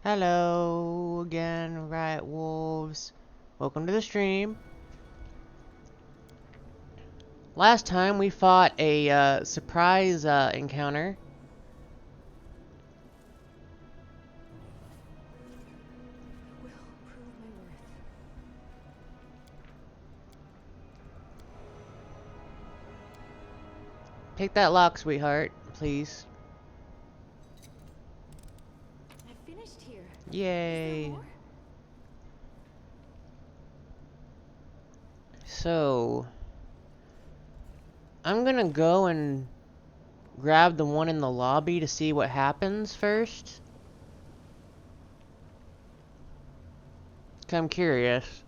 Hello again, Riot Wolves. Welcome to the stream. Last time we fought a surprise encounter. Will prove my worth. Pick that lock, sweetheart, please. I finished here. Yay. Is there more? So, I'm gonna go and grab the one in the lobby to see what happens first. 'Cause I'm curious.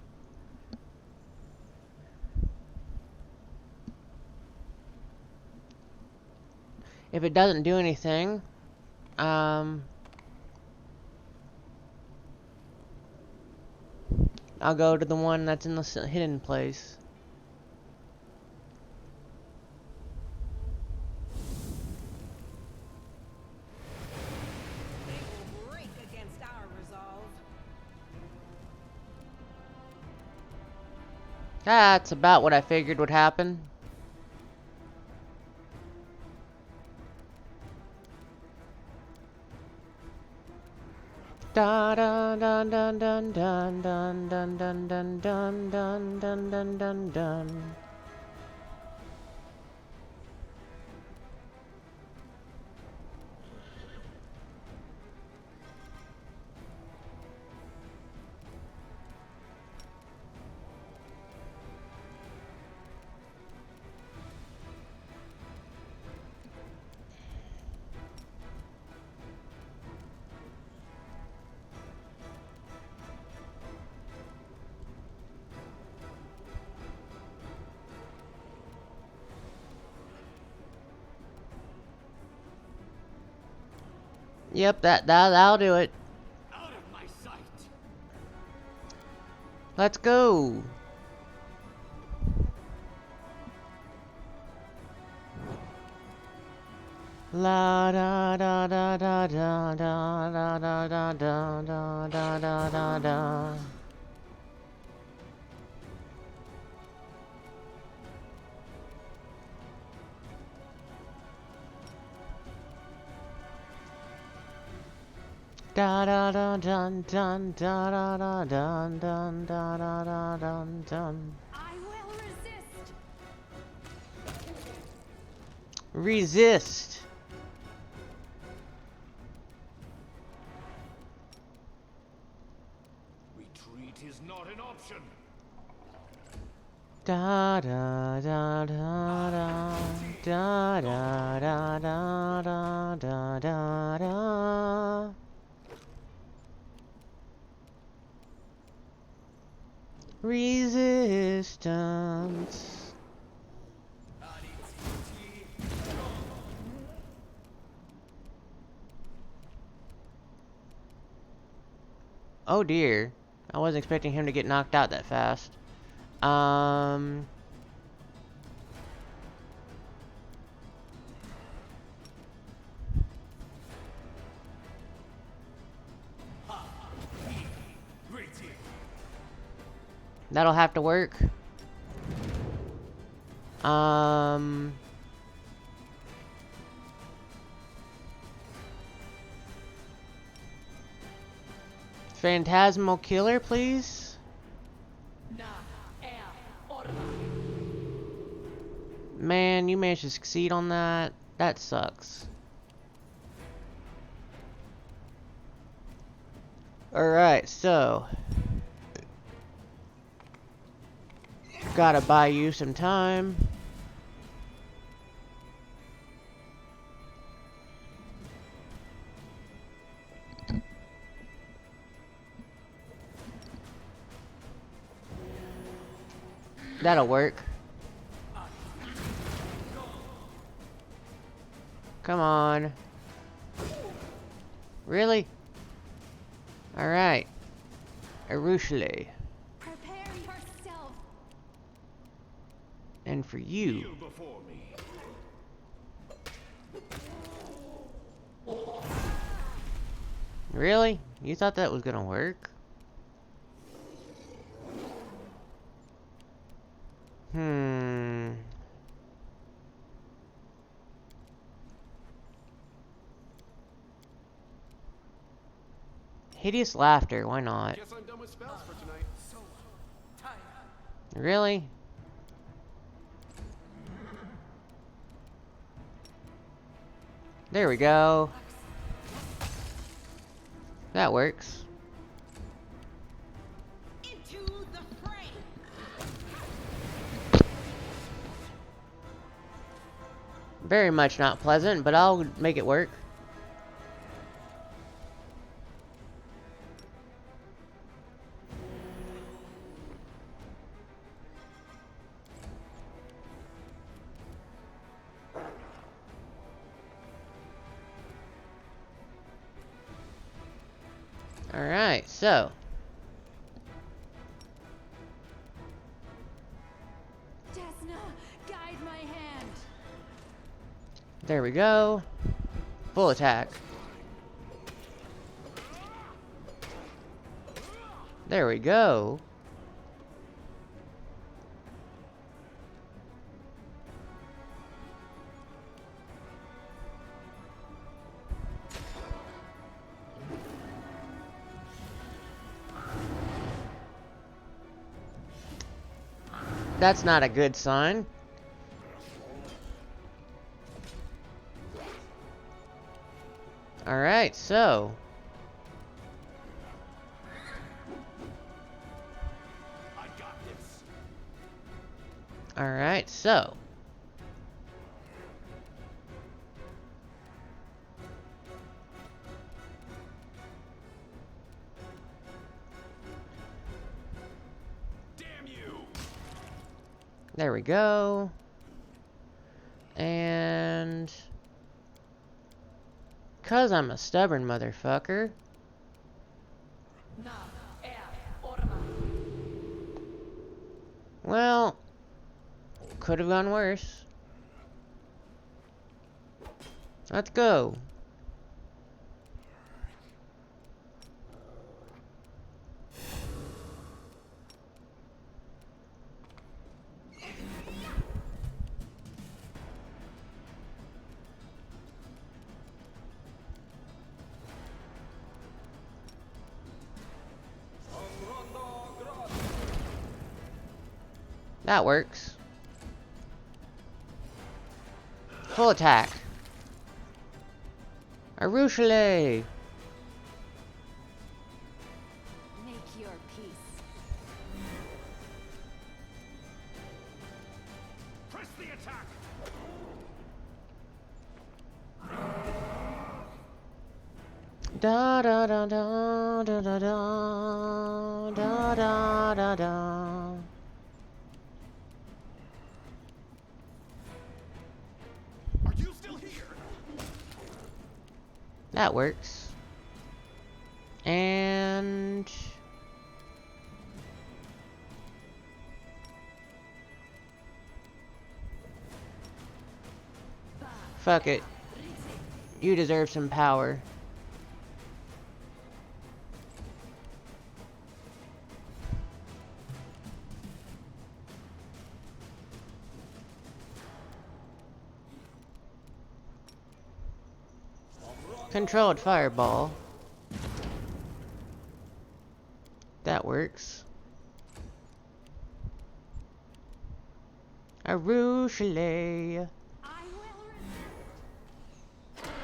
If it doesn't do anything, I'll go to the one that's in the hidden place. They will break against our resolve. That's about what I figured would happen. Da da dun dun dun dun dun dun dun dun dun dun dun dun dun dun. Yep, that'll do it. Out of my sight. Let's go. La da da da da da da da da da da da da da da da. Da da da dun dun da da da dun dun da da da dun dun. I will resist. Resist. Retreat is not an option. Da da da da da da da da da da da da da. Resistance. Oh dear. I wasn't expecting him to get knocked out that fast. That'll have to work. Phantasmal Killer, please. Man, you managed to succeed on that. That sucks. Alright, so gotta buy you some time. That'll work. Come on. Really? Alright. Arushale. Prepare yourself. And for you. Kneel before me. Really? You thought that was gonna work? Hmm. Hideous laughter, why not? Guess I'm done with spells for tonight. Really? There we go. That works. Into the fray. Very much not pleasant, but I'll make it work. Alright, so. Desna, guide my hand. There we go. Full attack. There we go. That's not a good sign. Alright, so. I got this. Alright, so. Damn you! There we go. And. Cause I'm a stubborn motherfucker. Well, could have gone worse. Let's go. That works. Full attack. Arushale! Make your peace. Press the attack. Da da da da da da da da da da da. Are you still here? That works. And fuck it. You deserve some power. Controlled fireball. That works. Arushale. I will resist.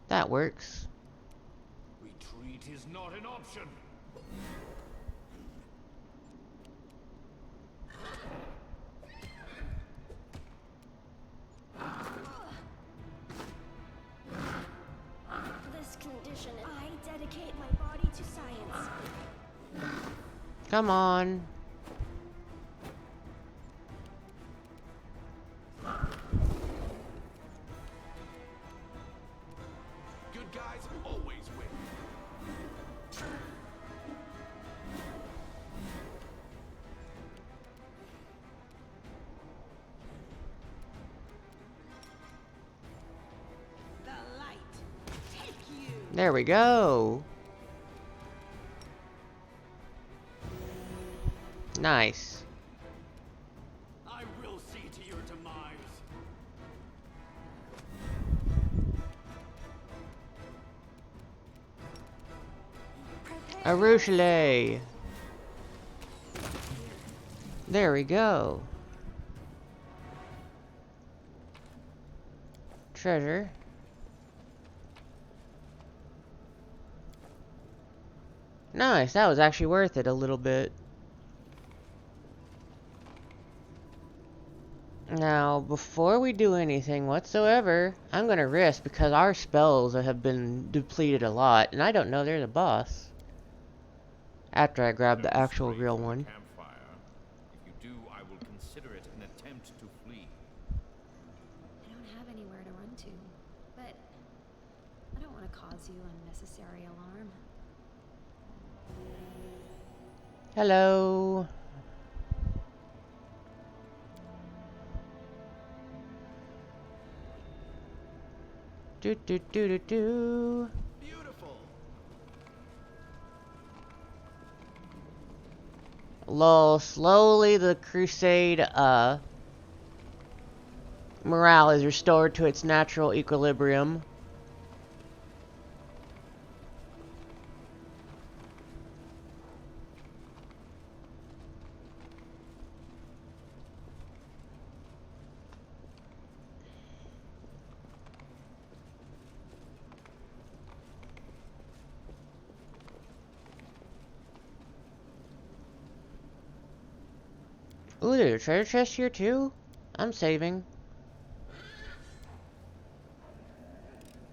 That works. Retreat is not an option. This condition, I dedicate my body to science. Come on. Good guys always win. The light. There we go. Nice. I will see to your demise. Prepare Arushale. There we go. Treasure. Nice, that was actually worth it a little bit. Now, before we do anything whatsoever, I'm gonna risk because our spells have been depleted a lot, and I don't know there's a boss. After I grab the actual real one. Campfire. If you do, I will consider it an attempt to flee. I don't have anywhere to run to, but I don't want to cause you unnecessary alarm. Hello. Do do do do do. Beautiful. Lol, slowly the crusade morale is restored to its natural equilibrium. Ooh, there's a treasure chest here too? I'm saving.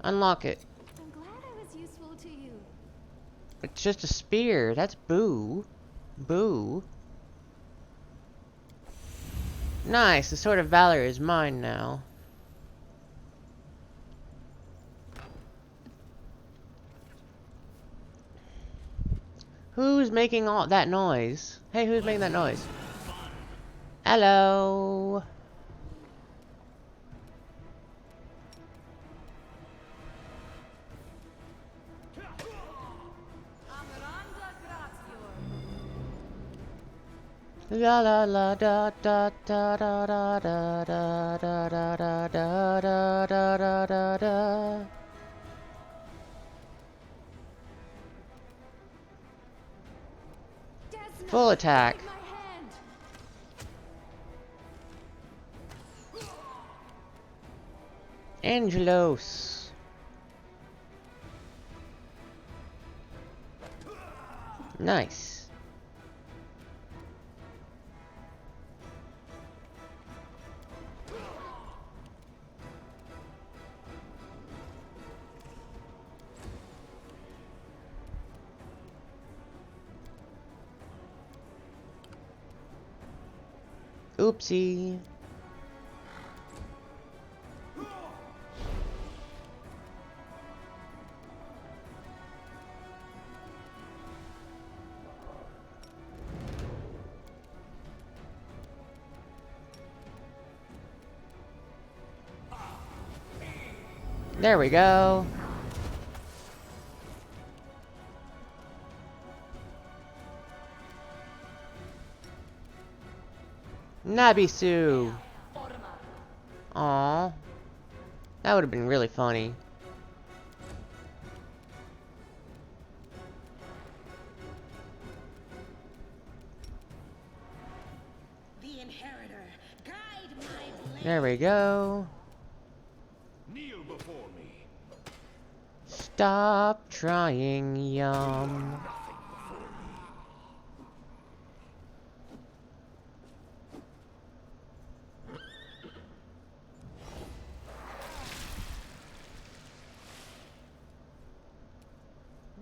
Unlock it. I'm glad I was useful to you. It's just a spear. That's boo. Boo. Nice, the Sword of Valor is mine now. Who's making all that noise? Hey, who's making that noise? Hello. La la la da da da da da da da da da da da da da da da. Desna, Full attack. guide my hand. Angelos. Nice. Oopsie. There we go. Nabisu. Aww. That would have been really funny. The inheritor, guide my blade. There we go. Kneel before me. Stop trying, yum.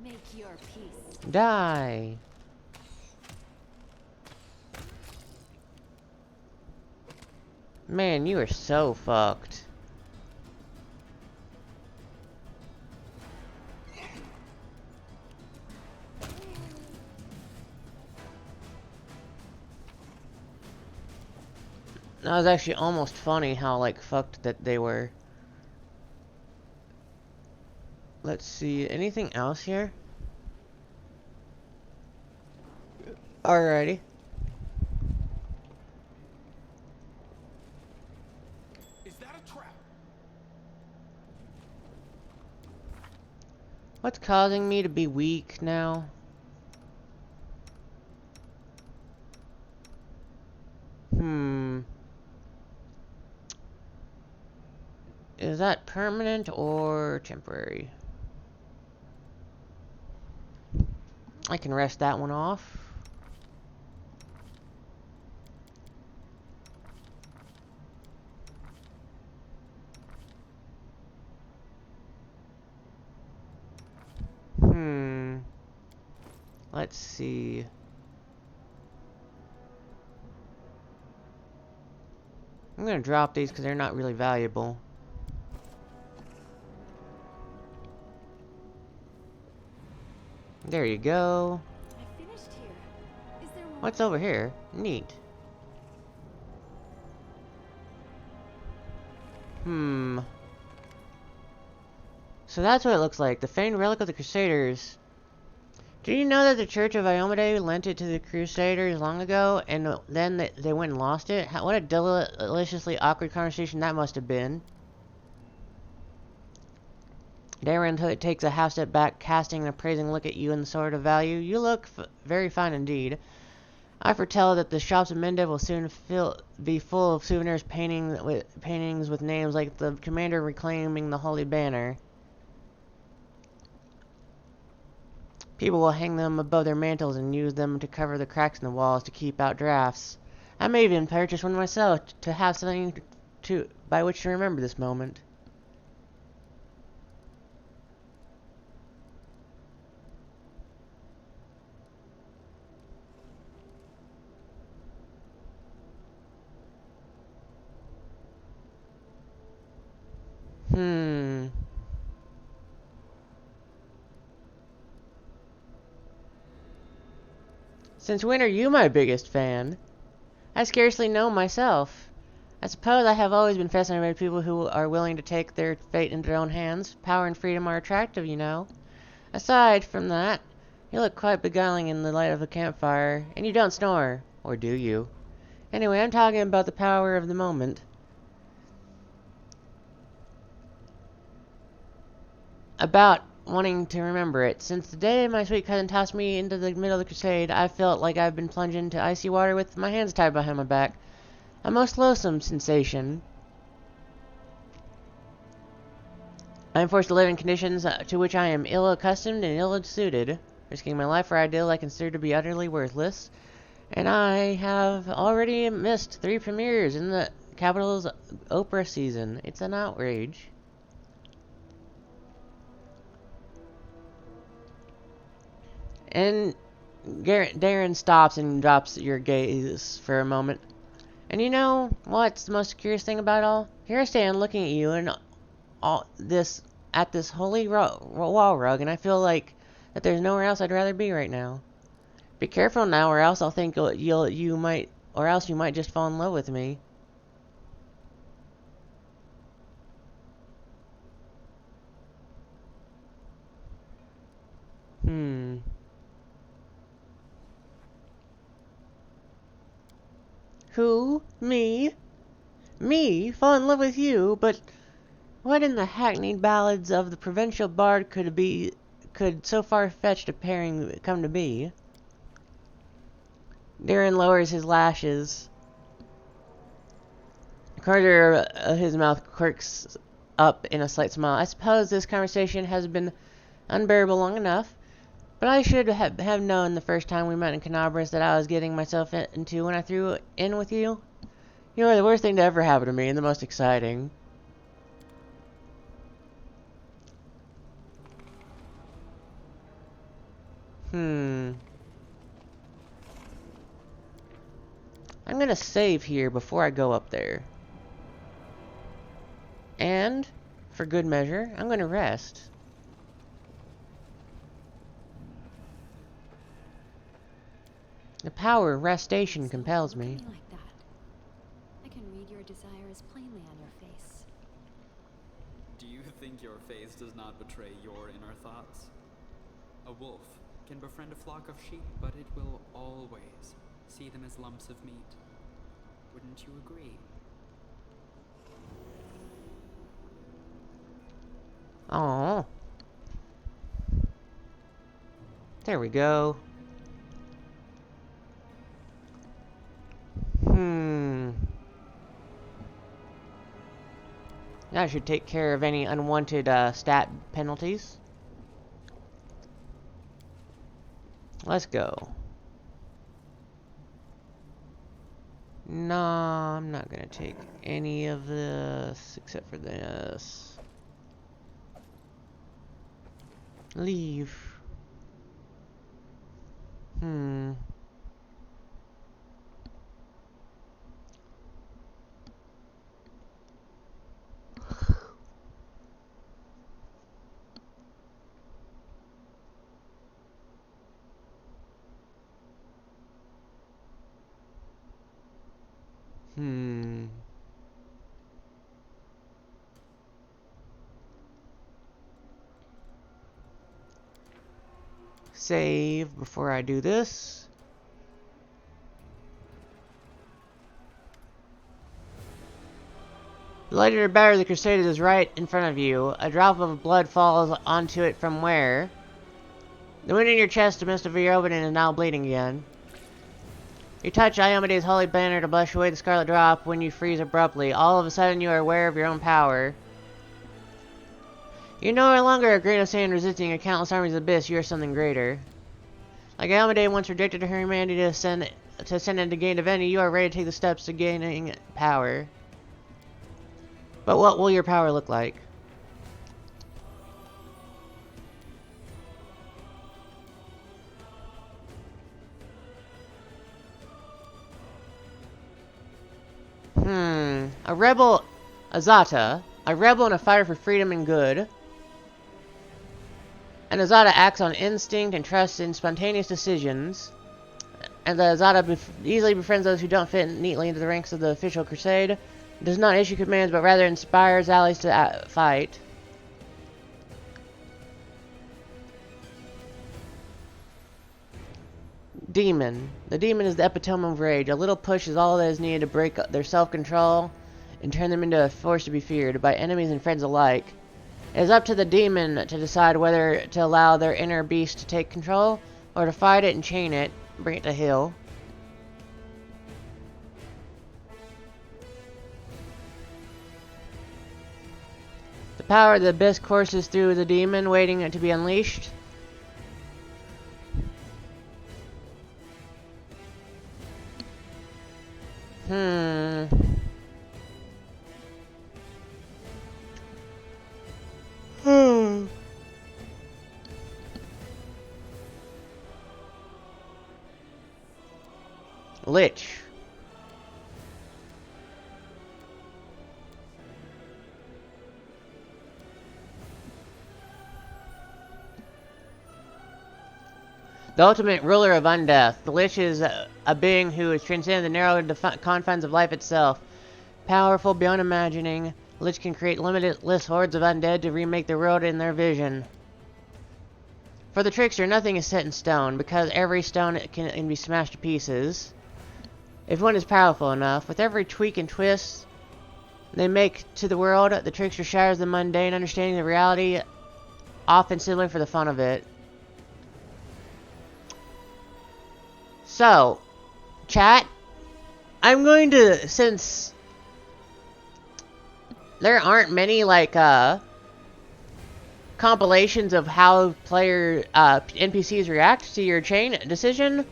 Make your peace. Die. Man, you are so fucked. That was actually almost funny how, like, fucked that they were. let's see. Anything else here? Alrighty. Is that a trap? What's causing me to be weak now? Is that permanent or temporary? I can rest that one off. Let's see. I'm gonna drop these because they're not really valuable. There you go. I finished here. Is there more? What's over here? Neat. So that's what it looks like. The famed relic of the Crusaders. Did you know that the Church of Iomade lent it to the Crusaders long ago, and then they went and lost it? What a deliciously awkward conversation that must have been. Darren takes a half step back, casting an appraising look at you and the sword of value. You look very fine indeed. I foretell that the shops of Mendev will soon be full of souvenirs paintings with names like the commander reclaiming the holy banner. People will hang them above their mantles and use them to cover the cracks in the walls to keep out drafts. I may even purchase one myself to have something by which to remember this moment. Since when are you my biggest fan? I scarcely know myself. I suppose I have always been fascinated by people who are willing to take their fate into their own hands. Power and freedom are attractive, you know. Aside from that, you look quite beguiling in the light of a campfire, and you don't snore. Or do you? Anyway, I'm talking about the power of the moment. About wanting to remember it. Since the day my sweet cousin tossed me into the middle of the crusade, I've felt like I've been plunged into icy water with my hands tied behind my back. A most loathsome sensation. I am forced to live in conditions to which I am ill-accustomed and ill-suited, risking my life for ideals I consider to be utterly worthless, and I have already missed 3 premieres in the capital's opera season. It's an outrage. And Darren stops and drops your gaze for a moment. And you know what's the most curious thing about it all? Here I stand looking at you and at this holy wall rug, and I feel like that there's nowhere else I'd rather be right now. Be careful now, or else I'll think you might just fall in love with me. Who? Me? Me? Fall in love with you? But what in the hackneyed ballads of the provincial bard could so far-fetched a pairing come to be? Darren lowers his lashes. The corner of his mouth quirks up in a slight smile. I suppose this conversation has been unbearable long enough, but I should have known the first time we met in Canabras that I was getting myself into when I threw in with you. You are the worst thing to ever happen to me, and the most exciting. I'm gonna save here before I go up there. And, for good measure, I'm gonna rest. The power of restation compels me. Look at me like that. I can read your desires plainly on your face. Do you think your face does not betray your inner thoughts? A wolf can befriend a flock of sheep, but it will always see them as lumps of meat. Wouldn't you agree? Oh. There we go. That should take care of any unwanted stat penalties. Let's go. No, I'm not gonna take any of this except for this. Leave. Save before I do this. The lighter or better the Crusaders is right in front of you. A drop of blood falls onto it from where? The wound in your chest amidst of your opening is now bleeding again. You touch Iomede's holy banner to blush away the scarlet drop when you freeze abruptly. All of a sudden you are aware of your own power. You're no longer a grain of sand resisting a countless armies of abyss, you are something greater. Like Iomede once rejected her humanity to ascend and to gain divinity, you are ready to take the steps to gaining power. But what will your power look like? A rebel, Azata, a rebel and a fighter for freedom and good. And Azata acts on instinct and trusts in spontaneous decisions. And the Azata easily befriends those who don't fit neatly into the ranks of the official crusade. Does not issue commands, but rather inspires allies to fight. Demon. The demon is the epitome of rage. A little push is all that is needed to break their self-control and turn them into a force to be feared by enemies and friends alike. It is up to the demon to decide whether to allow their inner beast to take control, or to fight it and chain it, bring it to heel. The power of the abyss courses through the demon, waiting to be unleashed. Lich. The ultimate ruler of undeath. The Lich is a being who has transcended the narrow confines of life itself. Powerful beyond imagining, the Lich can create limitless hordes of undead to remake the world in their vision. For the Trickster, nothing is set in stone, because every stone can be smashed to pieces. If one is powerful enough, with every tweak and twist they make to the world, the Trickster shatters the mundane, understanding the reality, often simply for the fun of it. So, chat, I'm going to, since there aren't many, like, compilations of how player, NPCs react to your chain decision,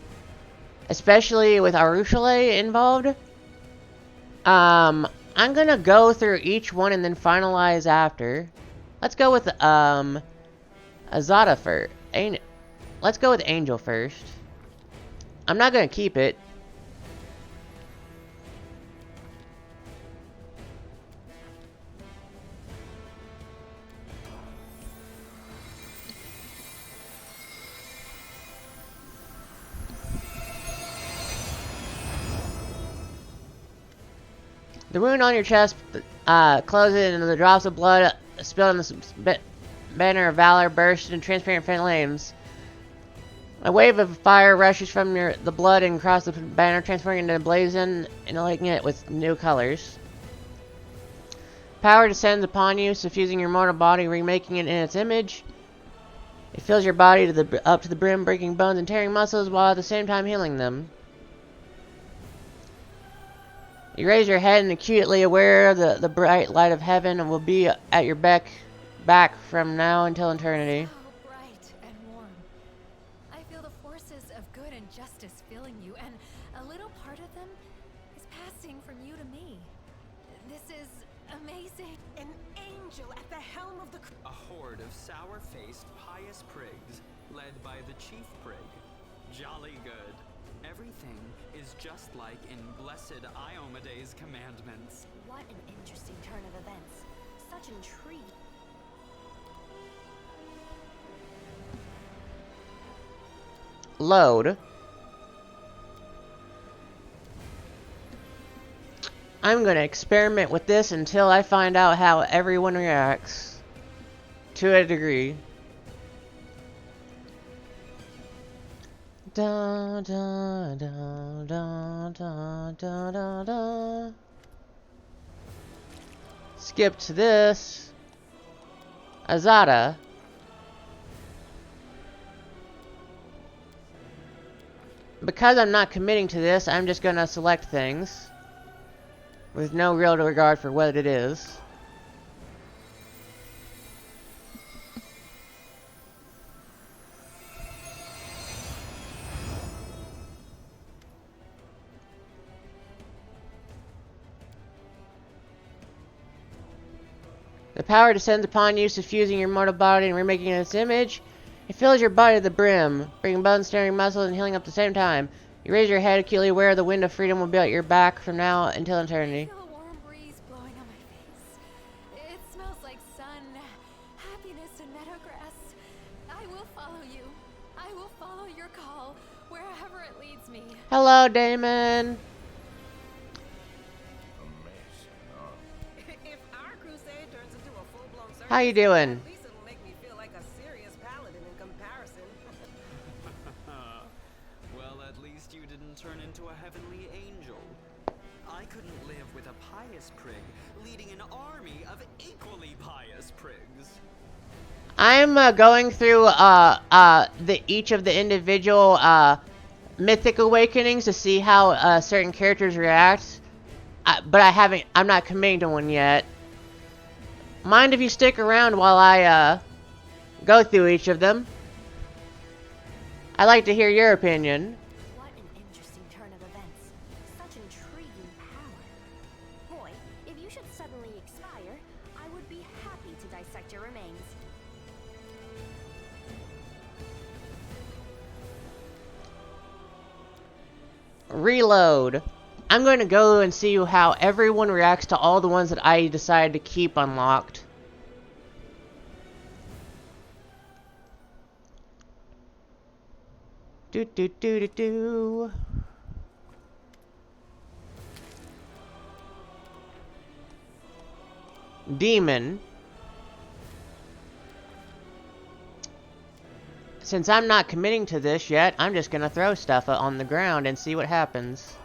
especially with Arushale involved, I'm gonna go through each one and then finalize after. Let's go with, Azata first. Let's go with Angel first. I'm not gonna keep it. The wound on your chest closes and the drops of blood spilled on the banner of valor burst into transparent flames. A wave of fire rushes from the blood and across the banner, transforming it into blazing and lighting it with new colors. Power descends upon you, suffusing your mortal body, remaking it in its image. It fills your body up to the brim, breaking bones and tearing muscles while at the same time healing them. You raise your head and acutely aware of the bright light of heaven and will be at your back from now until eternity. So bright and warm. I feel the forces of good and justice filling you, and a little part of them is passing from you to me. This is amazing. An angel at the helm of the A horde of sour-faced, pious prigs, led by the chief prig. Jolly good. Everything is just like in Blessed Iomede's commandments. What an interesting turn of events. Such intrigue. Load. I'm going to experiment with this until I find out how everyone reacts. To a degree. Da da da da da da da da. Skip to this. Azada. Because I'm not committing to this, I'm just gonna select things with no real regard for what it is. The power descends upon you, suffusing your mortal body and remaking it in its image. It fills your body to the brim, bringing bones, stirring muscles, and healing up at the same time. You raise your head, acutely aware the wind of freedom will be at your back from now until eternity. I feel a warm breeze blowing on my face. It smells like sun, happiness, and meadowgrass. I will follow you. I will follow your call, wherever it leads me. Hello, Damon. If our crusade turns into a full-blown circus, How you doing? at least it'll make me feel like a serious paladin in comparison. Well, at least you didn't turn into a heavenly angel. I couldn't live with a pious prig leading an army of equally pious prigs. I'm going through each of the individual mythic awakenings to see how certain characters react. But I'm not committing to one yet. Mind if you stick around while I go through each of them? I'd like to hear your opinion. What an interesting turn of events. Such intriguing power. Boy, if you should suddenly expire, I would be happy to dissect your remains. Reload. I'm going to go and see how everyone reacts to all the ones that I decide to keep unlocked. Do do do do do. Demon. Since I'm not committing to this yet, I'm just gonna throw stuff on the ground and see what happens.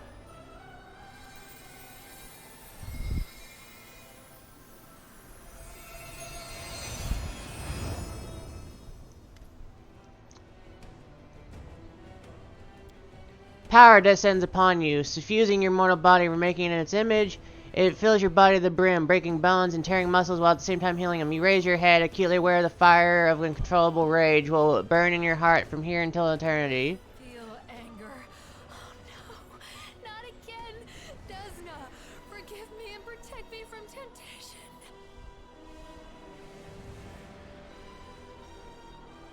Power descends upon you, suffusing your mortal body, remaking it in its image. It fills your body to the brim, breaking bones and tearing muscles while at the same time healing them. You raise your head, acutely aware the fire of uncontrollable rage will burn in your heart from here until eternity. Feel anger. Oh no, not again. Desna, forgive me and protect me from temptation.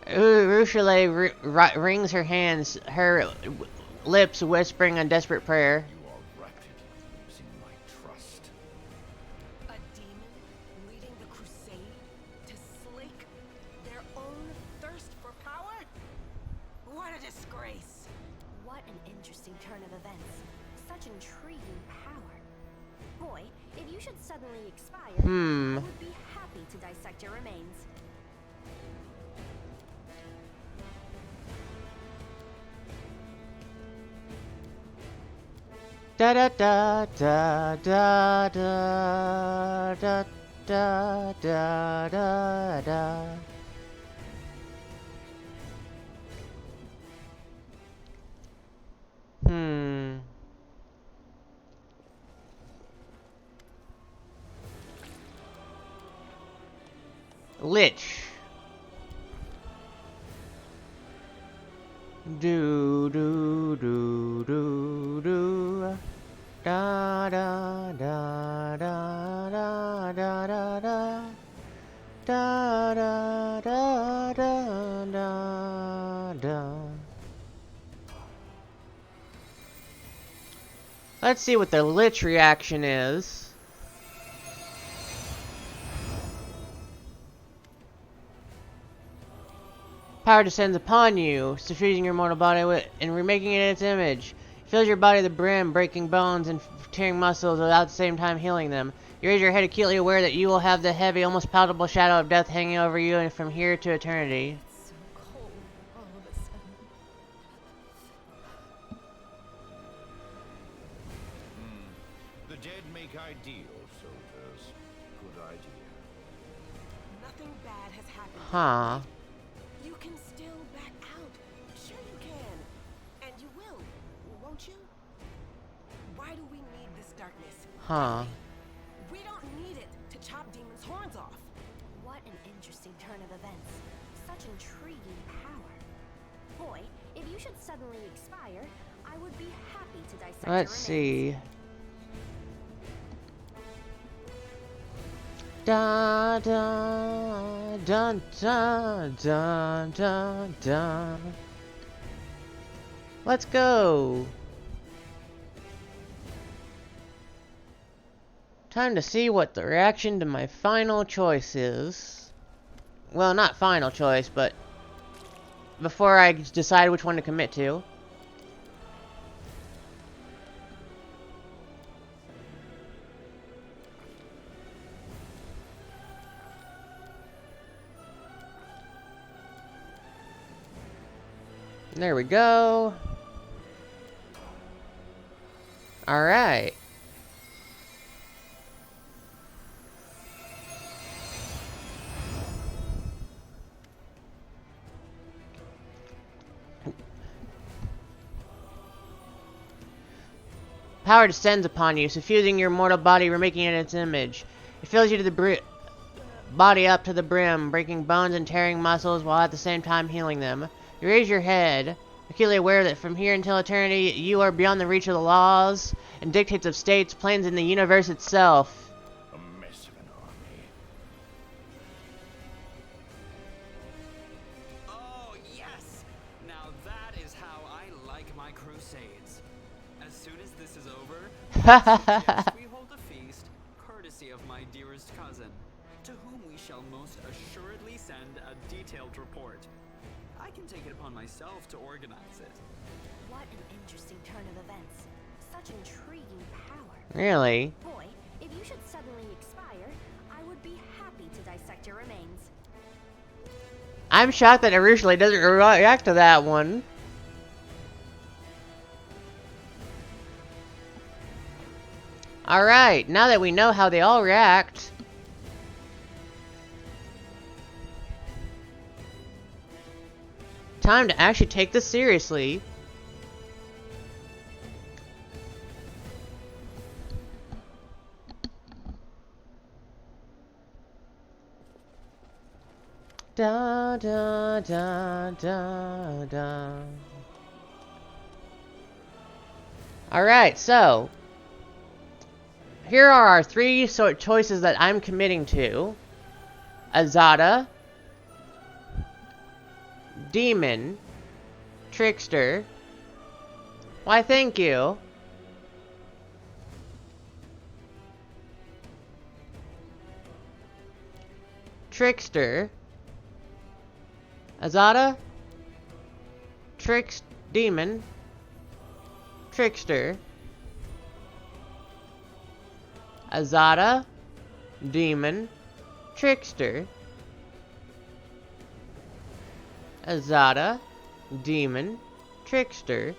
Ruchelet wrings her hands, her lips whispering a desperate prayer. You are rapidly losing my trust. A demon leading the crusade to slake their own thirst for power? What a disgrace! What an interesting turn of events. Such intriguing power. Boy, if you should suddenly expire, I Hmm. would be happy to dissect your remains. Da da da da da da da da da da da. Hmm. Lich. Do do do do do. Da da da da da da da da. Da da da da da da. Let's see what the Lich reaction is. Power descends upon you, suffusing your mortal body and remaking it in its image. It fills your body to the brim, breaking bones and tearing muscles without at the same time healing them. You raise your head acutely aware that you will have the heavy, almost palpable shadow of death hanging over you and from here to eternity. It's so cold all of a sudden. The dead make ideal soldiers. Good idea. Nothing bad has happened. Huh. You can still back out. Sure you can. And you will, won't you? Why do we need this darkness? Huh. We don't need it to chop demons' horns off. What an interesting turn of events. Such intriguing power. Boy, if you should suddenly expire, I would be happy to dissect Let's your remains. see. Da da dun dun dun dun dun. Let's go. Time to see what the reaction to my final choice is. Well, not final choice, but before I decide which one to commit to. There we go. Alright. Power descends upon you, suffusing your mortal body, remaking it its image. It fills you to the body up to the brim, breaking bones and tearing muscles while at the same time healing them. You raise your head, acutely aware that from here until eternity, you are beyond the reach of the laws and dictates of states, planes, and the universe itself. A mess of an army. Oh, yes! Now that is how I like my crusades. As soon as this is over, I suggest we hold a feast, courtesy of my dearest cousin, to whom we shall most assuredly send a detailed report. I can take it upon myself to organize it. What an interesting turn of events. Such intriguing power. Really? Boy, if you should suddenly expire, I would be happy to dissect your remains. I'm shocked that originally doesn't react to that one. Alright, now that we know how they all react. Time to actually take this seriously. Da da da da da. Alright, so here are our three choices that I'm committing to. Azada, Demon, Trickster. Why, thank you. Trickster, Azada, Demon, Trickster. Azada, Demon, Trickster. Azada, Demon, Trickster.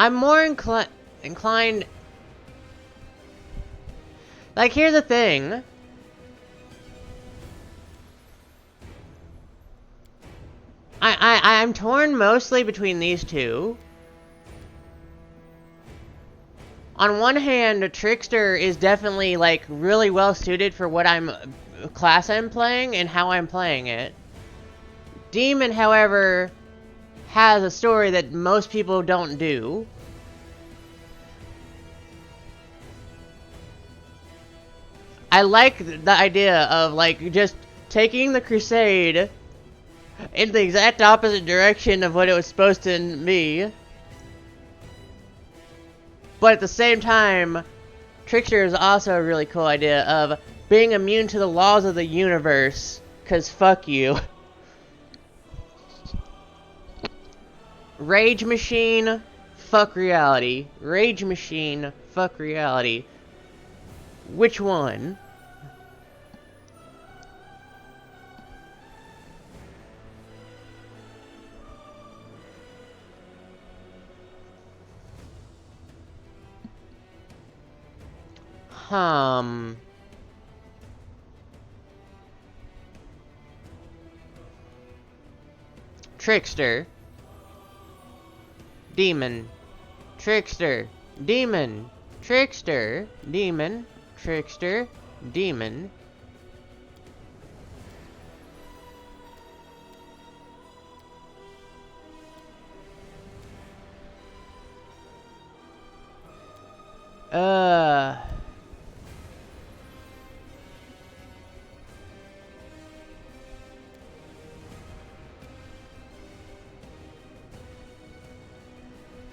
I'm more inclined. Like, here's the thing. I'm torn mostly between these two. On one hand, Trickster is definitely, like, really well suited for what class I'm playing and how I'm playing it. Demon, however, has a story that most people don't do. I like the idea of, like, just taking the Crusade in the exact opposite direction of what it was supposed to be. But at the same time, Trickster is also a really cool idea of being immune to the laws of the universe, 'cause fuck you. Rage Machine, fuck reality. Rage Machine, fuck reality. Which one? Trickster. Demon. Trickster. Demon. Trickster. Demon. Trickster. Demon.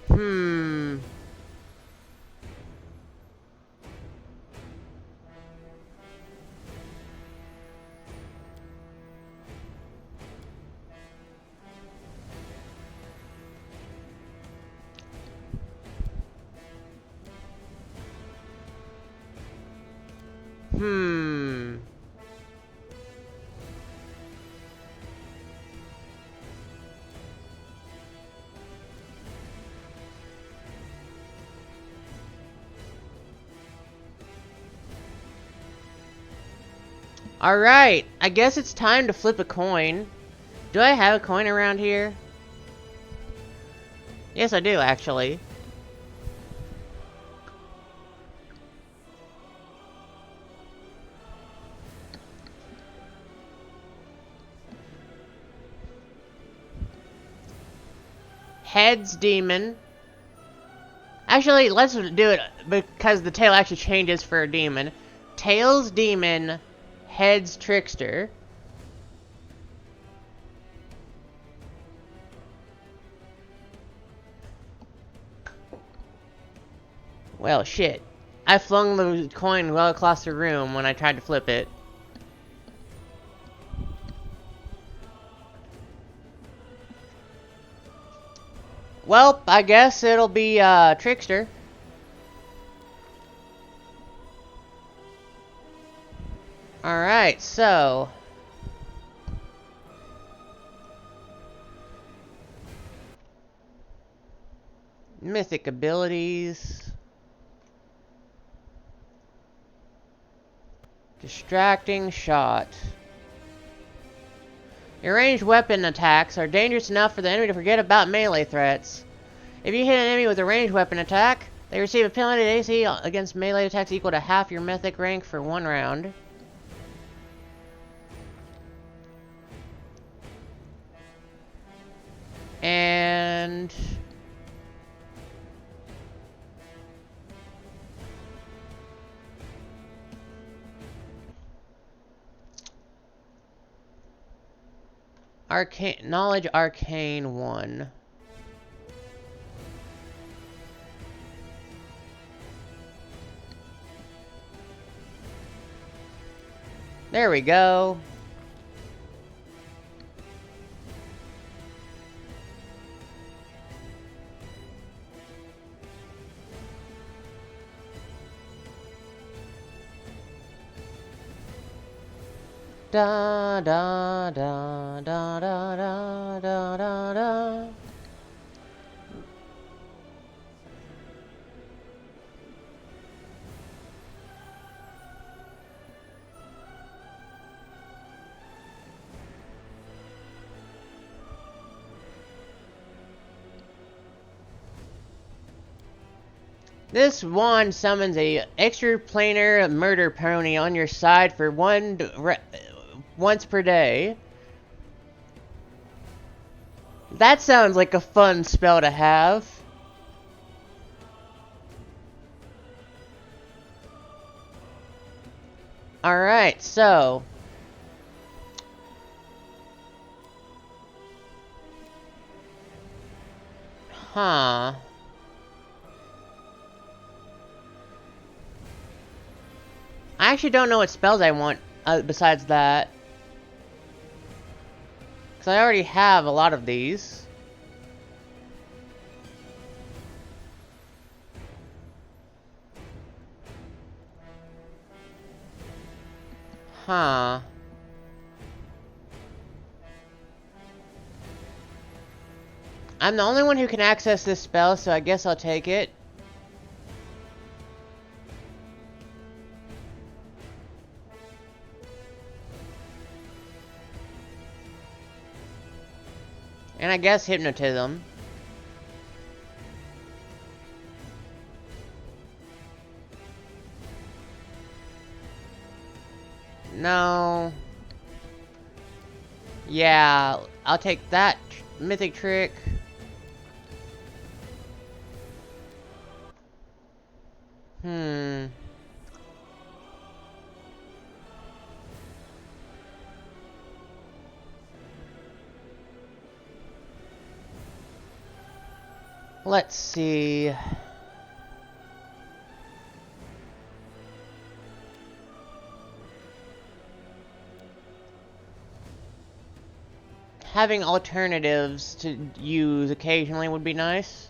Hmm. Hmm. Alright, I guess it's time to flip a coin. Do I have a coin around here? Yes, I do, actually. Heads Demon. Actually, let's do it because the tail actually changes for a demon. Tails Demon, Heads Trickster. Well, shit. I flung the coin well across the room when I tried to flip it. Well, I guess it'll be, Trickster. Alright, so... Mythic abilities... Distracting Shot. Your ranged weapon attacks are dangerous enough for the enemy to forget about melee threats. If you hit an enemy with a ranged weapon attack, they receive a penalty to AC against melee attacks equal to half your mythic rank for 1 round. And... Knowledge Arcane 1. There we go. Da da da da da da da da da. This wand summons a extraplanar murder pony on your side for once per day. That sounds like a fun spell to have. Alright, so... Huh. I actually don't know what spells I want besides that. Because I already have a lot of these. Huh. I'm the only one who can access this spell, so I guess I'll take it. And I guess hypnotism. No. Yeah, I'll take that mythic trick. Let's see. Having alternatives to use occasionally would be nice.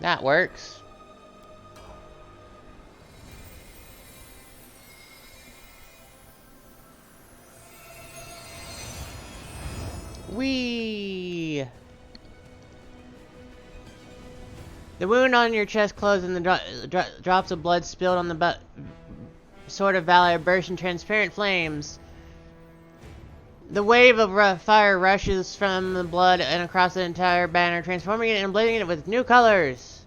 That works. Whee! The wound on your chest closed and the drops of blood spilled on the sort of valley burst in transparent flames. The wave of fire rushes from the blood and across the entire banner, transforming it and blazing it with new colors.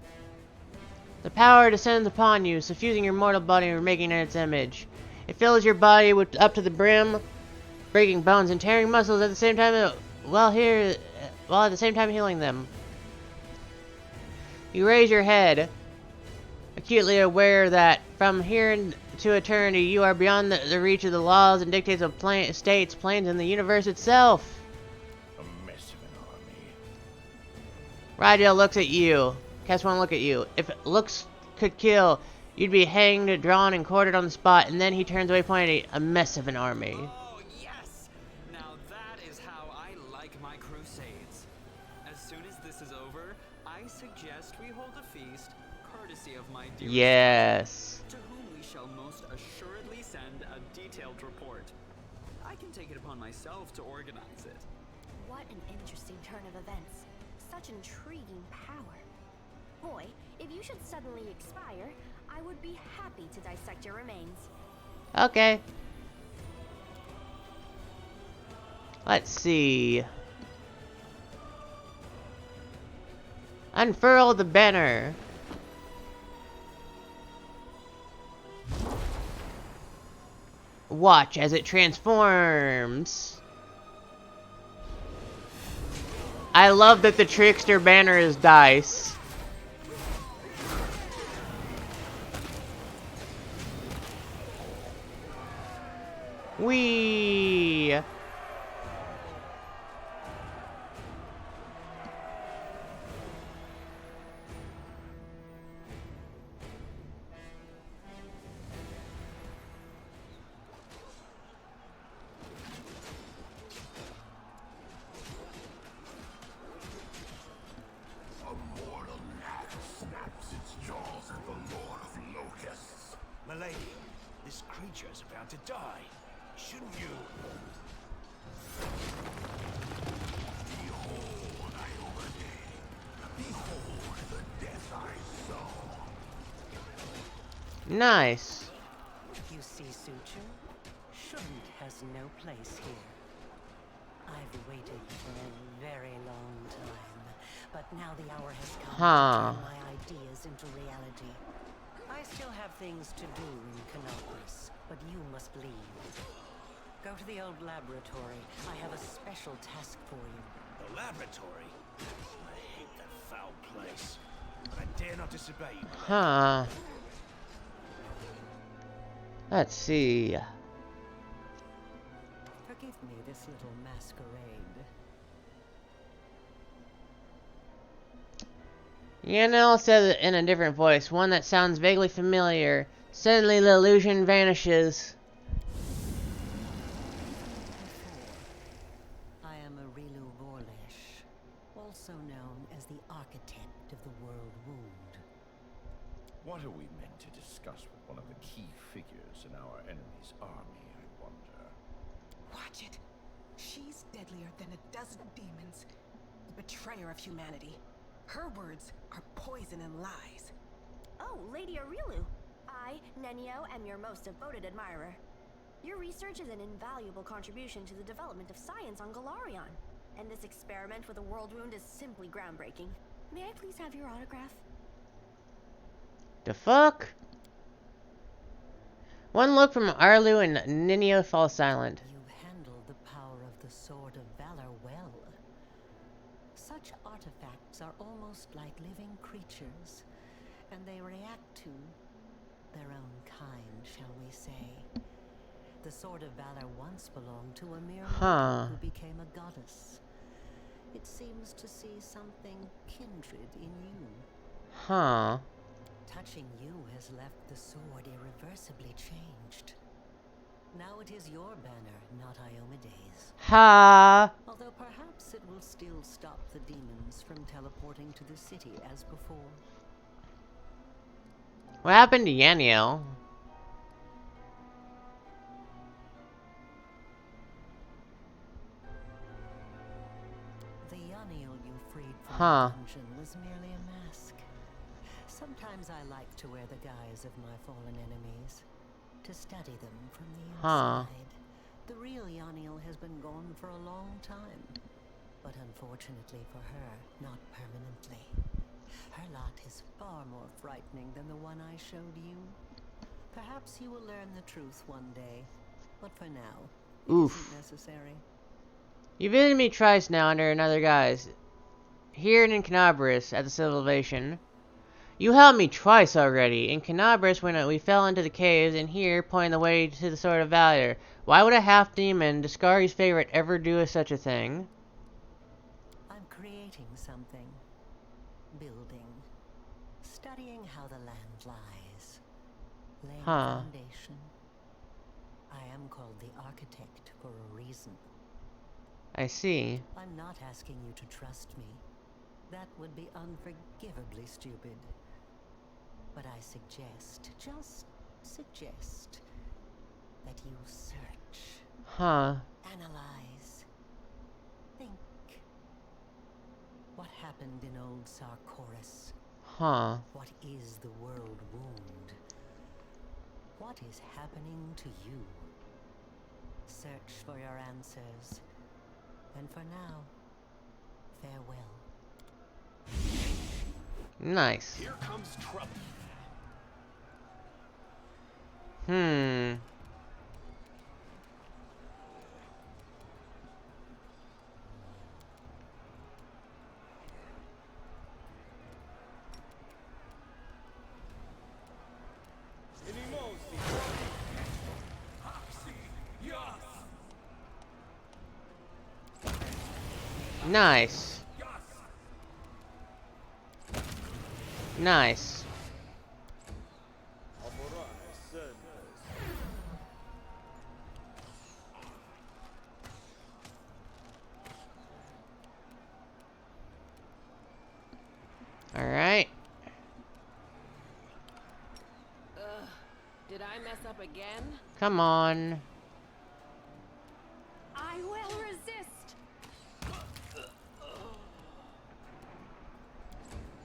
The power descends upon you, suffusing your mortal body and making it its image. It fills your body with up to the brim, breaking bones and tearing muscles at the same time, while at the same time healing them. You raise your head, acutely aware that from here to eternity you are beyond the reach of the laws and dictates of states, planes, and the universe itself. A mess of an army. Rydell looks at you. Casts one look at you. If looks could kill, you'd be hanged, drawn, and quartered on the spot, and then he turns away pointing at a mess of an army. Oh, yes! Now that is how I like my crusades. As soon as this is over, I suggest we hold a feast, courtesy of my dear Yes. to whom we shall most assuredly send a detailed report. I can take it upon myself to organize it. What an interesting turn of events. Such intriguing power. Boy, if you should suddenly expire, I would be happy to dissect your remains. Okay. Let's see. Unfurl the banner. Watch as it transforms. I love that the trickster banner is dice. Whee! Emperor's about to die. Shouldn't you? Behold, Iomade. Behold the death I sow. Nice. You see, suture? Shouldn't has no place here. I've waited for a very long time, but now the hour has come to turn my ideas into reality. I still have things to do in Canopus, but you must leave. Go to the old laboratory. I have a special task for you. The laboratory? I hate that foul place. But I dare not disobey you. Huh. Let's see. Forgive me this little masquerade. Yanel says it in a different voice, one that sounds vaguely familiar. Suddenly the illusion vanishes. I am Arilu Vorlesh, also known as the architect of the World Wound. What are we meant to discuss with one of the key figures in our enemy's army, I wonder? Watch it. She's deadlier than a dozen demons. The betrayer of humanity. Her words are poison and lies. Oh, Lady Arilu. I, Nenio, am your most devoted admirer. Your research is an invaluable contribution to the development of science on Galarion. And this experiment with a world wound is simply groundbreaking. May I please have your autograph? The fuck? One look from Arlu and Ninio falls silent. You've handled the power of the Sword of Valor well. Such artifacts are almost like living creatures, and they react to their own kind, shall we say. The Sword of Valor once belonged to a mere mortal who became a goddess. It seems to see something kindred in you. Huh. Touching you has left the sword irreversibly changed. Now it is your banner, not Iomede's. Ha. Although perhaps it will still stop the demons from teleporting to the city as before. What happened to Yaniel? The Yaniel you freed from the dungeon was merely a mask. Sometimes I like to wear the guise of my fallen enemies, to study them from the inside. The real Yaniel has been gone for a long time, but unfortunately for her, not permanently. Her lot is far more frightening than the one I showed you. Perhaps you will learn the truth one day, but for now, it isn't necessary. You visited me twice now under another guise. Here and in Canabris at the Civilization. You helped me twice already. In Canabris when we fell into the caves, and here, pointing the way to the Sword of Valor. Why would a half-demon, Discari's favorite, ever do such a thing? I'm creating something. Building. Studying how the land lies. Laying a foundation. I am called the Architect for a reason. I see. I'm not asking you to trust me. That would be unforgivably stupid. But I suggest, just suggest, that you search. Analyze. Think. What happened in old Sarkoris? What is the world wound? What is happening to you? Search for your answers. And for now, farewell. Nice. Here comes trouble. Nice. Nice. Alright. Did I mess up again? Come on. I will resist.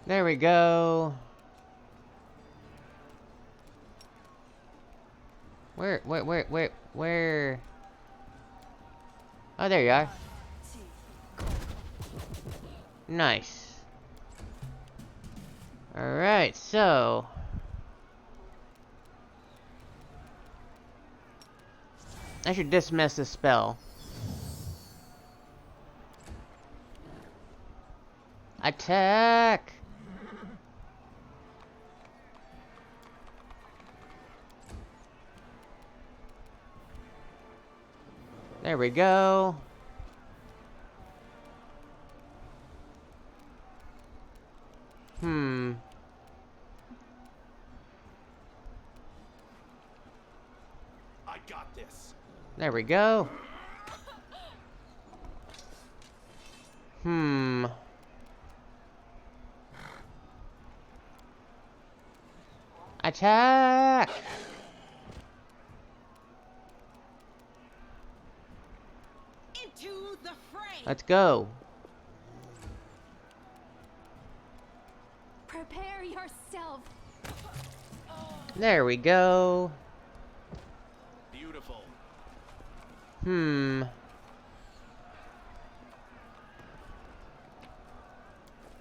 There we go. Where? Oh, there you are. Nice. Alright, so... I should dismiss this spell. Attack! There we go. I got this. There we go. Attack! Into the fray. Let's go. Prepare yourself. There we go. Beautiful.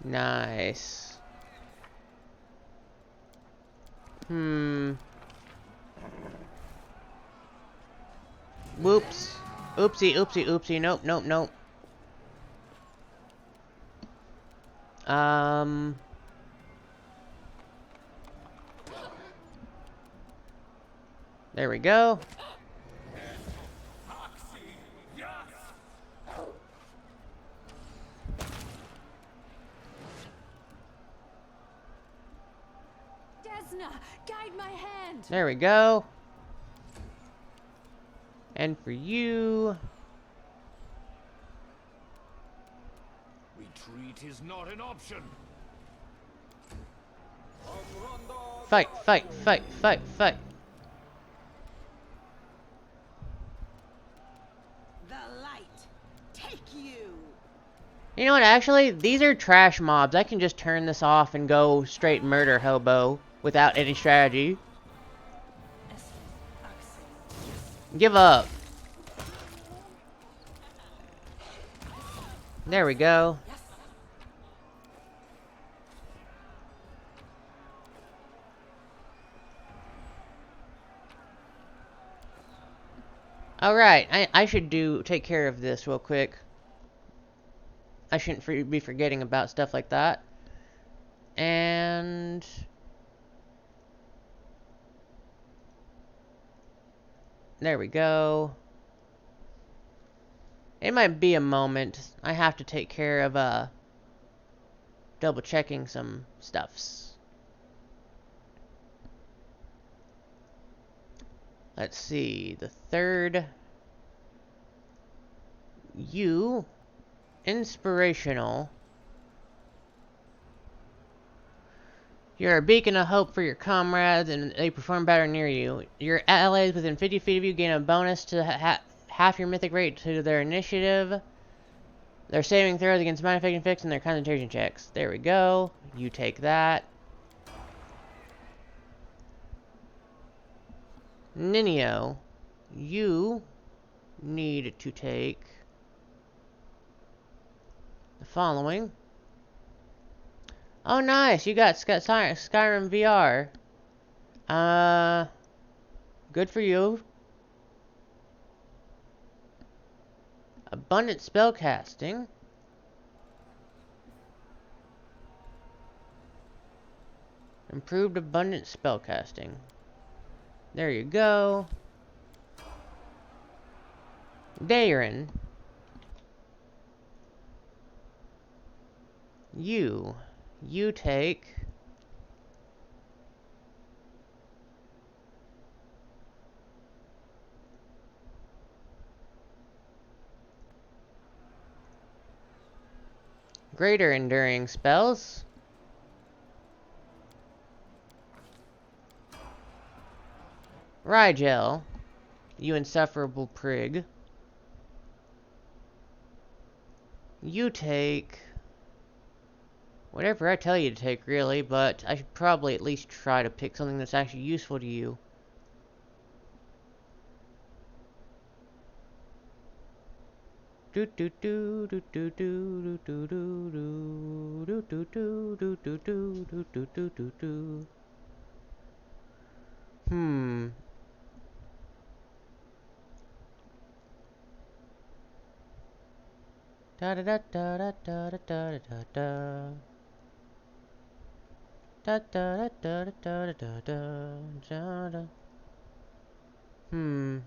Nice. Whoops. Oopsie, oopsie, oopsie. Nope, nope, nope. There we go. Desna, guide my hand. There we go. And for you... Retreat is not an option. Fight, fight, fight, fight, fight. The light. Take you. You know what, actually, these are trash mobs. I can just turn this off and go straight murder hobo without any strategy. Give up. There we go. Alright, I should take care of this real quick. I shouldn't be forgetting about stuff like that. And... there we go. It might be a moment. I have to take care of, double checking some stuffs. Let's see. The third. You. Inspirational. You're a beacon of hope for your comrades, and they perform better near you. Your allies within 50 feet of you gain a bonus to half your mythic rate to their initiative. Their saving throws against mind affecting fix and their concentration checks. There we go. You take that. Ninio, you need to take the following. Oh, nice. You got Skyrim VR. Good for you. Abundant spellcasting. Improved abundant spellcasting. There you go. Daerin. You take greater enduring spells. Rigel. You insufferable prig. You take whatever I tell you to take, really, but I should probably at least try to pick something that's actually useful to you. Do do do do do do do do do do do do do do do do do do do do. Da da da da da da da da da da. Da da da da da da da da da. Hmm.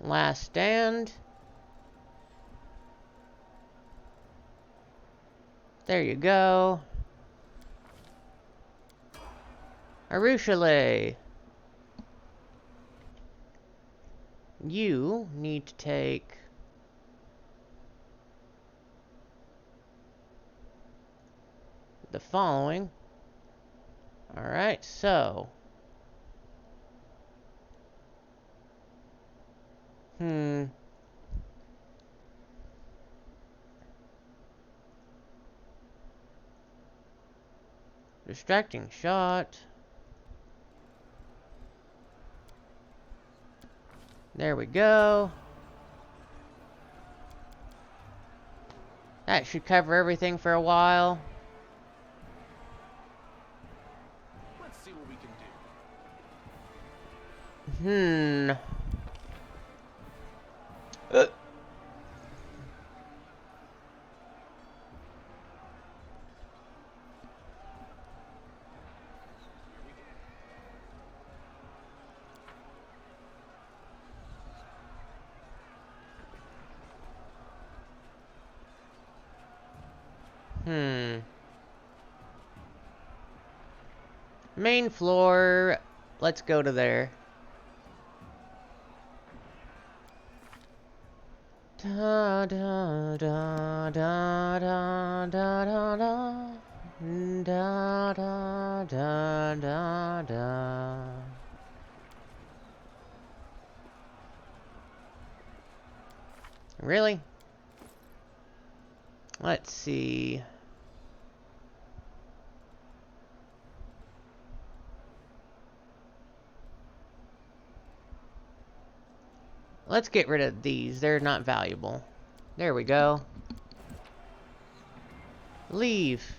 Last stand. There you go. Arushale. You need to take the following. Alright, so. Distracting shot. There we go. That should cover everything for a while. Let's see what we can do. Main floor. Let's go to there. Da da da da da da da da da da da da da. Really? Let's see. Let's get rid of these. They're not valuable. There we go. Leave.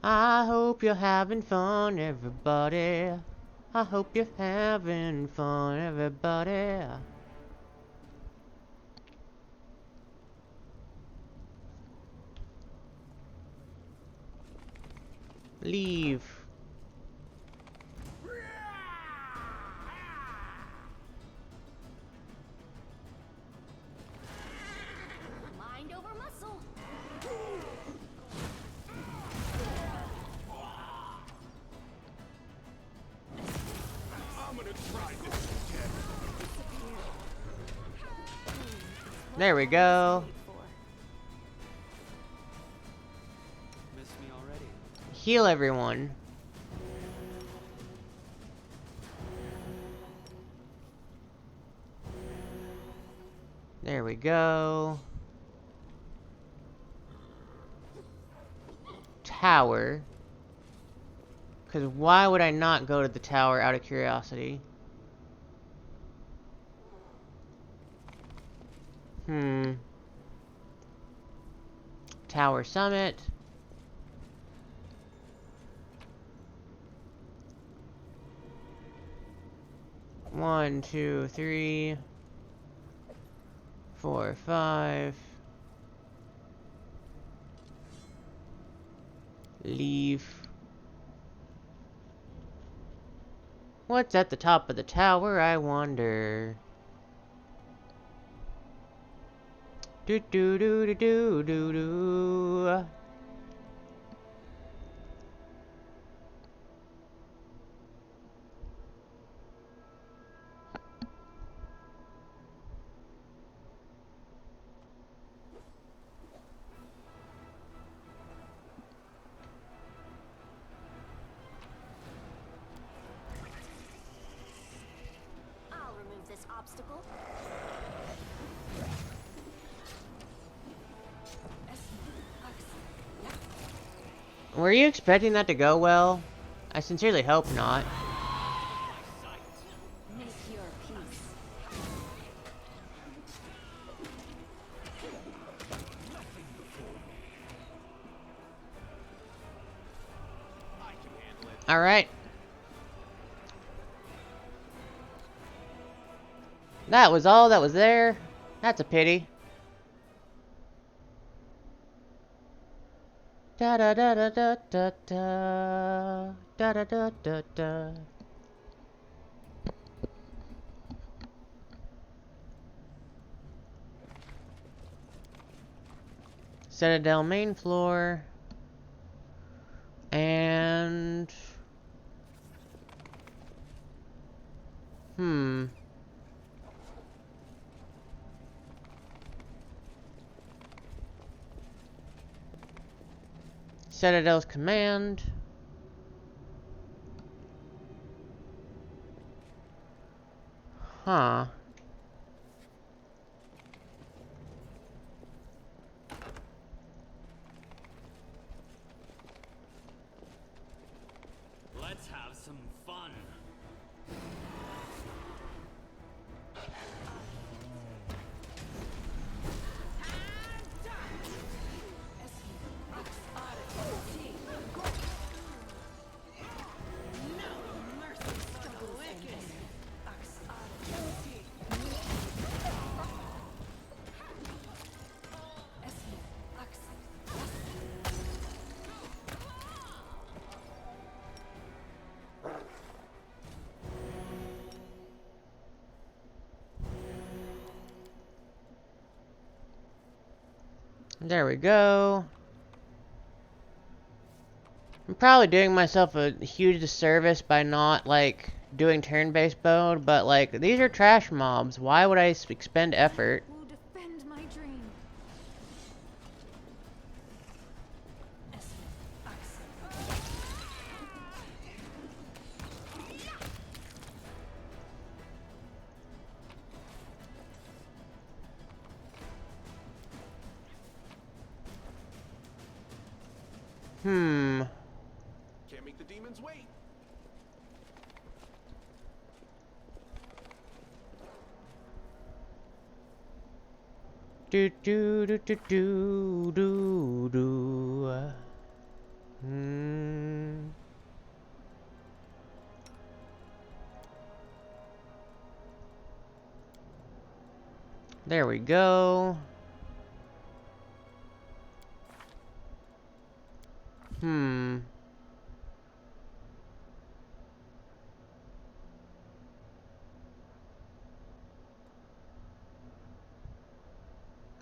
I hope you're having fun, everybody. I hope you're having fun, everybody. Leave. Mind over muscle. I'm gonna try this again. There we go. Miss me already? Heal everyone. There we go. Tower. Because why would I not go to the tower out of curiosity? Tower summit. One, two, three, 4, 5. Leave. What's at the top of the tower, I wonder? Do do do do do do do. I'll remove this obstacle. Were you expecting that to go well? I sincerely hope not. Make your peace. Alright. That was all that was there. That's a pity. Da da da da da da da da da da da da. Citadel main floor. And Citadel's command. Huh. Let's have some fun. There we go. I'm probably doing myself a huge disservice by not, like, doing turn-based mode, but, like, these are trash mobs. Why would I expend effort? Will defend my dream. Can't make the demons wait. Do do do do do do do. There we go.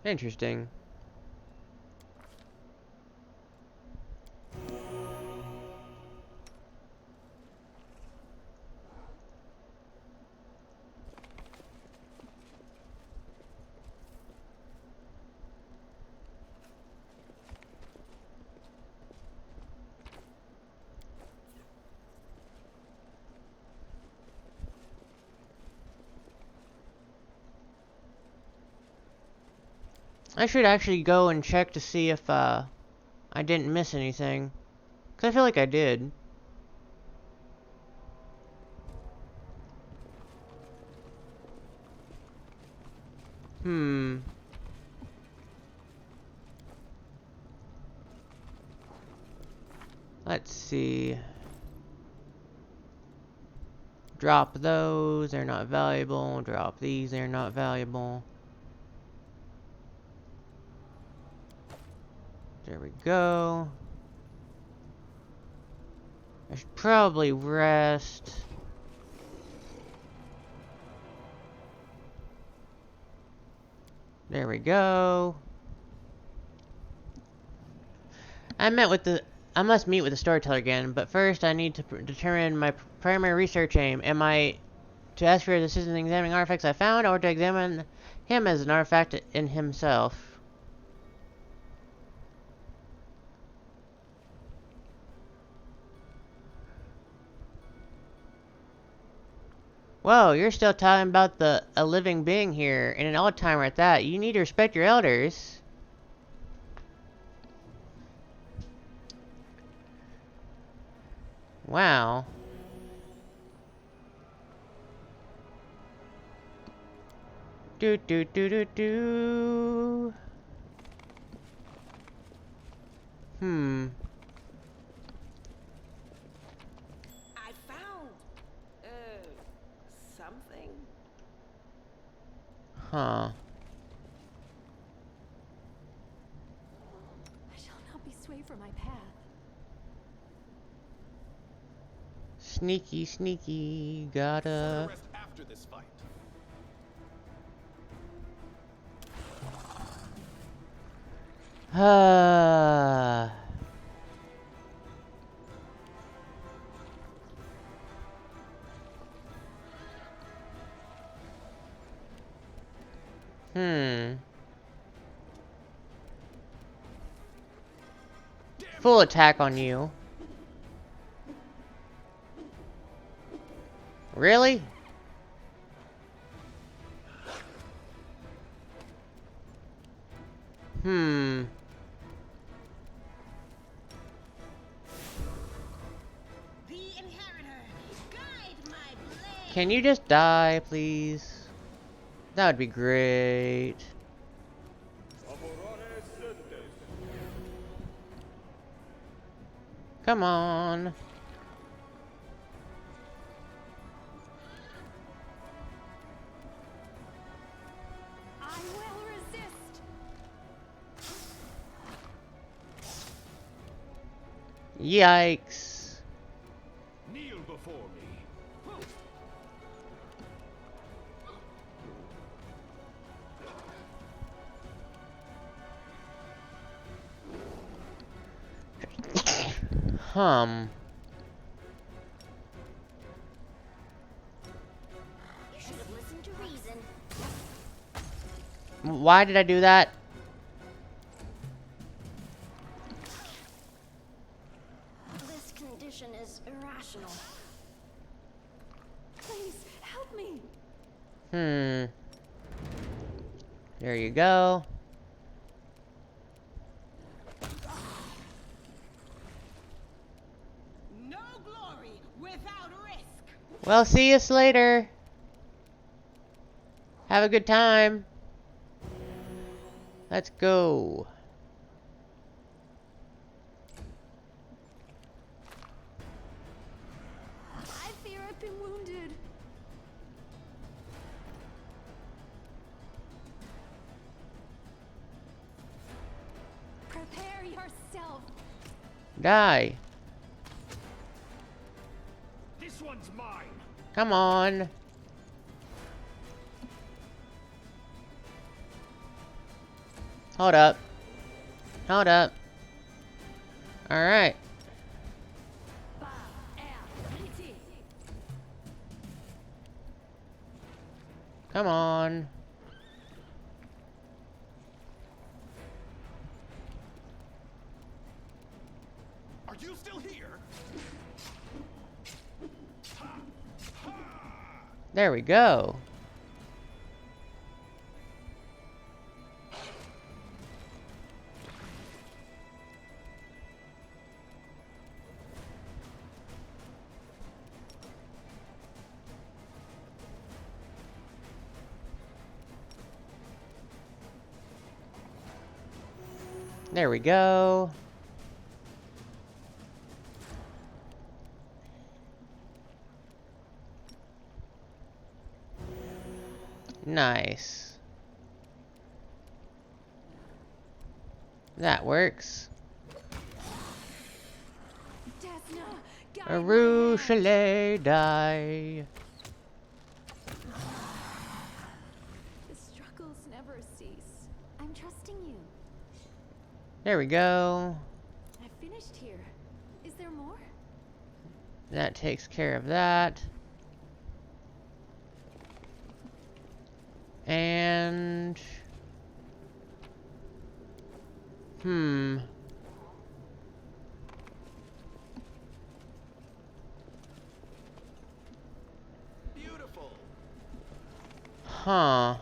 Interesting. I should actually go and check to see if I didn't miss anything. 'Cause I feel like I did. Let's see. Drop those, they're not valuable. Drop these, they're not valuable. There we go. I should probably rest. There we go. I must meet with the storyteller again, but first I need to determine my primary research aim. Am I to ask for his assistance in examining artifacts I found, or to examine him as an artifact in himself? Whoa, you're still talking about a living being here, and an old-timer at that. You need to respect your elders. Wow. Do do do do do. I found, something. Huh. I shall not be swayed from my path. Sneaky, sneaky. Gotta. Rest after this fight. Full attack on you. Really? The inheritor, guide my blade. Can you just die, please? That would be great. Come on. I will resist. Yikes. Kneel before me. You should have listened to reason. Why did I do that? This condition is irrational. Please help me. There you go. No glory without risk. Well, see you later. Have a good time. Let's go. I fear I've been wounded. Prepare yourself. Die. This one's mine. Come on. Hold up. Hold up. Alright. Come on. Are you still here? There we go. There we go. Nice. That works. Aru Chalet die. The struggles never cease. I'm trusting you. There we go. I finished here. Is there more? That takes care of that. And... Beautiful. Huh.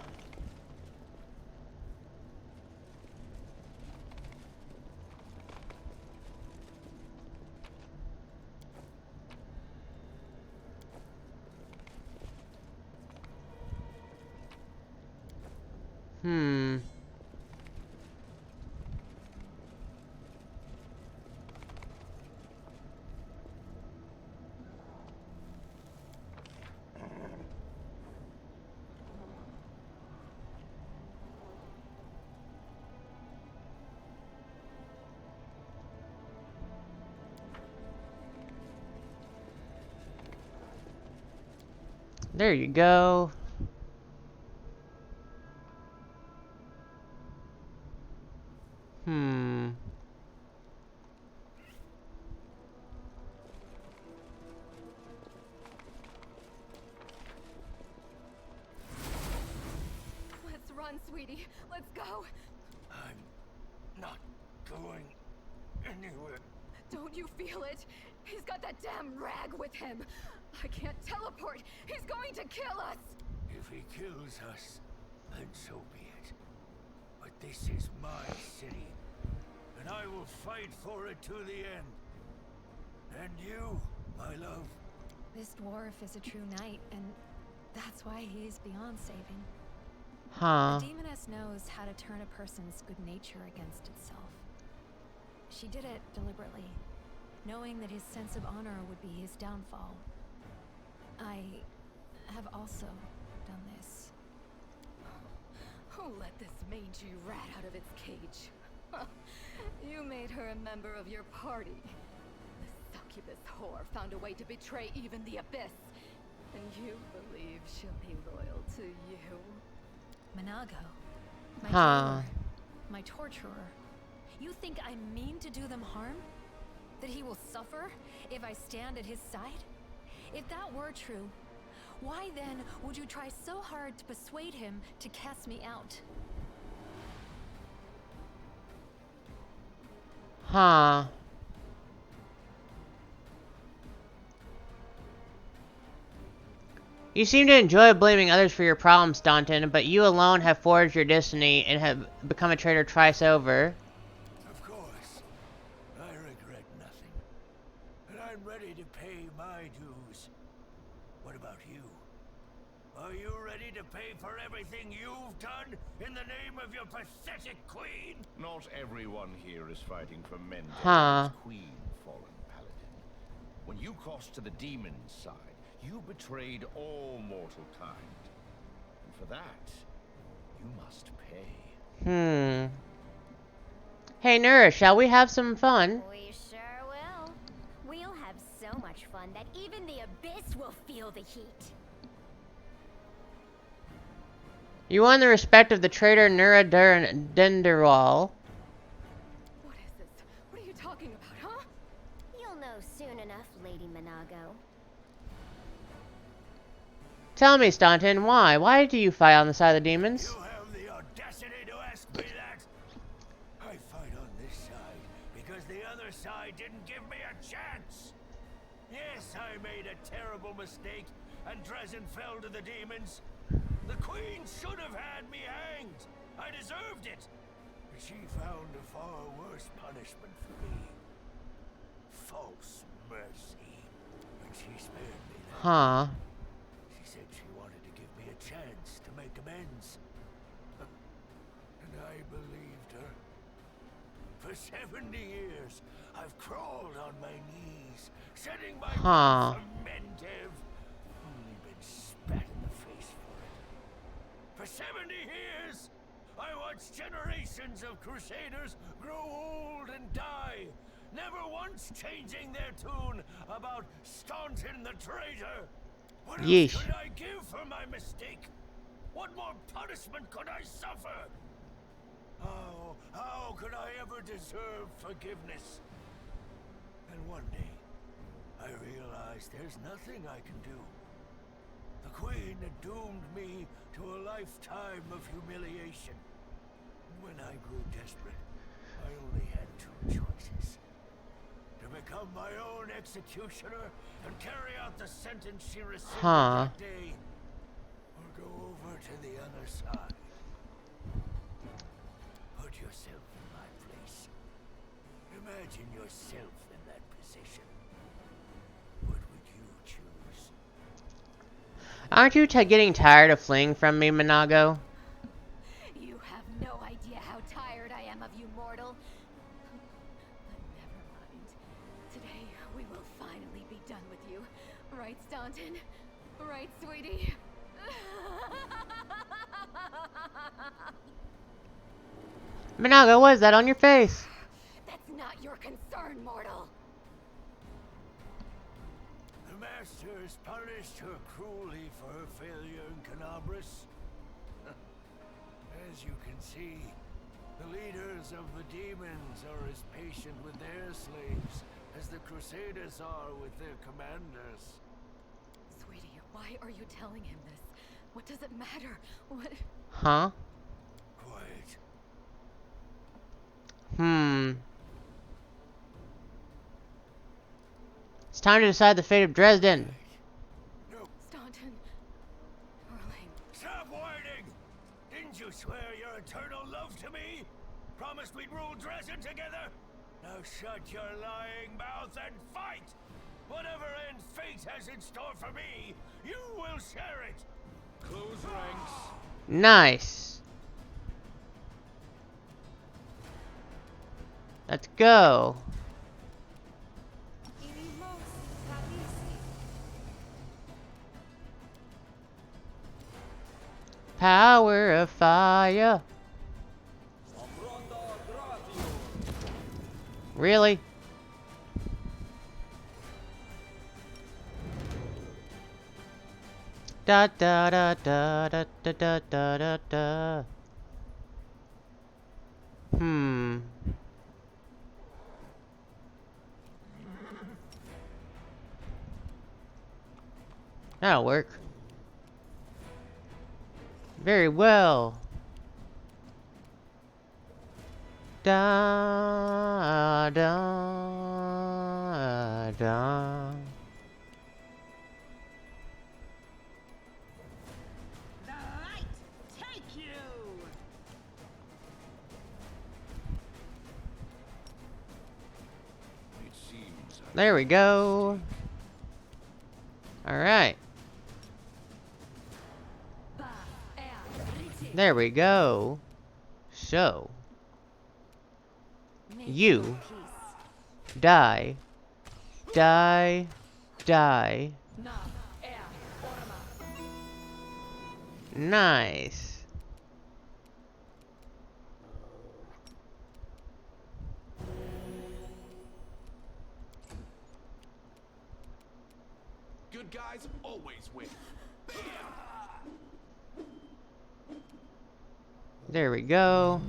There you go. Let's run, sweetie. Let's go. I'm not going anywhere. Don't you feel it? He's got that damn rag with him. I can't teleport. He's going to kill us. If he kills us, then so be it. But this is my city, and I will fight for it to the end. And you, my love. This dwarf is a true knight, and that's why he is beyond saving. Huh. The demoness knows how to turn a person's good nature against itself. She did it deliberately, knowing that his sense of honor would be his downfall. I have also done this. Who let this mangy rat out of its cage? You made her a member of your party. The succubus whore found a way to betray even the abyss. And you believe she'll be loyal to you? Manago, my jailer, my torturer. You think I mean to do them harm? That he will suffer if I stand at his side? If that were true, why then would you try so hard to persuade him to cast me out? Huh. You seem to enjoy blaming others for your problems, Staunton, but you alone have forged your destiny and have become a traitor twice over. Of course, I regret nothing. And I'm ready to pay my dues. What about you? Are you ready to pay for everything you've done in the name of your pathetic queen? Not everyone here is fighting for Mendel's queen, fallen paladin. When you crossed to the demon's side, you betrayed all mortal kind. And for that, you must pay. Hey, Nura, shall we have some fun? We sure will. We'll have so much fun that even the abyss will feel the heat. You won the respect of the traitor Nura Denderwall. What is this? What are you talking about, huh? You'll know soon enough, Lady Manago. Tell me, Staunton, why? Why do you fight on the side of the demons? You have the audacity to ask me that? I fight on this side because the other side didn't give me a chance. Yes, I made a terrible mistake and Dresden fell to the demons. The queen should have had me hanged. I deserved it. But she found a far worse punishment for me. False mercy. And she spared me that. She said she wanted to give me a chance to make amends. And I believed her. For 70 years, I've crawled on my knees, setting my for Mendev. Only been spat in the face for it. For 70 years, I watched generations of crusaders grow old and die, never once changing their tune about Staunton the traitor. What else Yeesh. could I give for my mistake? What more punishment could I suffer? How could I ever deserve forgiveness? And one day, I realized there's nothing I can do. The Queen had doomed me to a lifetime of humiliation. When I grew desperate, I only had two choices. To become my own executioner and carry out the sentence she received that day, or go over to the other side. Put yourself in my place. Imagine yourself in that position. What would you choose? Aren't you getting tired of fleeing from me, Minago? You have no idea how tired I am of you, mortal. But never mind. Today, we will finally be done with you. Right, Staunton? Right, sweetie? Minago, what is that on your face? That's not your concern, mortal. The Masters punished her cruelly for her failure in Canabras. As you can see, the leaders of the demons are as patient with their slaves as the Crusaders are with their commanders. Sweetie, why are you telling him this? What does it matter? What? Huh? Quiet. It's time to decide the fate of Dresden. No. Staunton. Darling. Stop whining! Didn't you swear your eternal love to me? Promised we'd rule Dresden together? Now shut your lying mouth and fight! Whatever end fate has in store for me, you will share it! Close ranks. Nice. Let's go. Power of fire. Really? Da da da da da da da da da da. That'll work. Very well. Da da da. The light take you! It seems There we go. All right. There we go. So, you die, die, die. Nice. good guys always win. There we go.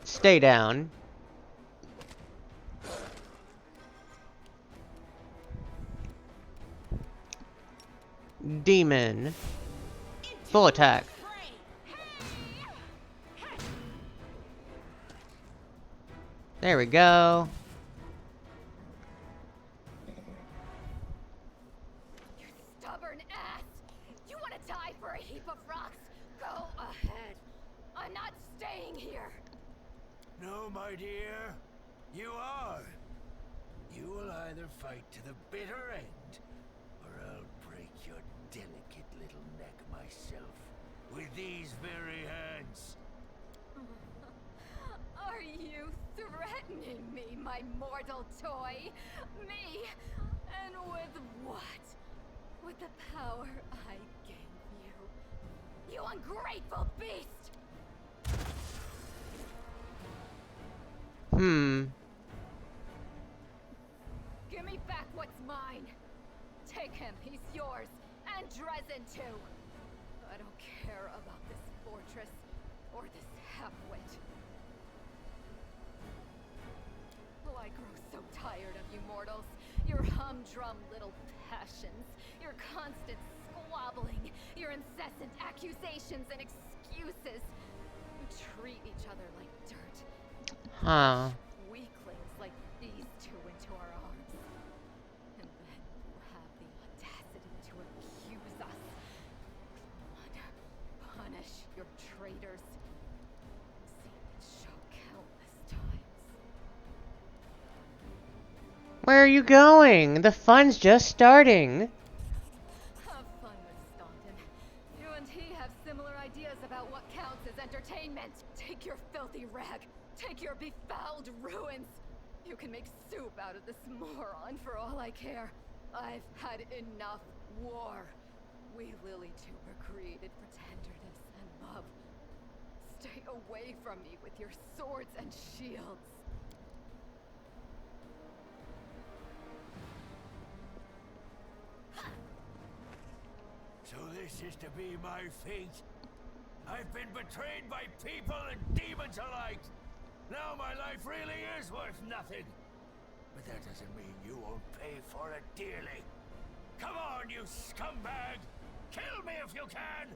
Stay down. Demon. Full attack. There we go. You stubborn ass! You want to die for a heap of rocks? Go ahead. I'm not staying here. No, my dear. You are. You will either fight to the bitter end, or I'll break your delicate with these very hands. Are you threatening me, my mortal toy? Me? And with what? With the power I gave you. You ungrateful beast! Give me back what's mine. Take him, he's yours. And Dresden too. I don't care about this fortress or this half-wit. Oh, I grow so tired of you mortals. Your humdrum little passions. Your constant squabbling. Your incessant accusations and excuses. You treat each other like dirt. Huh. Weaklings like these two into our arms. And then you have the audacity to accuse us. Come on, punish your traitors. I've seen it show countless times. Where are you going? The fun's just starting. Have fun with Staunton. You and he have similar ideas about what counts as entertainment. Take your filthy rag. Take your befouled ruins. You can make soup out of this moron for all I care. I've had enough war. We Lily two were created for tenderness and love. Stay away from me with your swords and shields. So this is to be my fate? I've been betrayed by people and demons alike. Now my life really is worth nothing. But that doesn't mean you won't pay for it dearly. Come on, you scumbag! Kill me if you can!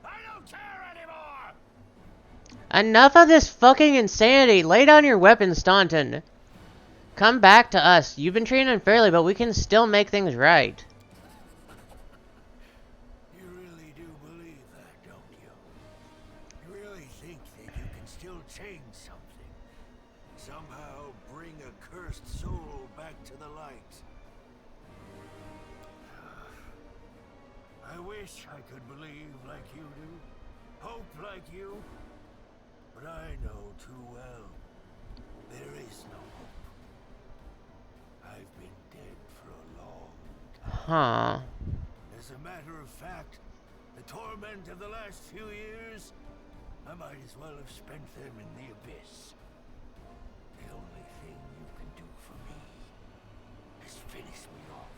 I don't care anymore! Enough of this fucking insanity. Lay down your weapon, Staunton. Come back to us. You've been treated unfairly, but we can still make things right. You really do believe that, don't you? You really think that you can still change something? Somehow bring a cursed soul back to the light? I wish I could believe like you do, hope like you, but I know too well, there is no hope. I've been dead for a long time. Huh. As a matter of fact, the torment of the last few years, I might as well have spent them in the abyss. The only thing you can do for me is finish me off.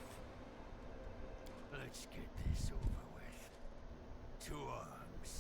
Let's get this over with. To arms.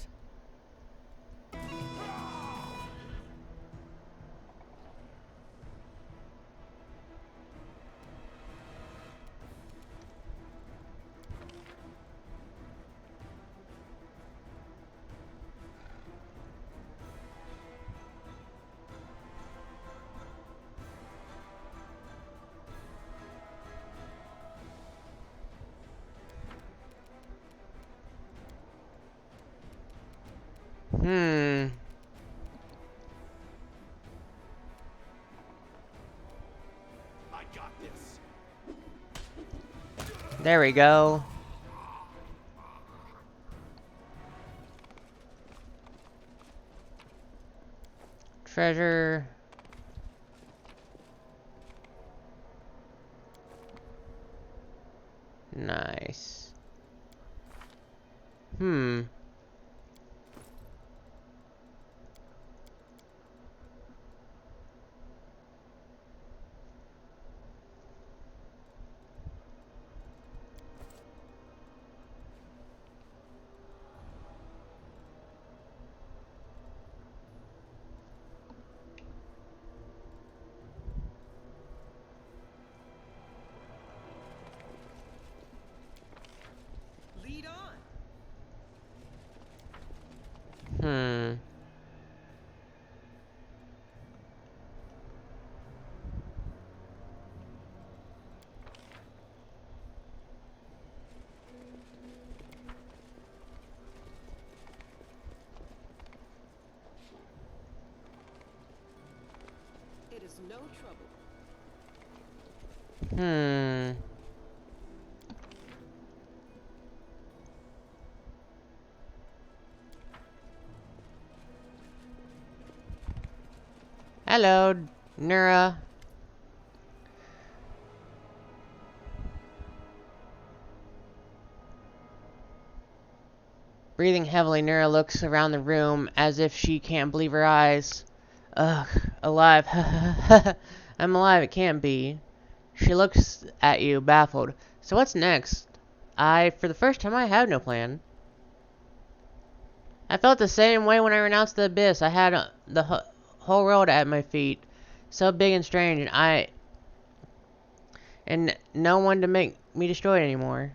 I got this. There we go. Treasure. Nice. Lead on. It is no trouble. Hello, Nura. Breathing heavily, Nura looks around the room as if she can't believe her eyes. Ugh, alive. I'm alive, it can't be. She looks at you, baffled. So what's next? For the first time, I have no plan. I felt the same way when I renounced the abyss. I had the whole world at my feet. So big and strange, and no one to make me destroy it anymore.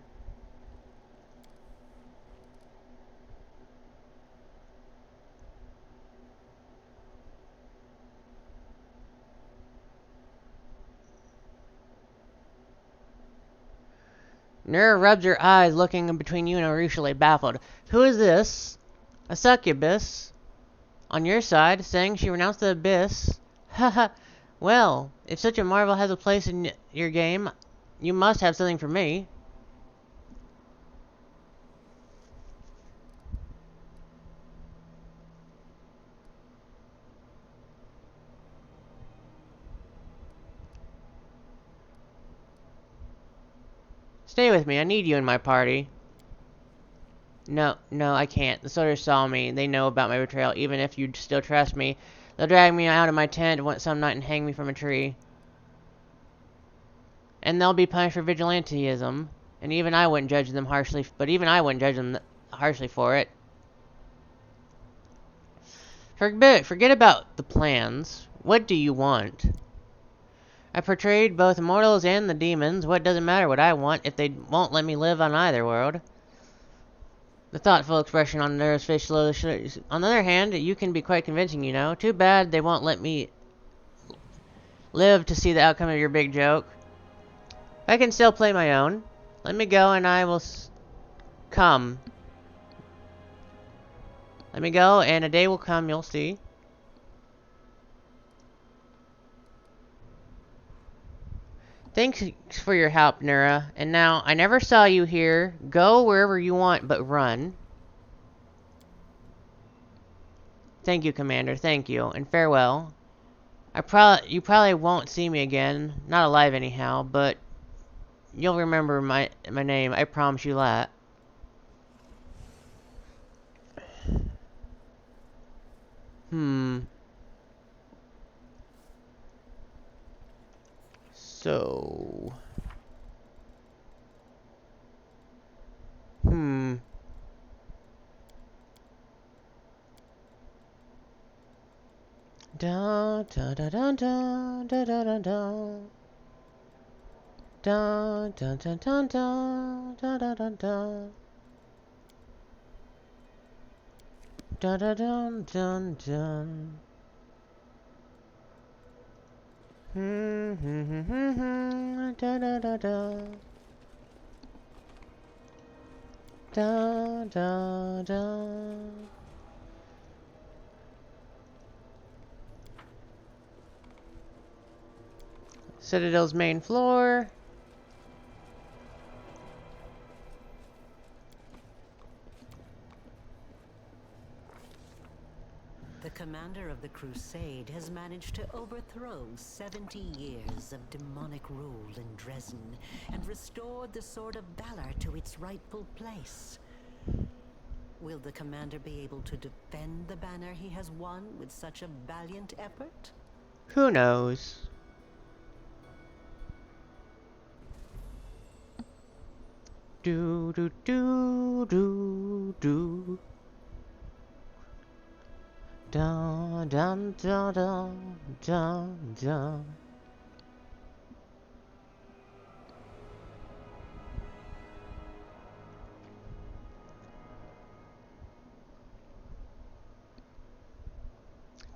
Nura rubs her eyes, looking in between you and Arushale, baffled. Who is this? A succubus? On your side, saying she renounced the abyss? Haha. Well, if such a marvel has a place in your game, you must have something for me. Stay with me, I need you in my party. No, I can't. The soldiers saw me. They know about my betrayal. Even if you still trust me, they'll drag me out of my tent some night and hang me from a tree. And they'll be punished for vigilantism. And even I wouldn't judge them harshly, for it. Forget about the plans. What do you want? I portrayed both mortals and the demons. What does it matter what I want if they won't let me live on either world? The thoughtful expression on Nura's face slowly shows. On the other hand, you can be quite convincing, you know. Too bad they won't let me live to see the outcome of your big joke. I can still play my own. Let me go and I will come. Let me go and a day will come, you'll see. Thanks for your help, Nura. And now, I never saw you here. Go wherever you want, but run. Thank you, Commander. Thank you. And farewell. You probably won't see me again. Not alive anyhow, but you'll remember my name. I promise you that. So... Da da da da da da da da da. Da da da da da da da da da. Da da dun dun dun. Da da da da. Da da da. Citadel's main floor. The commander of the crusade has managed to overthrow 70 years of demonic rule in Dresden and restored the Sword of Valor to its rightful place. Will the commander be able to defend the banner he has won with such a valiant effort? Who knows? Do do do do do. Dun dun dun dun dun dun.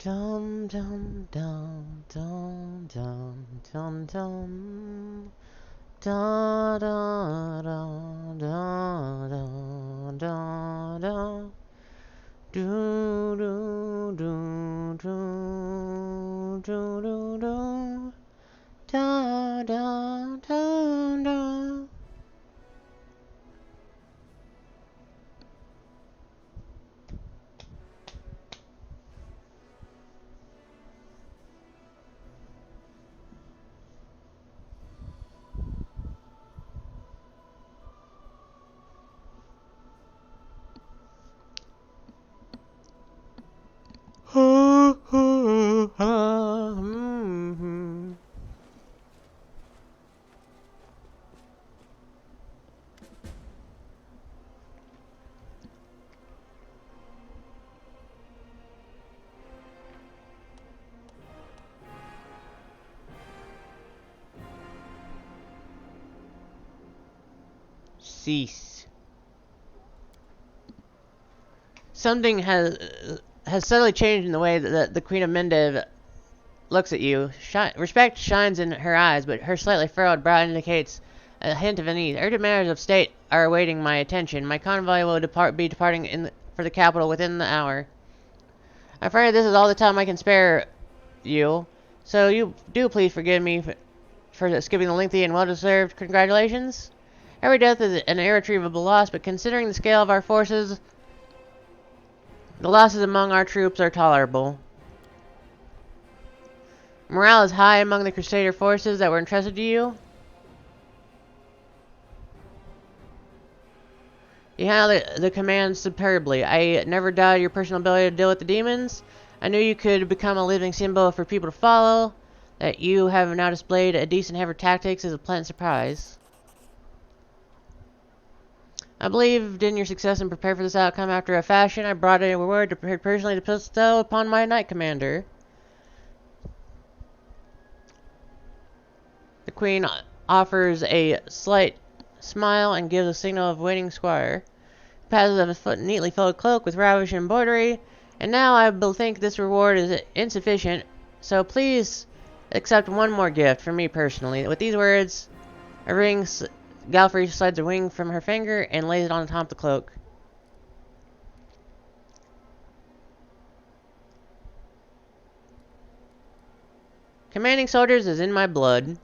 Dum dum dum dum dum dum dum. Da da da da da da da. Do do do do do do do. Da da da da. cease. Something has subtly changed in the way that the Queen of Mendiv looks at you. Respect shines in her eyes, but her slightly furrowed brow indicates a hint of unease. Urgent matters of state are awaiting my attention. My convoy will be departing for the capital within the hour. I'm afraid this is all the time I can spare you, so you do please forgive me for skipping the lengthy and well-deserved congratulations. Every death is an irretrievable loss, but considering the scale of our forces, the losses among our troops are tolerable. Morale is high among the Crusader forces that were entrusted to you. You handled the command superbly. I never doubted your personal ability to deal with the demons. I knew you could become a living symbol for people to follow. That you have now displayed a decent head of tactics is a pleasant surprise. I believed in your success and prepared for this outcome after a fashion. I brought a reward to personally to bestow upon my knight commander. The queen offers a slight smile and gives a signal of waiting squire. Passes of a foot neatly folded cloak with ravish embroidery. And now I think this reward is insufficient, so please accept one more gift from me personally. With these words, Galfrey slides a wing from her finger and lays it on top of the cloak. Commanding soldiers is in my blood.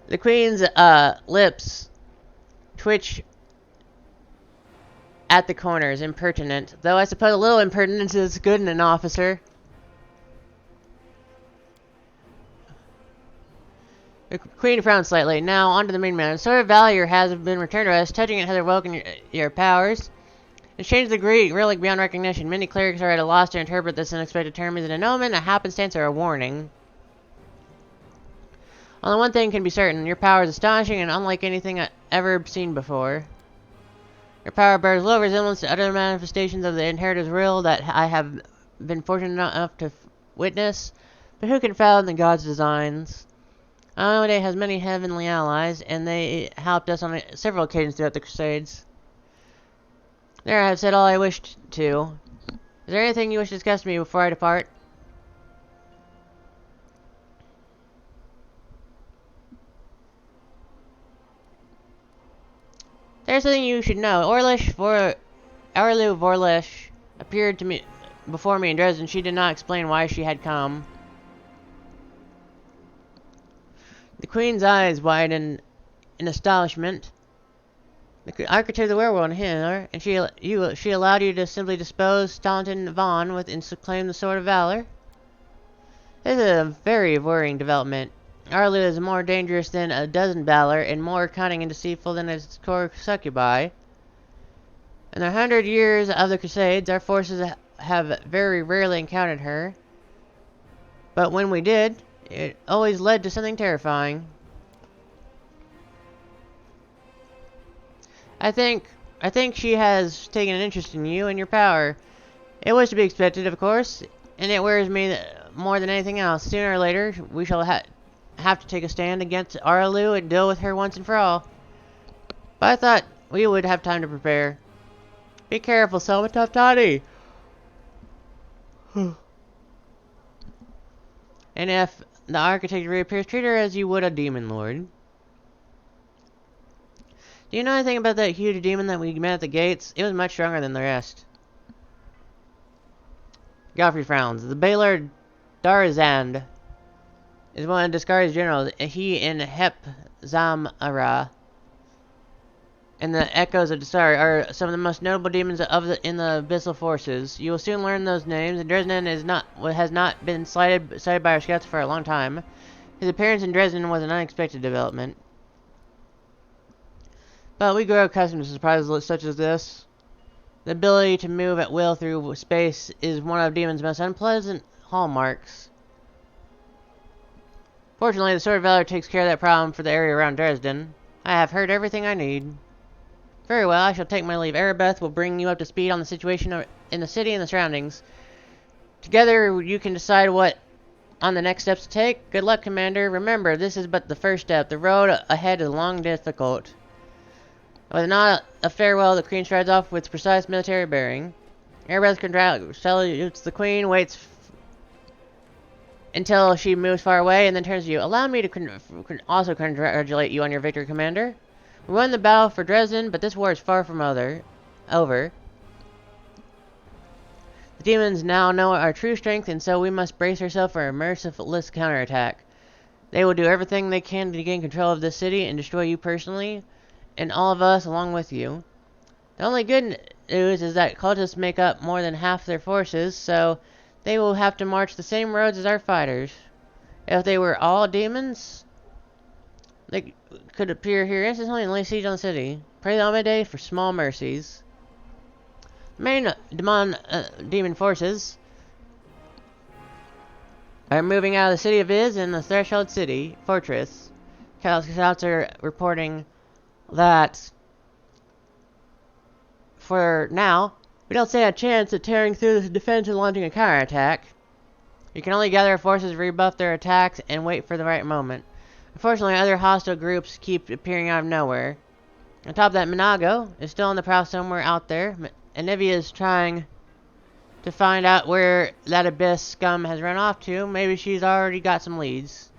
The queen's lips twitch at the corners, impertinent. Though I suppose a little impertinence is good in an officer. The queen frowned slightly. Now, on to the main matter. The sword of valor has been returned to us. Touching it has awoken your powers. It's changed the Greek relic beyond recognition. Many clerics are at a loss to interpret this unexpected term. Is it an omen, a happenstance, or a warning? Only one thing can be certain. Your power is astonishing and unlike anything I've ever seen before. Your power bears little resemblance to other manifestations of the inheritor's will that I have been fortunate enough to witness. But who can fathom the god's designs? Amade has many heavenly allies, and they helped us on several occasions throughout the Crusades. There, I have said all I wished to. Is there anything you wish to discuss with me before I depart? There's something you should know. Orlu Vorlish appeared to me before me in Dresden. She did not explain why she had come. The queen's eyes widened in astonishment. The architect of the werewolf in her, and she allowed you to simply dispose Staunton Vaughn with and claim the sword of valor. This is a very worrying development. Arlu is more dangerous than a dozen valor and more cunning and deceitful than its core succubi. In the 100 years of the Crusades, our forces have very rarely encountered her. But when we did, it always led to something terrifying. I think she has taken an interest in you and your power. It was to be expected, of course, and it worries me more than anything else. Sooner or later, we shall have to take a stand against Arlu and deal with her once and for all. But I thought we would have time to prepare. Be careful, Selma Toftani. And if the architect reappears, treat her as you would a demon lord. Do you know anything about that huge demon that we met at the gates? It was much stronger than the rest. Godfrey frowns. The Baylor Darzand is one of Discard's generals. He and Hep Zamara and the Echoes of Discard are some of the most notable demons in the Abyssal forces. You will soon learn those names, and Dresden has not been cited by our scouts for a long time. His appearance in Dresden was an unexpected development. But we grow accustomed to surprises such as this. The ability to move at will through space is one of demons' most unpleasant hallmarks. Fortunately, the Sword of Valor takes care of that problem for the area around Dresden. I have heard everything I need. Very well, I shall take my leave. Erebeth will bring you up to speed on the situation in the city and the surroundings. Together, you can decide what on the next steps to take? Good luck, Commander. Remember, this is but the first step. The road ahead is long and difficult. With not a farewell, the Queen strides off with precise military bearing. Airbus salutes the Queen, waits until she moves far away, and then turns to you. Allow me to also congratulate you on your victory, Commander. We won the battle for Dresden, but this war is far from over. The demons now know our true strength, and so we must brace ourselves for a merciless counterattack. They will do everything they can to gain control of this city and destroy you personally, and all of us along with you. The only good news is that cultists make up more than half their forces, so they will have to march the same roads as our fighters. If they were all demons, they could appear here instantly and lay siege on the city. Pray the Almighty for small mercies. The main demon forces are moving out of the city of Iz and the Threshold City Fortress. Scouts are reporting that for now, we don't stand a chance at tearing through this defense and launching a counterattack. You can only gather forces, rebuff their attacks, and wait for the right moment. Unfortunately, other hostile groups keep appearing out of nowhere. On top of that, Minago is still on the prowl somewhere out there, and Nivea is trying to find out where that Abyss scum has run off to. Maybe she's already got some leads.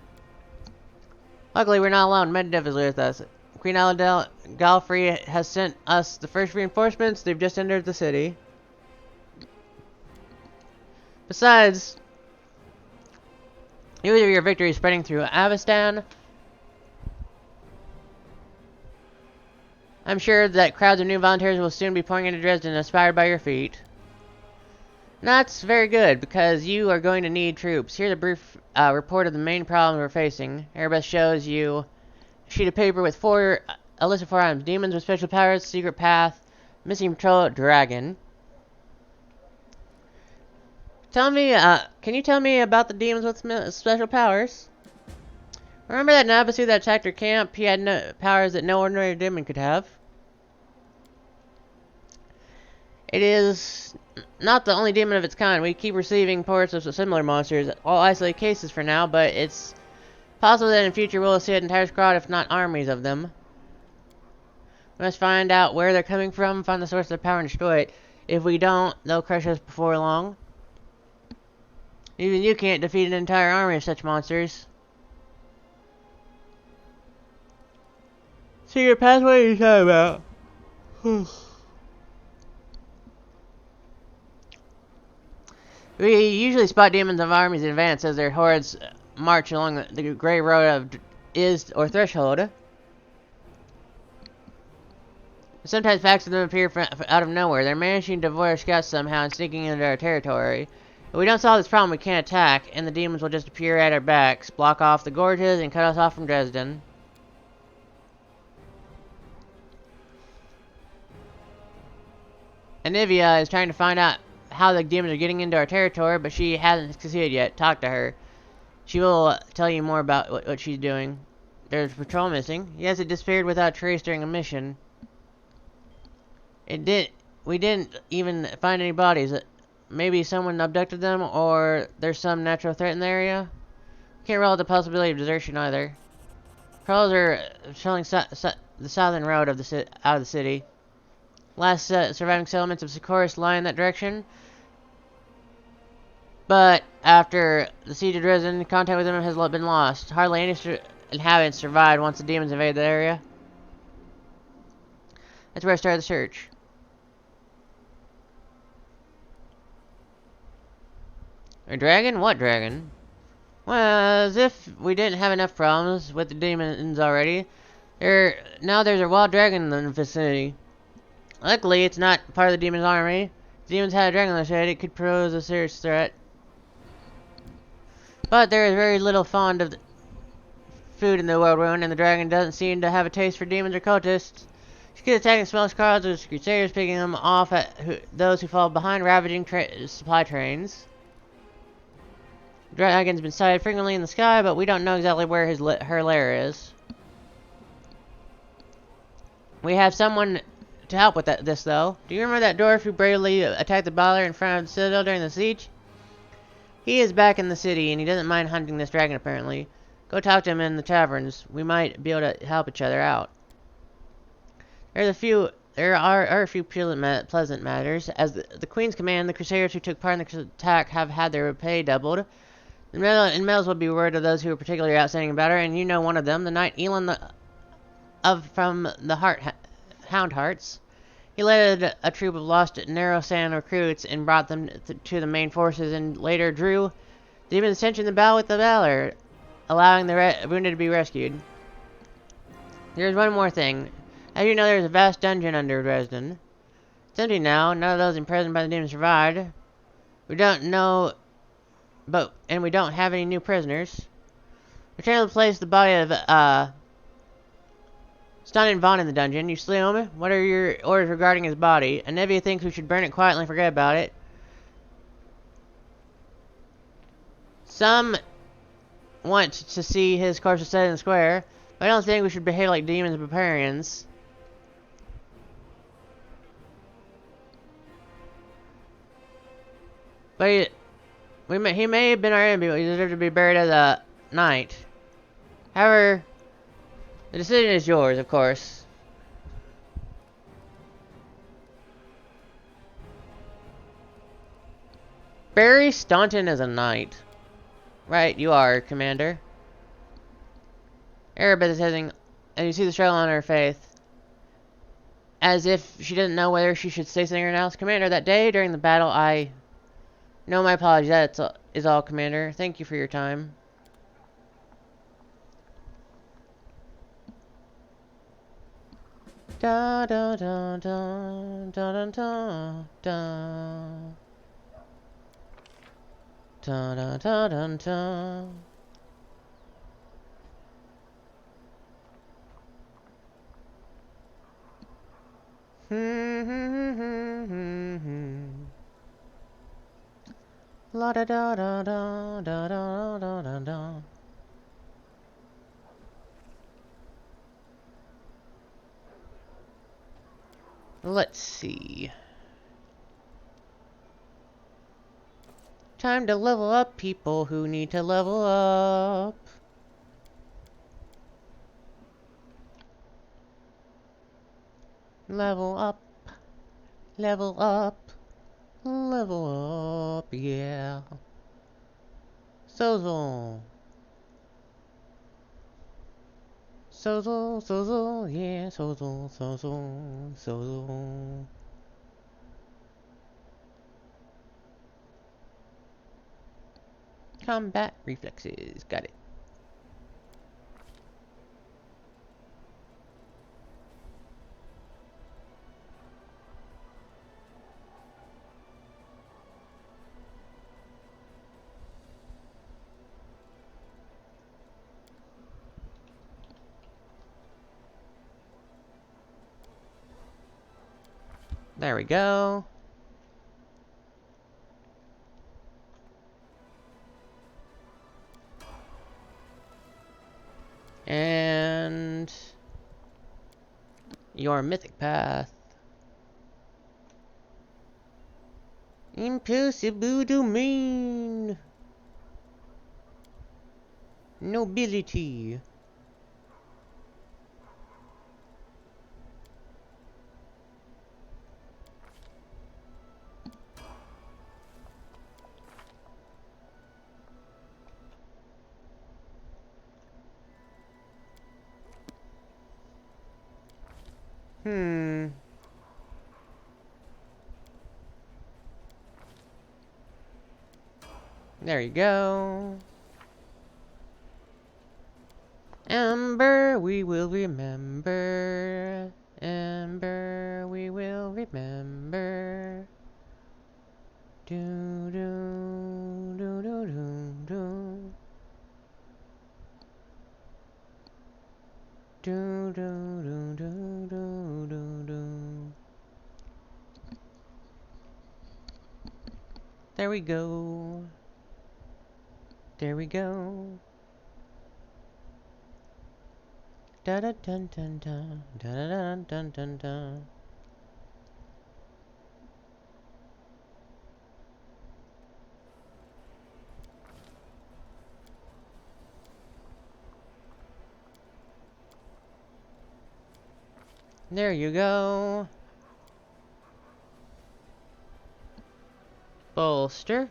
Luckily, we're not alone. Medivh is with us. Queen Aladel Galfrey has sent us the first reinforcements. They've just entered the city. Besides, news of your victory is spreading through Avestan. I'm sure that crowds of new volunteers will soon be pouring into Dresden, inspired by your feat. And that's very good, because you are going to need troops. Here's a brief report of the main problems we're facing. Airbus shows you a sheet of paper with a list of 4 items. Demons with special powers, secret path, missing patrol, dragon. Can you tell me about the demons with special powers? Remember that Nabasu that attacked our camp? He had powers that no ordinary demon could have. It is not the only demon of its kind. We keep receiving reports of similar monsters. All isolated cases for now, but it's possible that in future we'll see an entire squad, if not armies of them. We must find out where they're coming from, find the source of their power, and destroy it. If we don't, they'll crush us before long. Even you can't defeat an entire army of such monsters. Secret pathway, what are you talking about? We usually spot demons of armies in advance as their hordes march along the gray road of Iz or Threshold. Sometimes packs of them appear out of nowhere. They're managing to avoid our scouts somehow and sneaking into our territory. If we don't solve this problem, we can't attack, and the demons will just appear at our backs, block off the gorges, and cut us off from Dresden. Anivia is trying to find out how the demons are getting into our territory, but she hasn't succeeded yet. Talk to her. She will tell you more about what she's doing. There's a patrol missing. Yes, it disappeared without trace during a mission. We didn't even find any bodies. Maybe someone abducted them, or there's some natural threat in the area. Can't rule out the possibility of desertion either. Patrols are patrolling the southern road of out of the city. Last surviving settlements of Sikoris lie in that direction. But after the siege of Dresden, contact with them has been lost. Hardly any inhabitants survived once the demons invaded the area. That's where I started the search. A dragon? What dragon? Well, as if we didn't have enough problems with the demons already. Now there's a wild dragon in the vicinity. Luckily, it's not part of the demon's army. If the demons had a dragon on their side, it could pose a serious threat. But there is very little fond of food in the world ruin, and the dragon doesn't seem to have a taste for demons or cultists. She keeps attacking small squads of crusaders, picking them off at those who fall behind, ravaging supply trains. The dragon's been sighted frequently in the sky, but we don't know exactly where her lair is. We have someone to help with this, though. Do you remember that dwarf who bravely attacked the battler in front of the citadel during the siege? He is back in the city, and he doesn't mind hunting this dragon, apparently. Go talk to him in the taverns. We might be able to help each other out. There are a few pleasant matters. As the Queen's command, the Crusaders who took part in the attack have had their pay doubled. The medals will be word of those who are particularly outstanding about her, and you know one of them, the Knight Elon from the Hound Hearts. He led a troop of lost Narrow-Sand recruits and brought them to the main forces, and later drew Demon's attention in the battle with the Valor, allowing the wounded to be rescued. There's one more thing. As you know, there's a vast dungeon under Dresden. It's empty now. None of those imprisoned by the demons survived. We don't know, and we don't have any new prisoners. Return to the place the body of Stan and Vaughn in the dungeon. You slew him. What are your orders regarding his body? Anevia thinks we should burn it quietly and forget about it. Some want to see his corpse set in the square, but I don't think we should behave like demons and barbarians. But he may have been our enemy, but he deserved to be buried as a knight. However, the decision is yours, of course. Barry Staunton as a knight. Right, you are, Commander. Arabeth is heading, and you see the struggle on her face, as if she didn't know whether she should say something or else. Commander, that day during the battle, No, my apologies. That is all, Commander. Thank you for your time. Da da da da da da da da da da da da da. La da da da da da da da da da. Let's see. Time to level up, people who need to level up. Level up. Level up. Level up, yeah. Sozo. Sozo, Sozo, yeah, Sozo, Sozo, Sozo. Combat reflexes, got it. There we go. And your mythic path. Impossible domain. Nobility. There you go. Amber, we will remember. Amber, we will remember. Do do do do do do. Do do do do do do do. There we go. There we go. Da da dun dun dun da da dun dun dun dun. There you go. Bolster.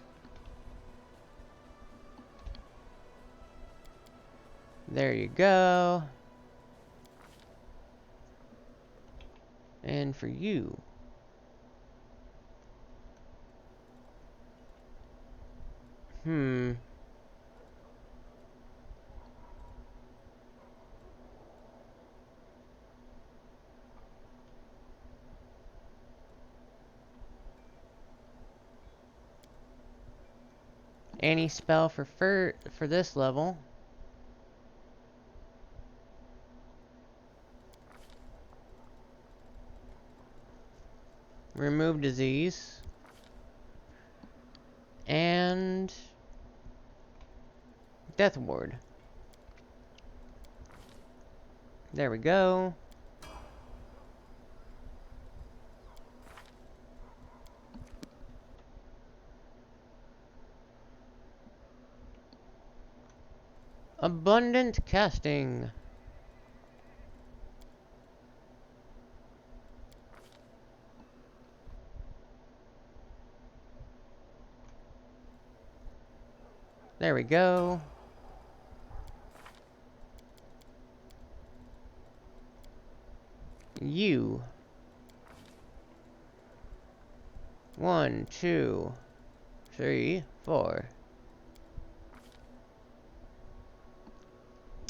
There you go. And for you. Any spell for this level. Remove disease. And Death Ward. There we go. Abundant casting. There we go. You. 1, 2, 3, 4.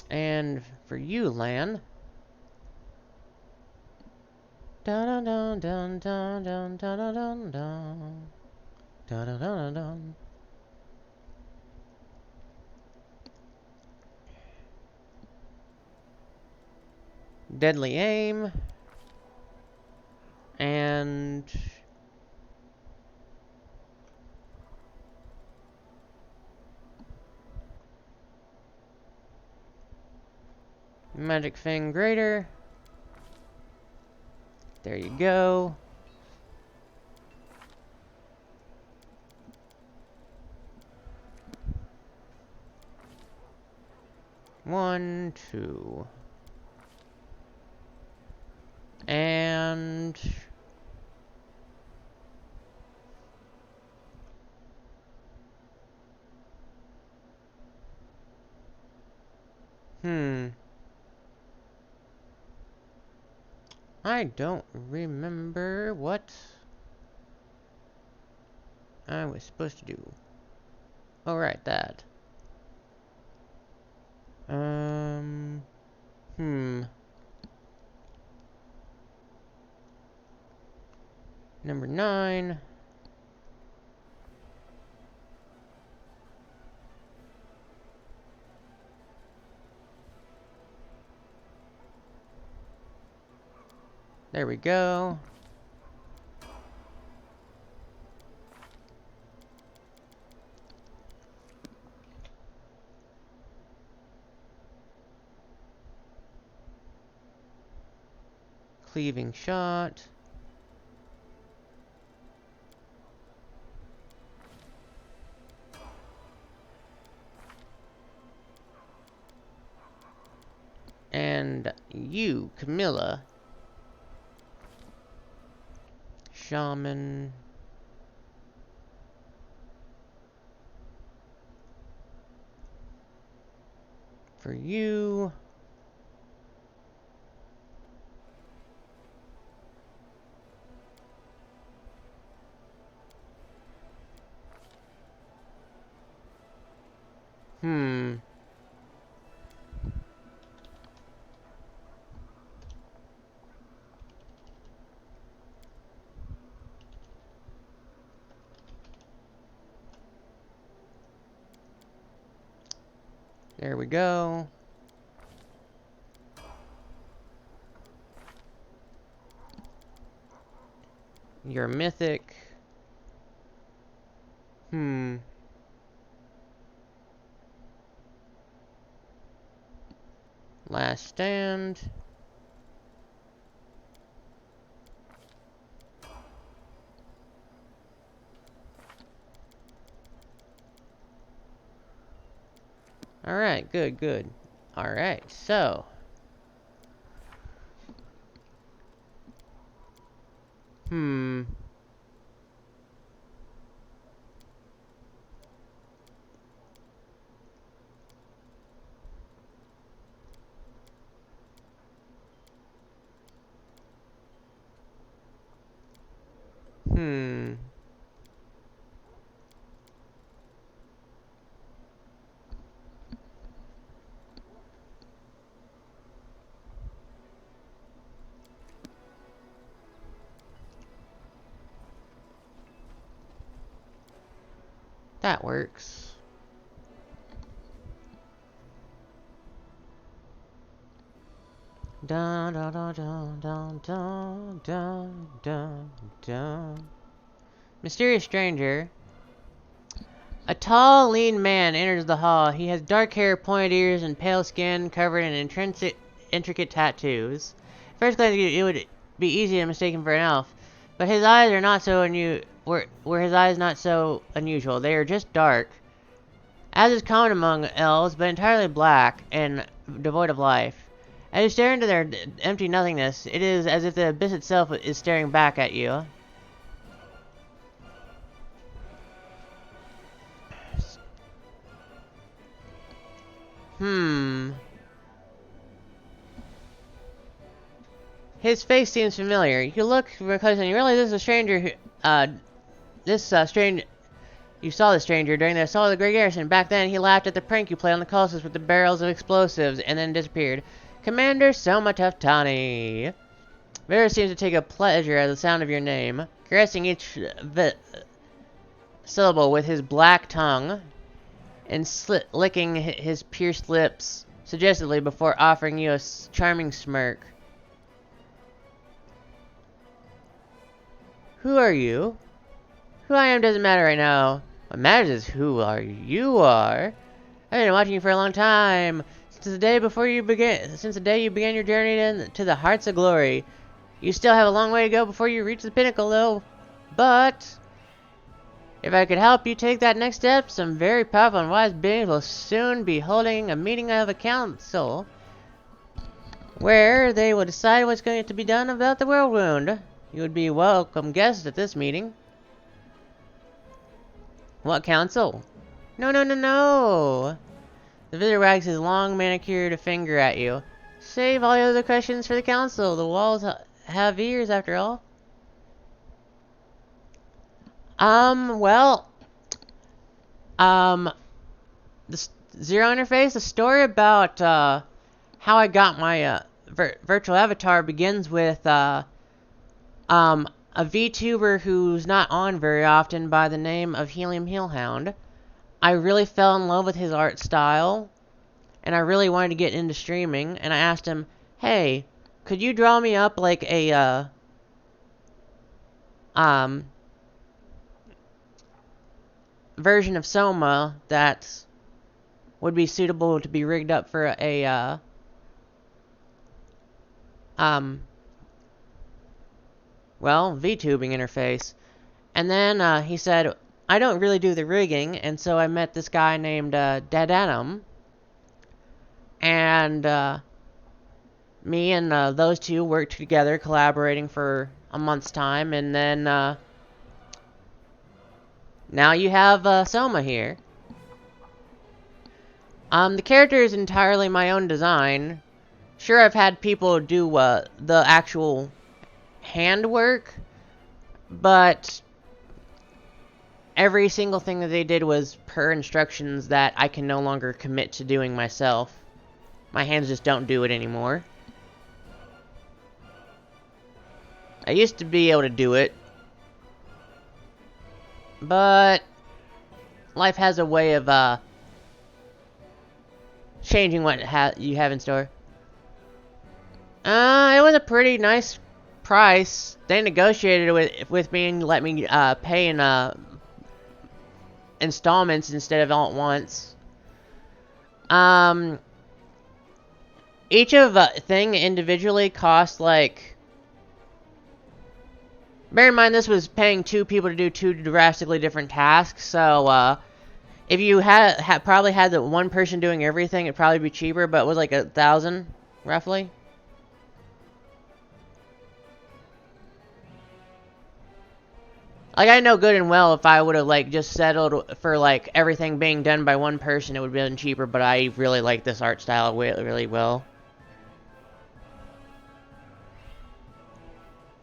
And for you, Lan. Dun dun dun dun dun dun dun dun dun dun dun dun dun. Deadly aim. And Magic Fang Greater. There you go. One, two. And I don't remember what I was supposed to do. Oh, right, that. Number 9. There we go. Cleaving shot. And you, Camilla. Shaman. For you. There we go. Your Mythic. Last stand. Alright, good, good. Alright, so Hmm. Hmm. That works. Dun dun dun dun dun dun dun dun dun. Mysterious stranger. A tall, lean man enters the hall. He has dark hair, pointed ears, and pale skin covered in intricate tattoos. At first glance, it would be easy to mistake him for an elf, but his eyes are not so were his eyes not so unusual. They are just dark, as is common among elves, but entirely black and devoid of life. As you stare into their empty nothingness, it is as if the abyss itself is staring back at you. Hmm. His face seems familiar. You look because and you realize this is a stranger who, stranger. You saw the stranger during the assault of the Great Garrison. Back then, he laughed at the prank you played on the Colossus with the barrels of explosives, and then disappeared. Commander Soma Tuftani. Vera seems to take a pleasure at the sound of your name, caressing each syllable with his black tongue, and licking his pierced lips suggestively before offering you a charming smirk. Who are you? Who I am doesn't matter right now. What matters is who you are. I've been watching you for a long time. Since the day you began your journey to the Hearts of Glory. You still have a long way to go before you reach the pinnacle, though. But if I could help you take that next step, some very powerful and wise beings will soon be holding a meeting of a council where they will decide what's going to be done about the world wound. You would be welcome guests at this meeting. What council? No, no, no, no! The visitor wags his long manicured finger at you. Save all your other questions for the council. The walls have ears, after all. Well, the Zero Interface, the story about, how I got my, virtual avatar begins with, a VTuber who's not on very often by the name of Helium Hellhound. I really fell in love with his art style, and I really wanted to get into streaming, and I asked him, hey, could you draw me up like a, version of Soma that would be suitable to be rigged up for a, well, VTubing interface. And then, he said, I don't really do the rigging, and so I met this guy named, Dadanum. And, me and, those two worked together, collaborating for a month's time, and then, now you have, Soma here. The character is entirely my own design. Sure, I've had people do, the actual handwork, but every single thing that they did was per instructions that I can no longer commit to doing myself. My hands just don't do it anymore. I used to be able to do it, but life has a way of changing what you have in store. It was a pretty nice price. They negotiated with me and let me pay in installments instead of all at once. Each of thing individually cost like. Bear in mind, this was paying two people to do two drastically different tasks, so, if you probably had the one person doing everything, it'd probably be cheaper, but it was like 1,000, roughly. Like, I know good and well if I would have, like, just settled for, like, everything being done by one person, it would have been cheaper, but I really like this art style really well.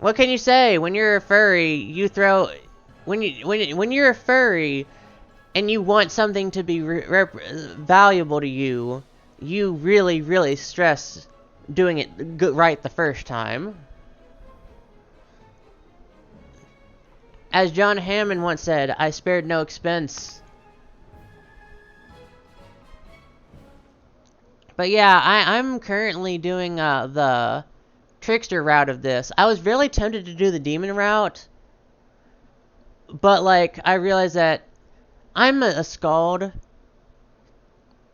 What can you say? When you're a furry, you throw... When you're a furry, and you want something to be valuable to you, you really, really stress doing it right the first time. As John Hammond once said, I spared no expense. But yeah, I'm currently doing the trickster route of this. I was really tempted to do the demon route, but like I realized that I'm a Scald.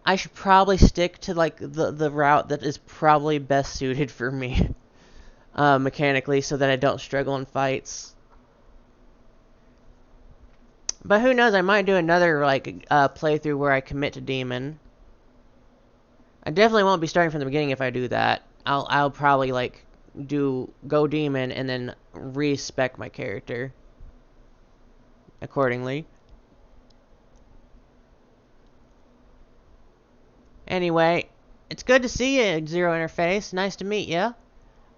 I should probably stick to like the route that is probably best suited for me mechanically, so that I don't struggle in fights. But who knows, I might do another, like, playthrough where I commit to Demon. I definitely won't be starting from the beginning if I do that. I'll probably, like, go Demon and then respec my character accordingly. Anyway, it's good to see you, Zero Interface. Nice to meet you.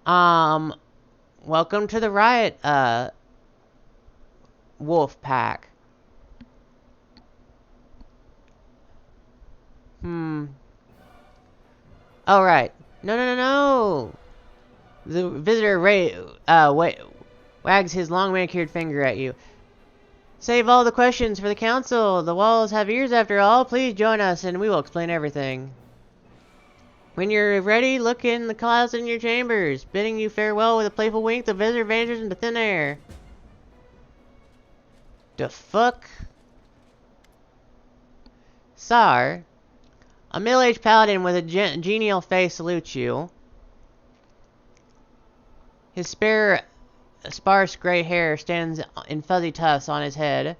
Welcome to the Riot, Wolf Pack. Alright. No. The visitor wags his long manicured finger at you. Save all the questions for the council. The walls have ears after all. Please join us and we will explain everything. When you're ready, look in the closet in your chambers. Bidding you farewell with a playful wink, the visitor vanishes into thin air. The fuck? Sar, a middle-aged paladin with a genial face salutes you. His sparse gray hair stands in fuzzy tufts on his head,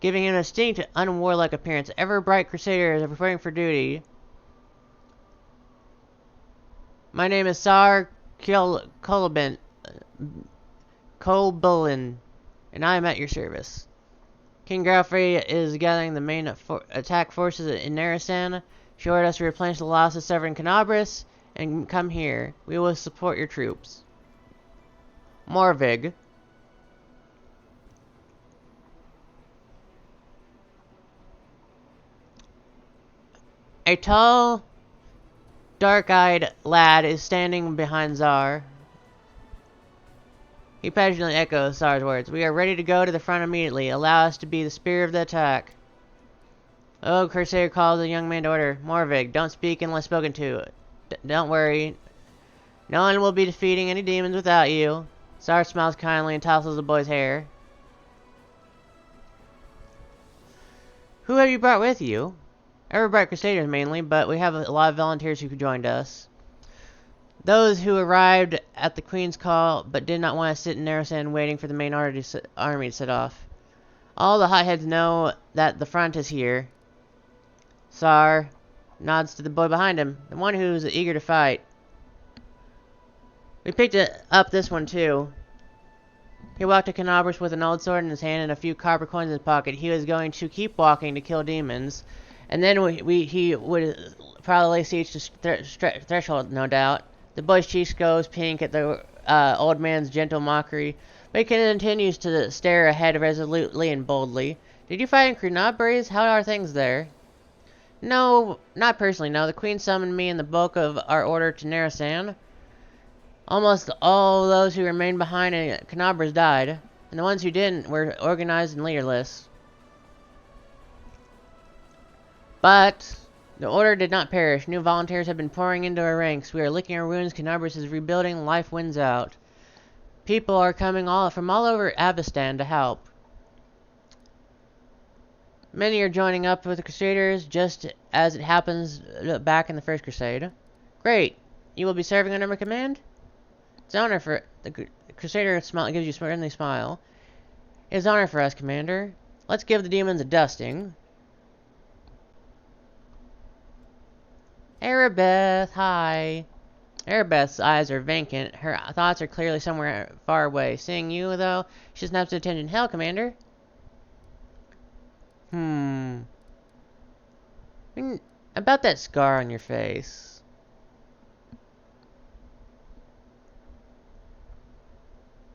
giving him a distinct, unwarlike appearance. Ever-bright crusaders are preparing for duty. My name is Sar Kolbin, and I am at your service. King Galfrey is gathering the main attack forces in Narasan. She ordered us to replenish the losses suffered in Canabris, and come here. We will support your troops. Morvig. A tall, dark-eyed lad is standing behind Zar. He passionately echoes Zar's words. We are ready to go to the front immediately. Allow us to be the spear of the attack. Oh, Crusader calls the young man to order. Morvig, don't speak unless spoken to. Don't worry. No one will be defeating any demons without you. Zar smiles kindly and tousles the boy's hair. Who have you brought with you? Everbright Crusaders mainly, but we have a lot of volunteers who joined us. Those who arrived at the Queen's call, but did not want to sit in Narasan waiting for the main army to set off. All the hotheads know that the front is here. Sar nods to the boy behind him, the one who's eager to fight. We picked up this one too. He walked to Canabris with an old sword in his hand and a few copper coins in his pocket. He was going to keep walking to kill demons, and then he would probably lay siege to threshold, no doubt. The boy's cheeks goes pink at the old man's gentle mockery, but he continues to stare ahead resolutely and boldly. Did you fight in Canabris? How are things there? No, not personally, no. The Queen summoned me and the bulk of our order to Narasan. Almost all those who remained behind in Canabris died, and the ones who didn't were organized and leaderless. But the order did not perish. New volunteers have been pouring into our ranks. We are licking our wounds. Canabris is rebuilding. Life wins out. People are coming from all over Avestan to help. Many are joining up with the Crusaders, just as it happens back in the First Crusade. Great. You will be serving under my command? It's an honor for... The Crusader gives you a friendly smile. It is an honor for us, Commander. Let's give the demons a dusting. Arabeth, hi. Arabeth's eyes are vacant. Her thoughts are clearly somewhere far away. Seeing you, though, she snaps to attention. Hell, Commander. About that scar on your face.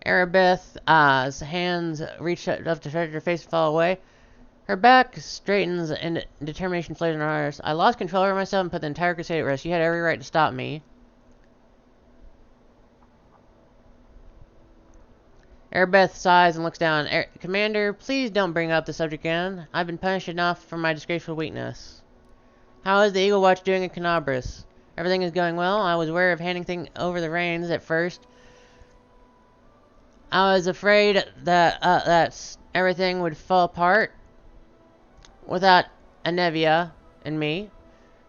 Arabeth's hands reach up to touch her face and fall away. Her back straightens and determination flares in her eyes. I lost control over myself and put the entire crusade at rest. You had every right to stop me. Arabeth sighs and looks down. Commander, please don't bring up the subject again. I've been punished enough for my disgraceful weakness. How is the Eagle Watch doing in Canabras? Everything is going well. I was aware of handing over the reins at first. I was afraid that everything would fall apart without Anevia and me,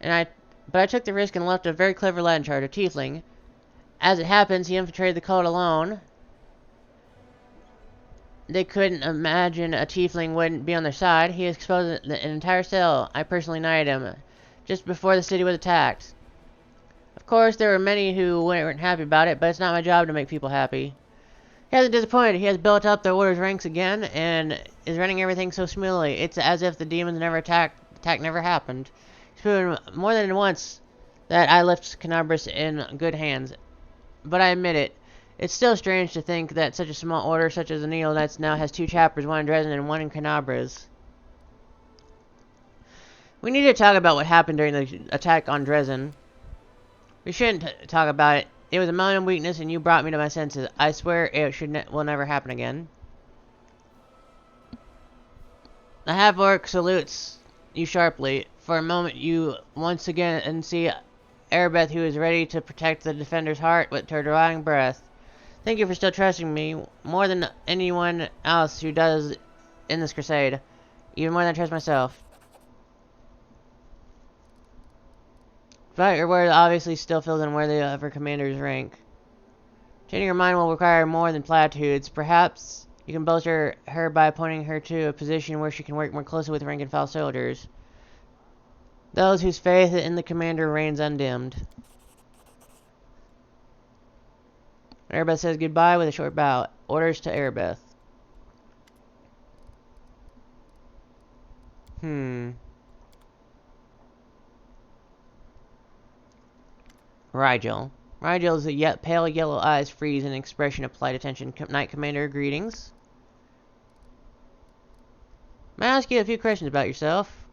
but I took the risk and left a very clever lad in charge, a tiefling. As it happens, he infiltrated the cult alone. They couldn't imagine a tiefling wouldn't be on their side. He exposed an entire cell. I personally knighted him just before the city was attacked. Of course, there were many who weren't happy about it, but it's not my job to make people happy. He hasn't disappointed. He has built up the Order's ranks again and is running everything so smoothly. It's as if the demons never attack never happened. He's proven more than once that I left Canabras in good hands. But I admit it. It's still strange to think that such a small order such as the Neo Knights now has 2 chapters, one in Dresden and one in Canabras. We need to talk about what happened during the attack on Dresden. We shouldn't talk about it. It was a minor weakness and you brought me to my senses. I swear it will never happen again. The half-orc salutes you sharply. For a moment you once again see Arabeth, who is ready to protect the defender's heart with her dying breath. Thank you for still trusting me more than anyone else who does in this crusade. Even more than I trust myself. But your word obviously still feels unworthy of her commander's rank. Changing her mind will require more than platitudes. Perhaps you can bolster her by appointing her to a position where she can work more closely with rank-and-file soldiers. Those whose faith in the commander remains undimmed. Arabeth says goodbye with a short bow. Orders to Arabeth. Rigel. Rigel's pale yellow eyes freeze in an expression of polite attention. Knight Commander, greetings. May I ask you a few questions about yourself?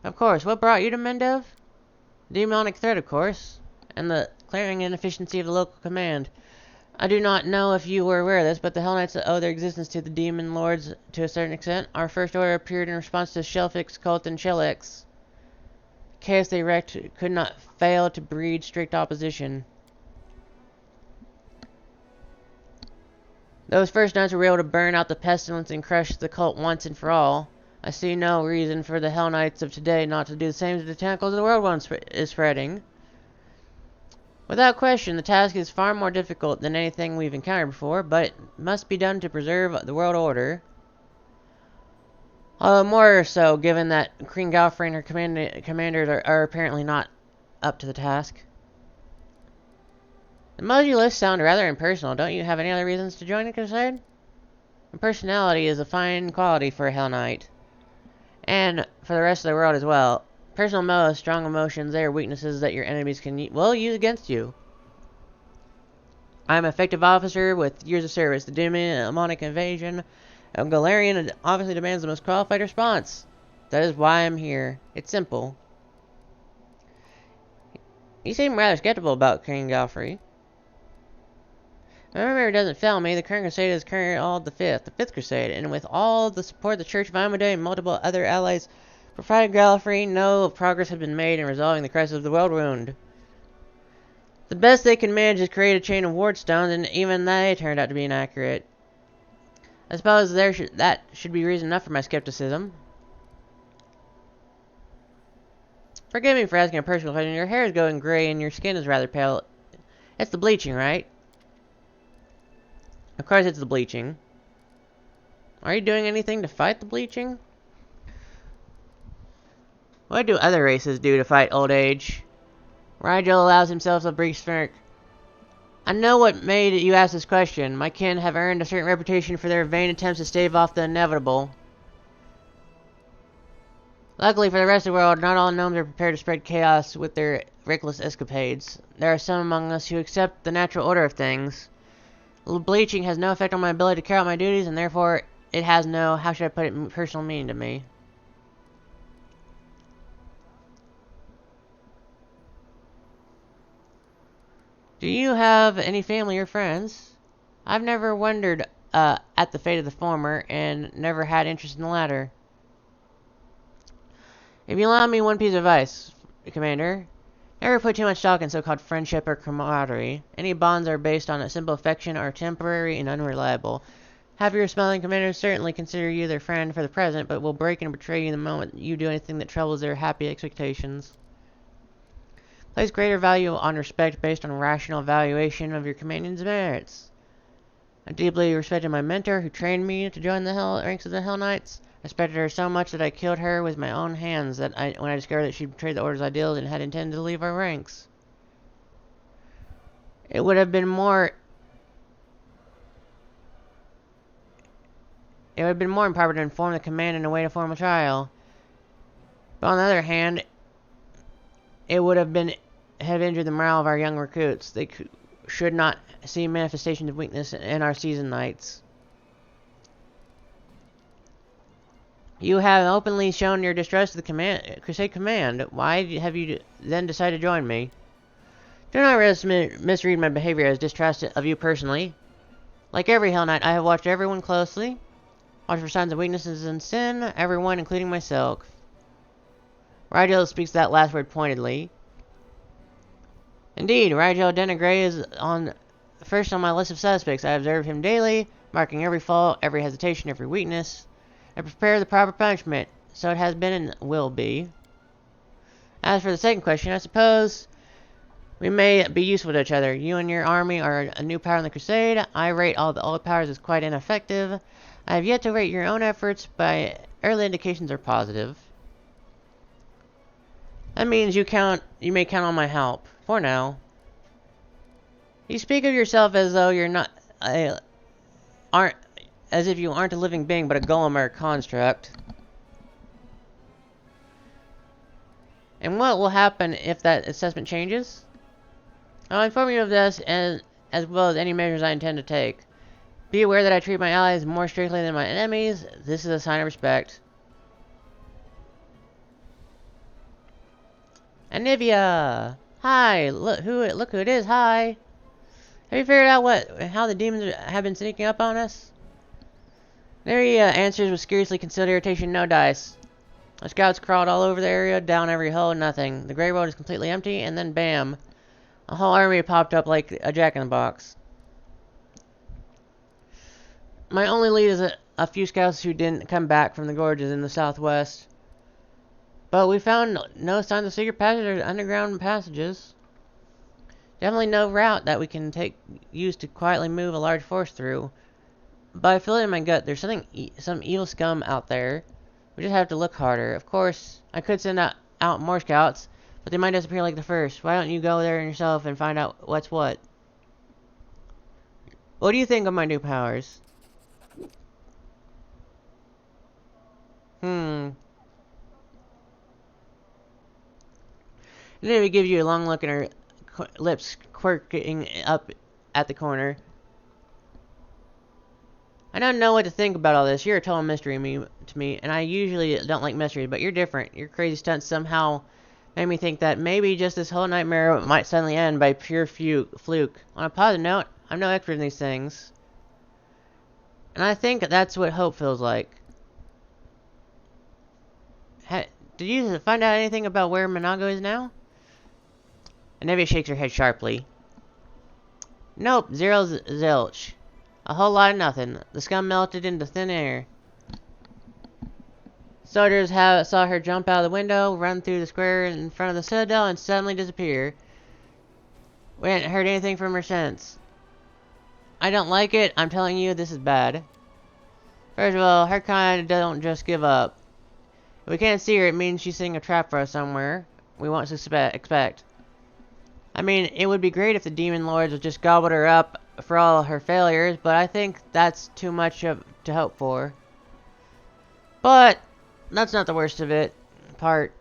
Of course. What brought you to Mendev? Demonic threat, of course. And the clearing inefficiency of the local command. I do not know if you were aware of this, but the Hell Knights owe their existence to the Demon Lords to a certain extent. Our first order appeared in response to Shellfix cult and Shellix. Chaos they wrecked could not fail to breed strict opposition. Those first knights were able to burn out the pestilence and crush the cult once and for all. I see no reason for the Hell Knights of today not to do the same to the tentacles of the world once is spreading. Without question, the task is far more difficult than anything we've encountered before, but it must be done to preserve the world order. Although more so, given that Queen Galfrey and her commanders are apparently not up to the task. The emoji lists sound rather impersonal. Don't you have any other reasons to join the crusade? Personality is a fine quality for a Hell Knight. And for the rest of the world as well. Personal motives, strong emotions, they are weaknesses that your enemies can use against you. I am an effective officer with years of service. The demonic invasion of Galarian obviously demands the most qualified response. That is why I'm here. It's simple. You seem rather skeptical about King Galfrey. My memory doesn't fail me. The current crusade is currently called the fifth crusade, and with all the support of the Church of Amadei and multiple other allies provided Galfrey, no progress has been made in resolving the crisis of the world wound. The best they can manage is create a chain of ward stones, and even they turned out to be inaccurate. I suppose that should be reason enough for my skepticism. Forgive me for asking a personal question. Your hair is going gray and your skin is rather pale. It's the bleaching, right? Of course it's the bleaching. Are you doing anything to fight the bleaching? What do other races do to fight old age? Rigel allows himself a brief smirk. I know what made you ask this question. My kin have earned a certain reputation for their vain attempts to stave off the inevitable. Luckily for the rest of the world, not all gnomes are prepared to spread chaos with their reckless escapades. There are some among us who accept the natural order of things. Bleaching has no effect on my ability to carry out my duties, and therefore it has no, how should I put it, personal meaning to me. Do you have any family or friends? I've never wondered at the fate of the former, and never had interest in the latter. If you allow me one piece of advice, Commander, never put too much stock in so-called friendship or camaraderie. Any bonds are based on a simple affection are temporary and unreliable. Happier smelling commanders certainly consider you their friend for the present, but will break and betray you the moment you do anything that troubles their happy expectations. Place greater value on respect based on rational evaluation of your companion's merits. I deeply respected my mentor who trained me to join the ranks of the Hell Knights. I respected her so much that I killed her with my own hands when I discovered that she betrayed the Order's ideals and had intended to leave our ranks. It would have been more improper to inform the command and await a formal trial. But on the other hand, it would have injured the morale of our young recruits. They should not see manifestations of weakness in our seasoned knights. You have openly shown your distrust of the Crusade Command. Why have you then decided to join me? Do not misread my behavior as distrust of you personally. Like every Hell Knight, I have watched everyone closely. Watched for signs of weaknesses and sin, everyone, including myself. Rigel speaks that last word pointedly. Indeed, Rigel Denegray is first on my list of suspects. I observe him daily, marking every fault, every hesitation, every weakness. I prepare the proper punishment, so it has been and will be. As for the second question, I suppose we may be useful to each other. You and your army are a new power in the Crusade. I rate all the old powers as quite ineffective. I have yet to rate your own efforts, but early indications are positive. That means you may count on my help. For now. You speak of yourself as though you're not as if you aren't a living being but a golem or a construct. And what will happen if that assessment changes? I'll inform you of this as well as any measures I intend to take. Be aware that I treat my allies more strictly than my enemies. This is a sign of respect. Anivia! Hi! Look who it is, hi! Have you figured out how the demons have been sneaking up on us? Anivia answers with scarcely concealed irritation, no dice. The scouts crawled all over the area, down every hole, nothing. The grave road is completely empty, and then bam! A whole army popped up like a jack-in-the-box. My only lead is a few scouts who didn't come back from the gorges in the southwest. But we found no signs of secret passages or underground passages. Definitely no route that we can use to quietly move a large force through. But I feel it in my gut. There's some evil scum out there. We just have to look harder. Of course, I could send out more scouts, but they might disappear like the first. Why don't you go there yourself and find out what's what? What do you think of my new powers? Maybe gives you a long look and her lips quirking up at the corner. I don't know what to think about all this. You're a total mystery to me, and I usually don't like mysteries, but you're different. Your crazy stunts somehow made me think that maybe just this whole nightmare might suddenly end by pure fluke. On a positive note, I'm no expert in these things. And I think that's what hope feels like. Did you find out anything about where Monago is now? Anivia shakes her head sharply. Nope, zero zilch. A whole lot of nothing. The scum melted into thin air. Soldiers saw her jump out of the window, run through the square in front of the citadel, and suddenly disappear. We haven't heard anything from her since. I don't like it. I'm telling you, this is bad. First of all, her kind don't just give up. If we can't see her, it means she's setting a trap for us somewhere we won't expect. I mean, it would be great if the demon lords would just gobble her up for all her failures, but I think that's too much to hope for. But that's not the worst of it. Part.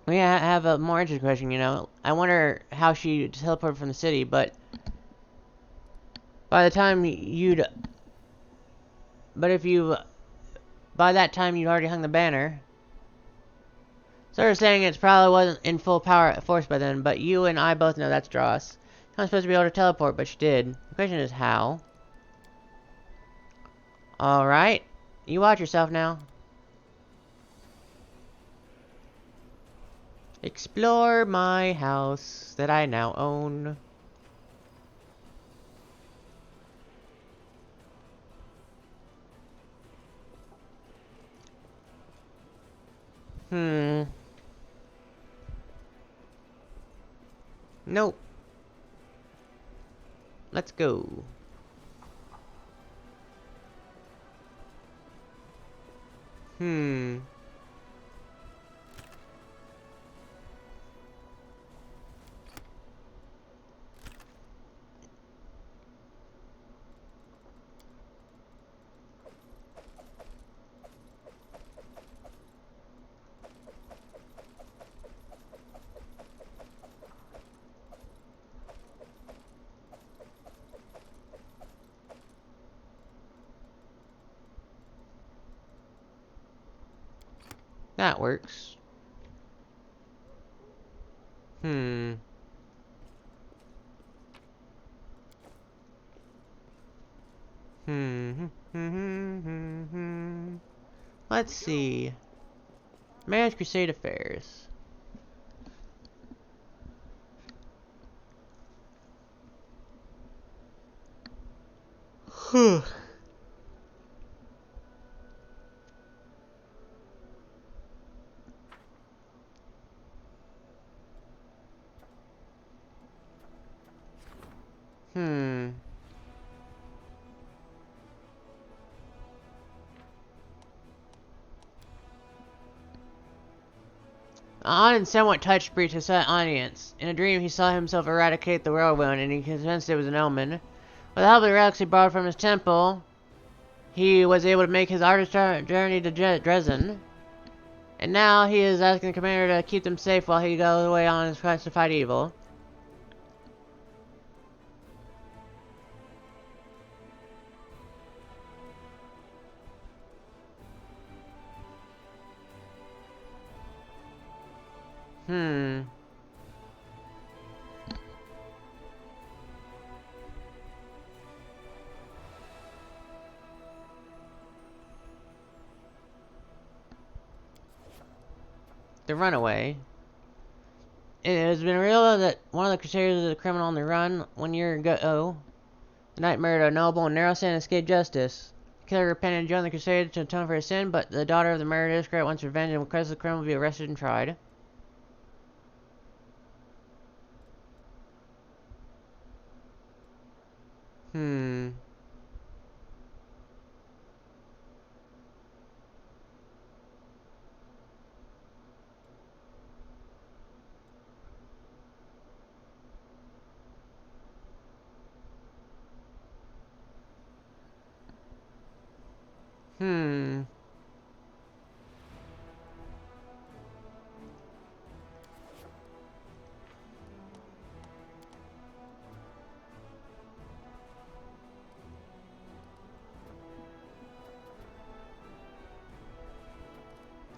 We have a more interesting question, you know. I wonder how she teleported from the city, but by the time you'd... But if you... By that time, you'd already hung the banner. So they're saying it probably wasn't in full power force by then, but you and I both know that's dross. Not supposed to be able to teleport, but she did. The question is how. Alright. You watch yourself now. Explore my house that I now own. Nope. Let's go. That works. Let's see. Manage Crusade Affairs. Auden somewhat touched Breach his audience. In a dream, he saw himself eradicate the whirlwind, and he convinced it was an omen. With the help of the relics he borrowed from his temple, he was able to make his artist journey to Dresden. And now he is asking the commander to keep them safe while he goes away on his quest to fight evil. The runaway. It has been revealed that one of the Crusaders is a criminal on the run. 1 year ago, the knight murdered a noble in Narrowsand and escaped justice. The killer repented and joined the Crusaders to atone for his sin, but the daughter of the murdered aristocrat wants revenge and requests the criminal be arrested and tried.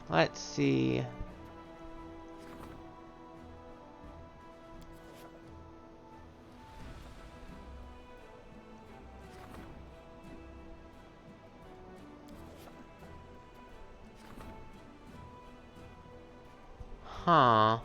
Let's see. Huh.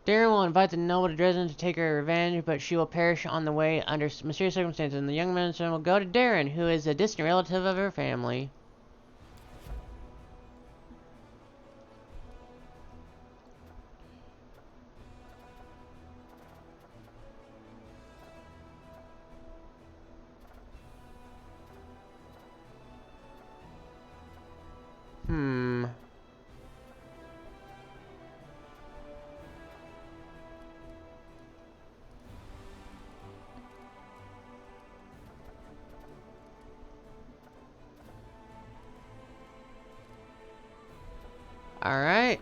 Darren will invite the noble to Dresden to take her revenge, but she will perish on the way under mysterious circumstances, and the young minister will go to Darren, who is a distant relative of her family. Hmm. Alright.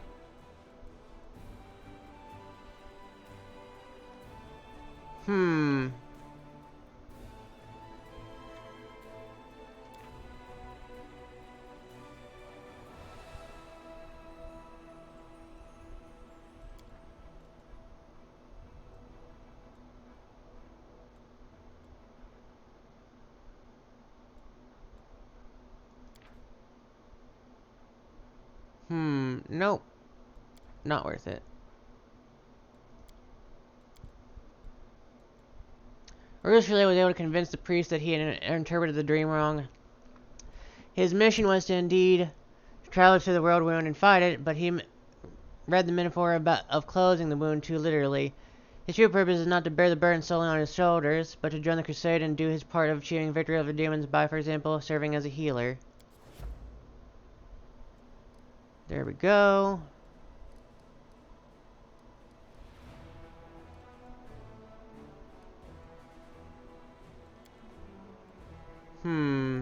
Hmm. Nope. Not worth it. Originally, was able to convince the priest that he had interpreted the dream wrong. His mission was to indeed travel to the world wound and fight it, but he read the metaphor of closing the wound too literally. His true purpose is not to bear the burden solely on his shoulders, but to join the crusade and do his part of achieving victory over demons by, for example, serving as a healer. There we go. Hmm.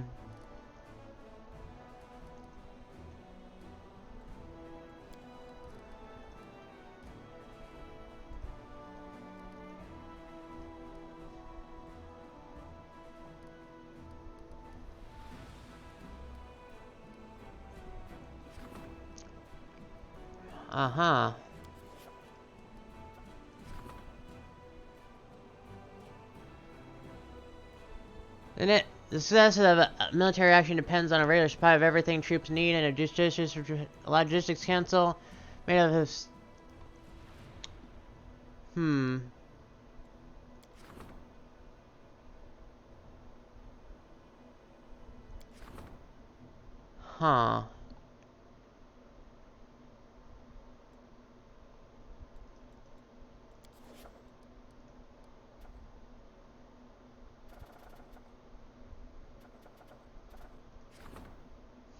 Uh-huh. The success of a military action depends on a regular supply of everything troops need and a logistics council made up of... Hmm. Huh.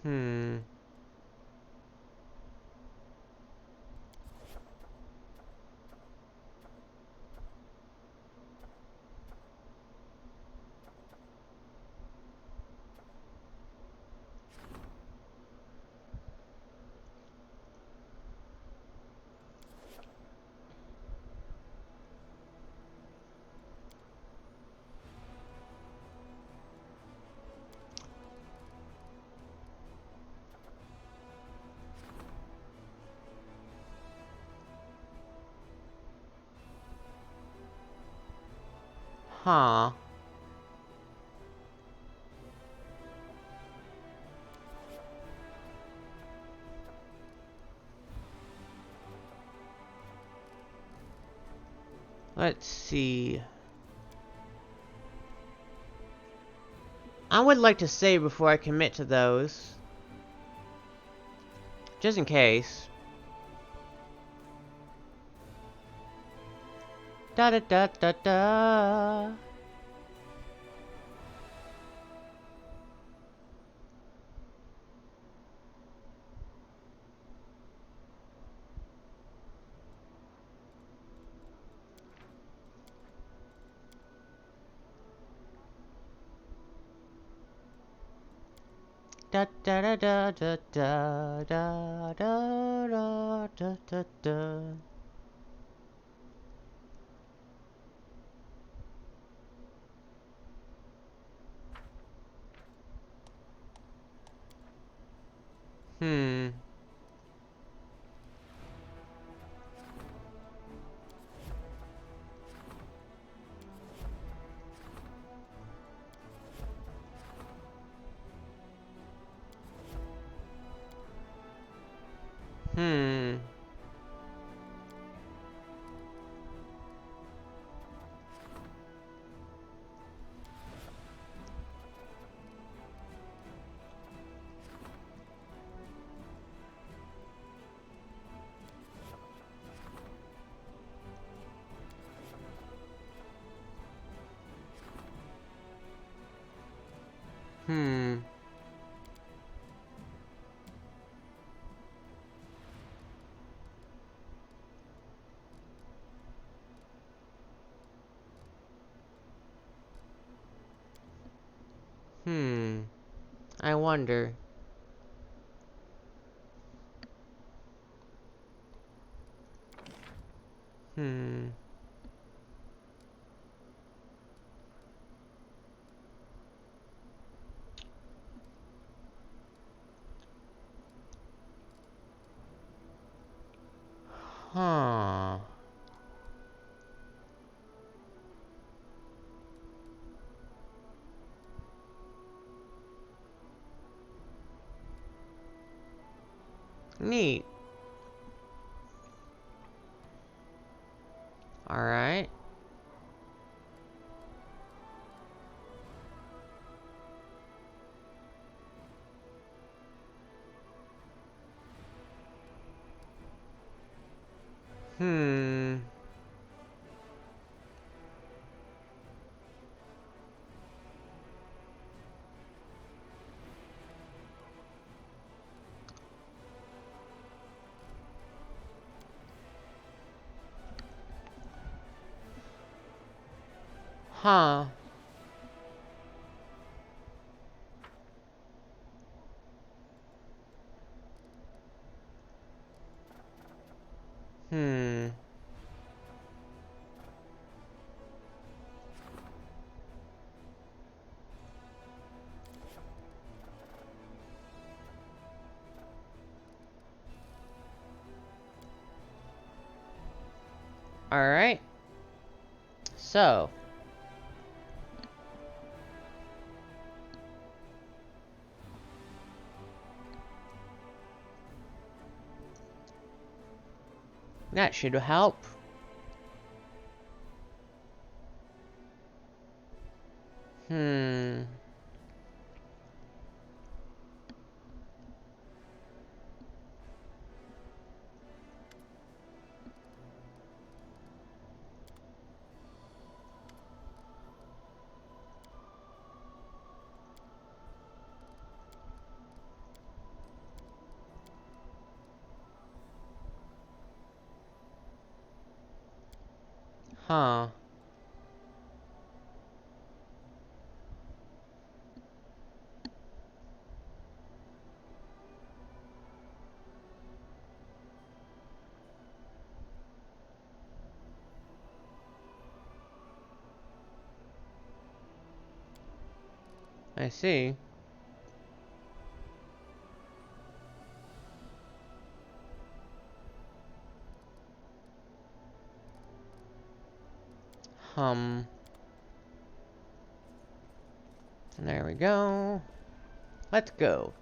Hmm. Huh. Let's see. I would like to save before I commit to those. Just in case. Da da da da da. Da da da da da da da da da da da. Hmm. Hmm. wonder. Hmm. Huh. Neat. Alright. Hmm. Huh. Hmm. Alright. So. That should help. Hmm. Huh. I see. Hum. There we go. Let's go.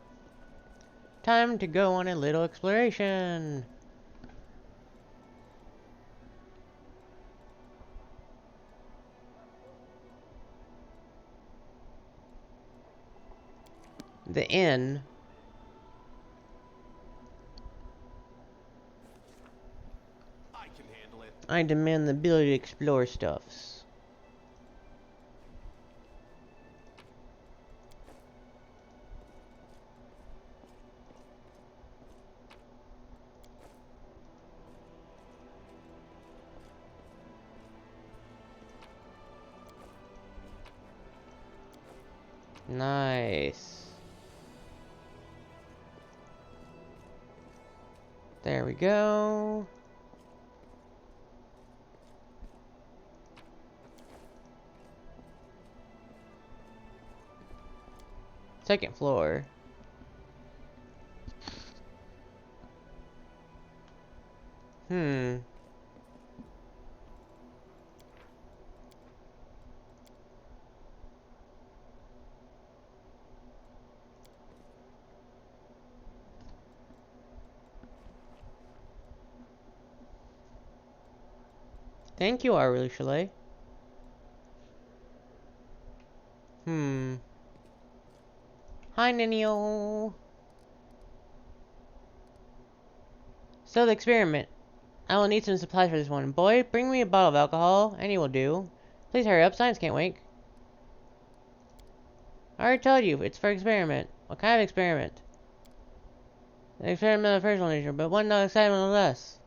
Time to go on a little exploration. The inn. I can handle it. I demand the ability to explore stuffs. Nice. There we go. Second floor. Hmm. Thank you, Arlie Chalet. Hmm. Hi, Ninio. So the experiment. I will need some supplies for this one. Boy, bring me a bottle of alcohol. Any will do. Please hurry up. Science can't wait. I already told you. It's for experiment. What kind of experiment? An experiment of personal nature, but one not exciting nonetheless.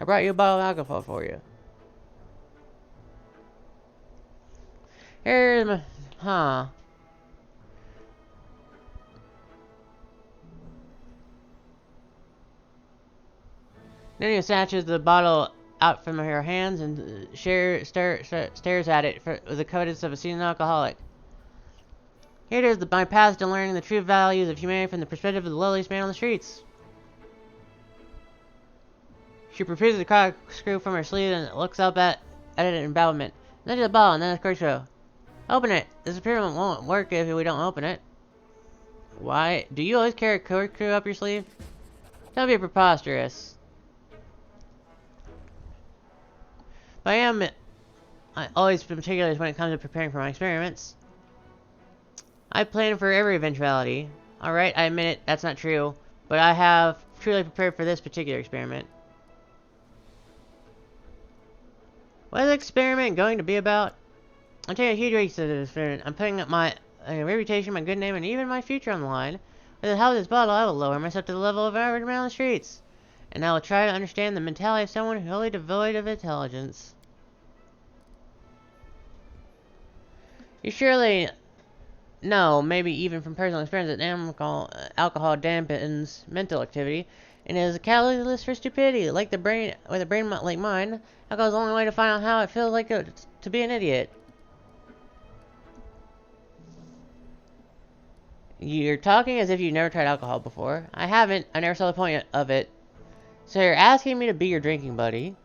I brought you a bottle of alcohol for you. Here's my... Huh. Nenia snatches the bottle out from her hands and stares at it with the covetous of a seasoned alcoholic. Here it is, my path to learning the true values of humanity from the perspective of the lowliest man on the streets. She retrieves the corkscrew from her sleeve and looks up at it in embezzlement. Then to the ball, and then the corkscrew. Open it! This experiment won't work if we don't open it. Why? Do you always carry a corkscrew up your sleeve? Don't be preposterous. But I always been particular when it comes to preparing for my experiments. I plan for every eventuality. Alright, I admit it, that's not true. But I have truly prepared for this particular experiment. What is the experiment going to be about? I'm taking a huge risk to this experiment. I'm putting up my reputation, my good name, and even my future on the line. With the help of this bottle, I will lower myself to the level of an average man on the streets. And I will try to understand the mentality of someone wholly devoid of intelligence. You surely know, maybe even from personal experience, that alcohol dampens mental activity and is a catalyst for stupidity. Like with a brain like mine, alcohol is the only way to find out how it feels like to be an idiot. You're talking as if you've never tried alcohol before. I haven't. I never saw the point of it. So you're asking me to be your drinking buddy?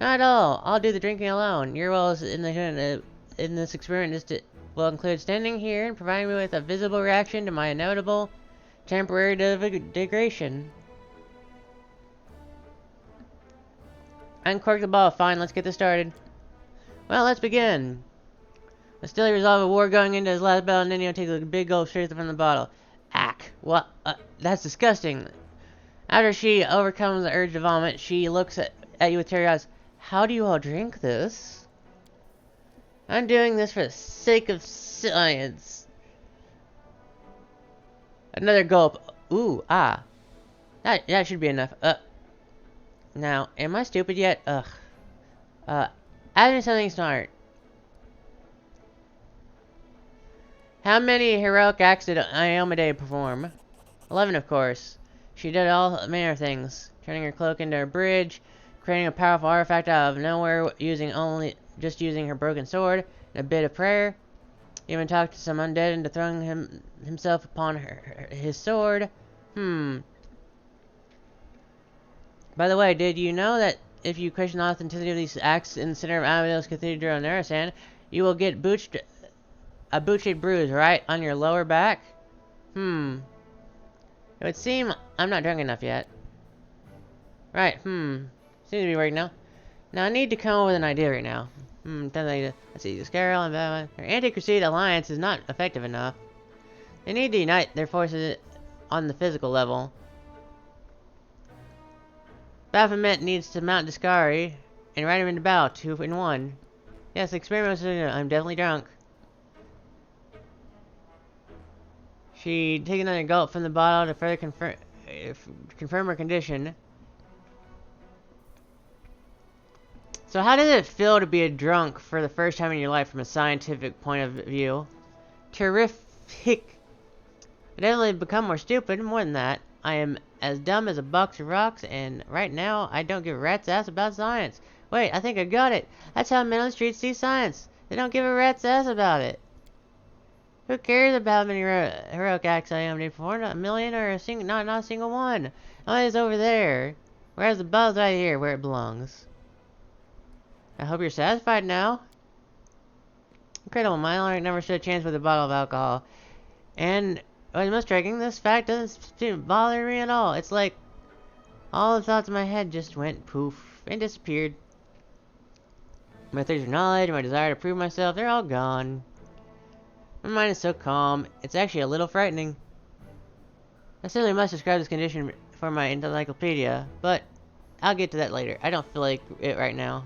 Not at all. I'll do the drinking alone. Your role in this experiment will include standing here and providing me with a visible reaction to my inevitable temporary degradation. Uncork the bottle. Fine, let's get this started. Well, let's begin. With still resolve a war going into his last battle, Nino takes a big gulp straight from the bottle. Ack. What? That's disgusting. After she overcomes the urge to vomit, she looks at you with teary eyes. How do you all drink this? I'm doing this for the sake of science. Another gulp. Ooh, ah. That should be enough. Now, am I stupid yet? Add me something smart. How many heroic acts did Iomade perform? 11, of course. She did all manner of things, turning her cloak into a bridge, creating a powerful artifact out of nowhere, using her broken sword and a bit of prayer. Even talked to some undead into throwing himself upon his sword. By the way, did you know that if you question the authenticity of these acts in the center of Amadeus Cathedral in Narasan, you will get a boot-shaped bruise right on your lower back? It would seem I'm not drunk enough yet. Right, seems to be right now. Now I need to come up with an idea right now. Let's see, the Scarrow and Batman. Their anti-Crusade alliance is not effective enough. They need to unite their forces on the physical level. Baphomet needs to mount Discari and ride him into battle, 2 in 1. Yes, the experiment was I'm definitely drunk. She takes another gulp from the bottle to further confirm her condition. So how does it feel to be a drunk for the first time in your life from a scientific point of view? Terrific. I definitely become more stupid. More than that, I am as dumb as a box of rocks, and right now I don't give a rat's ass about science. Wait, I think I got it. That's how men on the streets see science. They don't give a rat's ass about it. Who cares about how many heroic acts I am before? Not a million or not a single one. All is over there. Whereas the ball's right here where it belongs. I hope you're satisfied now. Incredible, my Lord never stood a chance with a bottle of alcohol. And what's most striking, this fact doesn't seem to bother me at all. It's like all the thoughts in my head just went poof and disappeared. My thirst for knowledge, my desire to prove myself, they're all gone. My mind is so calm, it's actually a little frightening. I certainly must describe this condition for my encyclopedia, but I'll get to that later. I don't feel like it right now.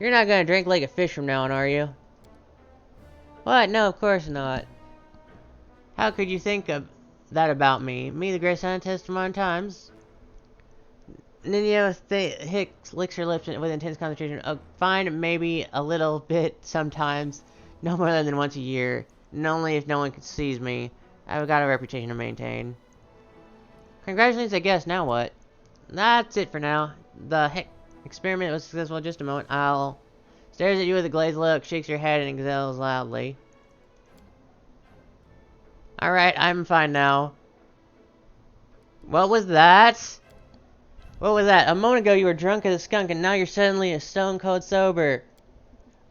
You're not gonna drink like a fish from now on, are you? What? No, of course not. How could you think of that about me? Me, the great scientist of modern times? Nino Hicks licks her lips with intense concentration. Fine, maybe a little bit sometimes. No more than once a year. And only if no one sees me. I've got a reputation to maintain. Congratulations, I guess. Now what? That's it for now. The experiment was successful. Just a moment. I'll... Stares at you with a glazed look, shakes her head, and exhales loudly. Alright, I'm fine now. What was that? What was that? A moment ago you were drunk as a skunk, and now you're suddenly a stone cold sober.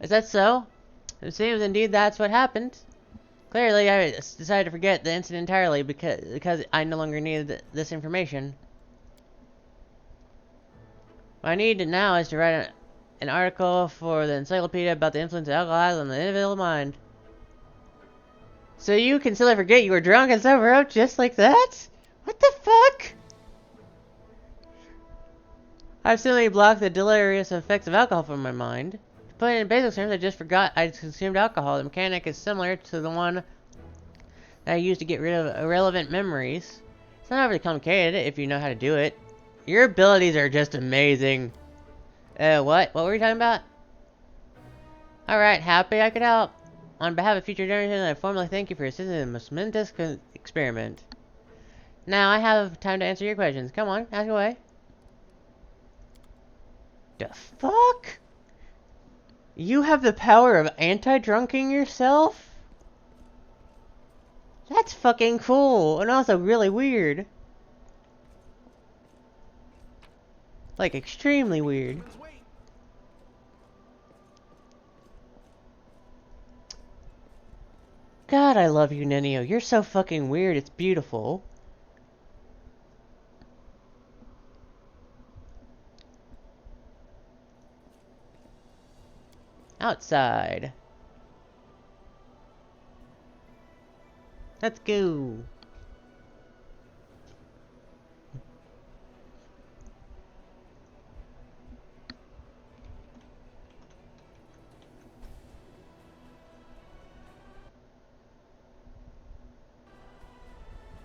Is that so? It seems indeed that's what happened. Clearly, I decided to forget the incident entirely because I no longer needed this information. What I need now is to write an article for the encyclopedia about the influence of alcohol on the individual mind. So you can still forget you were drunk and sober up just like that? What the fuck? I've simply blocked the deleterious effects of alcohol from my mind. To put it in basic terms, I just forgot I consumed alcohol. The mechanic is similar to the one that I used to get rid of irrelevant memories. It's not overly complicated if you know how to do it. Your abilities are just amazing. What? What were we talking about? Alright, happy I could help. On behalf of future generations, I formally thank you for assisting in this momentous experiment. Now I have time to answer your questions. Come on, ask away. The fuck? You have the power of anti-drunking yourself? That's fucking cool, and also really weird. Like, extremely weird. God, I love you, Nenio. You're so fucking weird, it's beautiful. Outside. Let's go.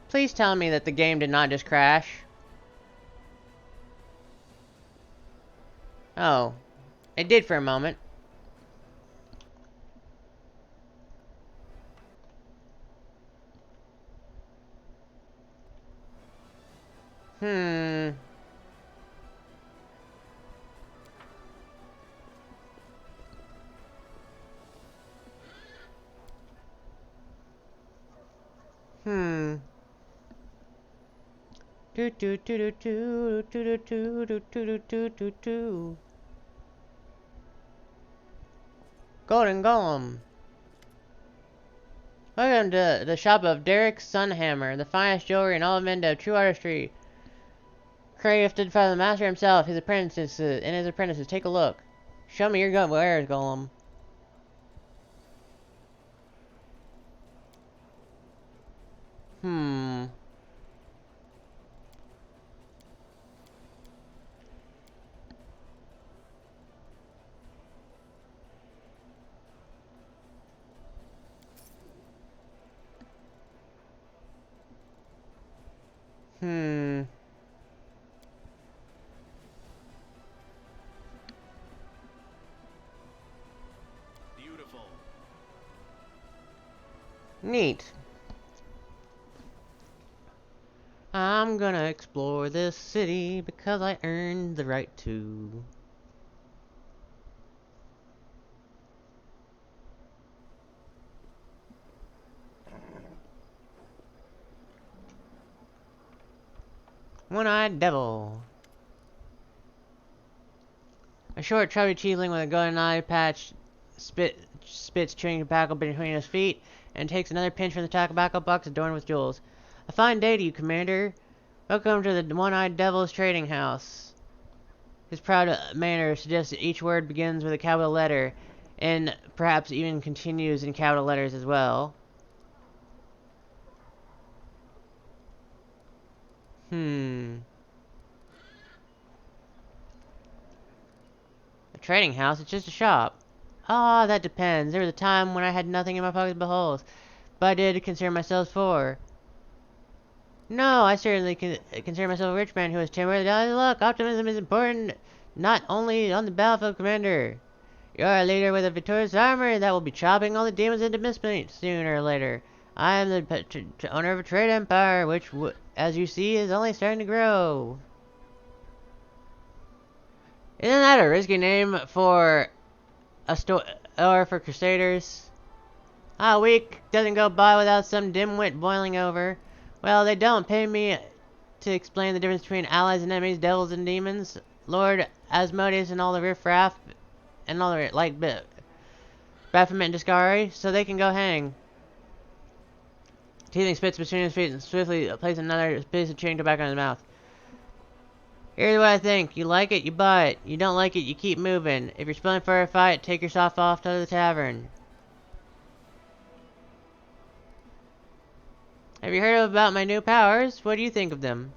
Please tell me that the game did not just crash. Oh. It did for a moment. Hmm. Hmm. Do do do do do do do do do do do do. Golden Golem. Welcome to the shop of Derek Sunhammer, the finest jewelry in all of Mendo, true artistry. Crafted by the master himself, his apprentices. Take a look. Show me your gun. Where is Golem? Hmm. Hmm. Beautiful. Neat. I'm gonna explore this city because I earned the right to. One-eyed devil. A short, chubby cheeseling with a golden eye patch spits chewing tobacco between his feet and takes another pinch from the tobacco box adorned with jewels. A fine day to you, Commander. Welcome to the One-Eyed Devil's trading house. His proud manner suggests that each word begins with a capital letter, and perhaps even continues in capital letters as well. Hmm. A trading house? It's just a shop. Ah, that depends. There was a time when I had nothing in my pockets but holes, but I did consider myself poor. No, I certainly consider myself a rich man who has temporarily look. Optimism is important, not only on the battlefield, Commander. You're a leader with a victorious armor that will be chopping all the demons into mincemeat sooner or later. I am the owner of a trade empire, which, as you see, is only starting to grow. Isn't that a risky name for a or for crusaders? A week doesn't go by without some dimwit boiling over. Well, they don't pay me to explain the difference between allies and enemies, devils and demons. Lord Asmodeus and all the riffraff and all the like Baphomet and Discari, so they can go hang. Teething spits between his feet and swiftly places another piece of chewing tobacco in his mouth. Here's what I think. You like it, you buy it. You don't like it, you keep moving. If you're spilling for a fight, take yourself off to the tavern. Have you heard about my new powers? What do you think of them?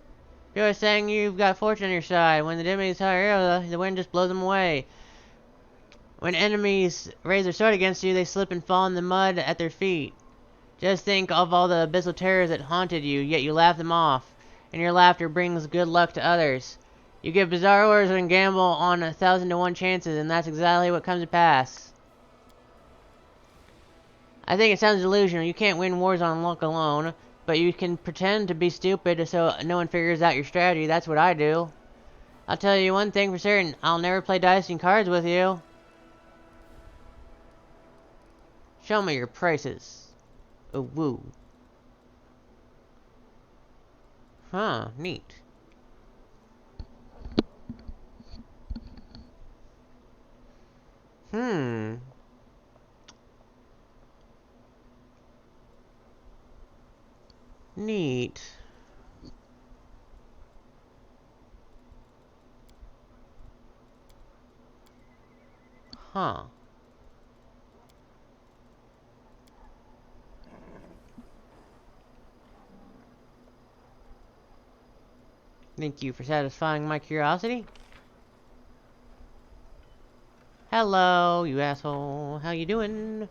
People are saying you've got fortune on your side. When the enemies hire, the wind just blows them away. When enemies raise their sword against you, they slip and fall in the mud at their feet. Just think of all the abyssal terrors that haunted you, yet you laugh them off. And your laughter brings good luck to others. You give bizarre orders and gamble on 1,000 to 1 chances, and that's exactly what comes to pass. I think it sounds delusional. You can't win wars on luck alone. But you can pretend to be stupid so no one figures out your strategy. That's what I do. I'll tell you one thing for certain. I'll never play dice and cards with you. Show me your prices. Oh, woo. Huh, neat. Neat. Huh. Thank you for satisfying my curiosity. Hello, you asshole. How you doing?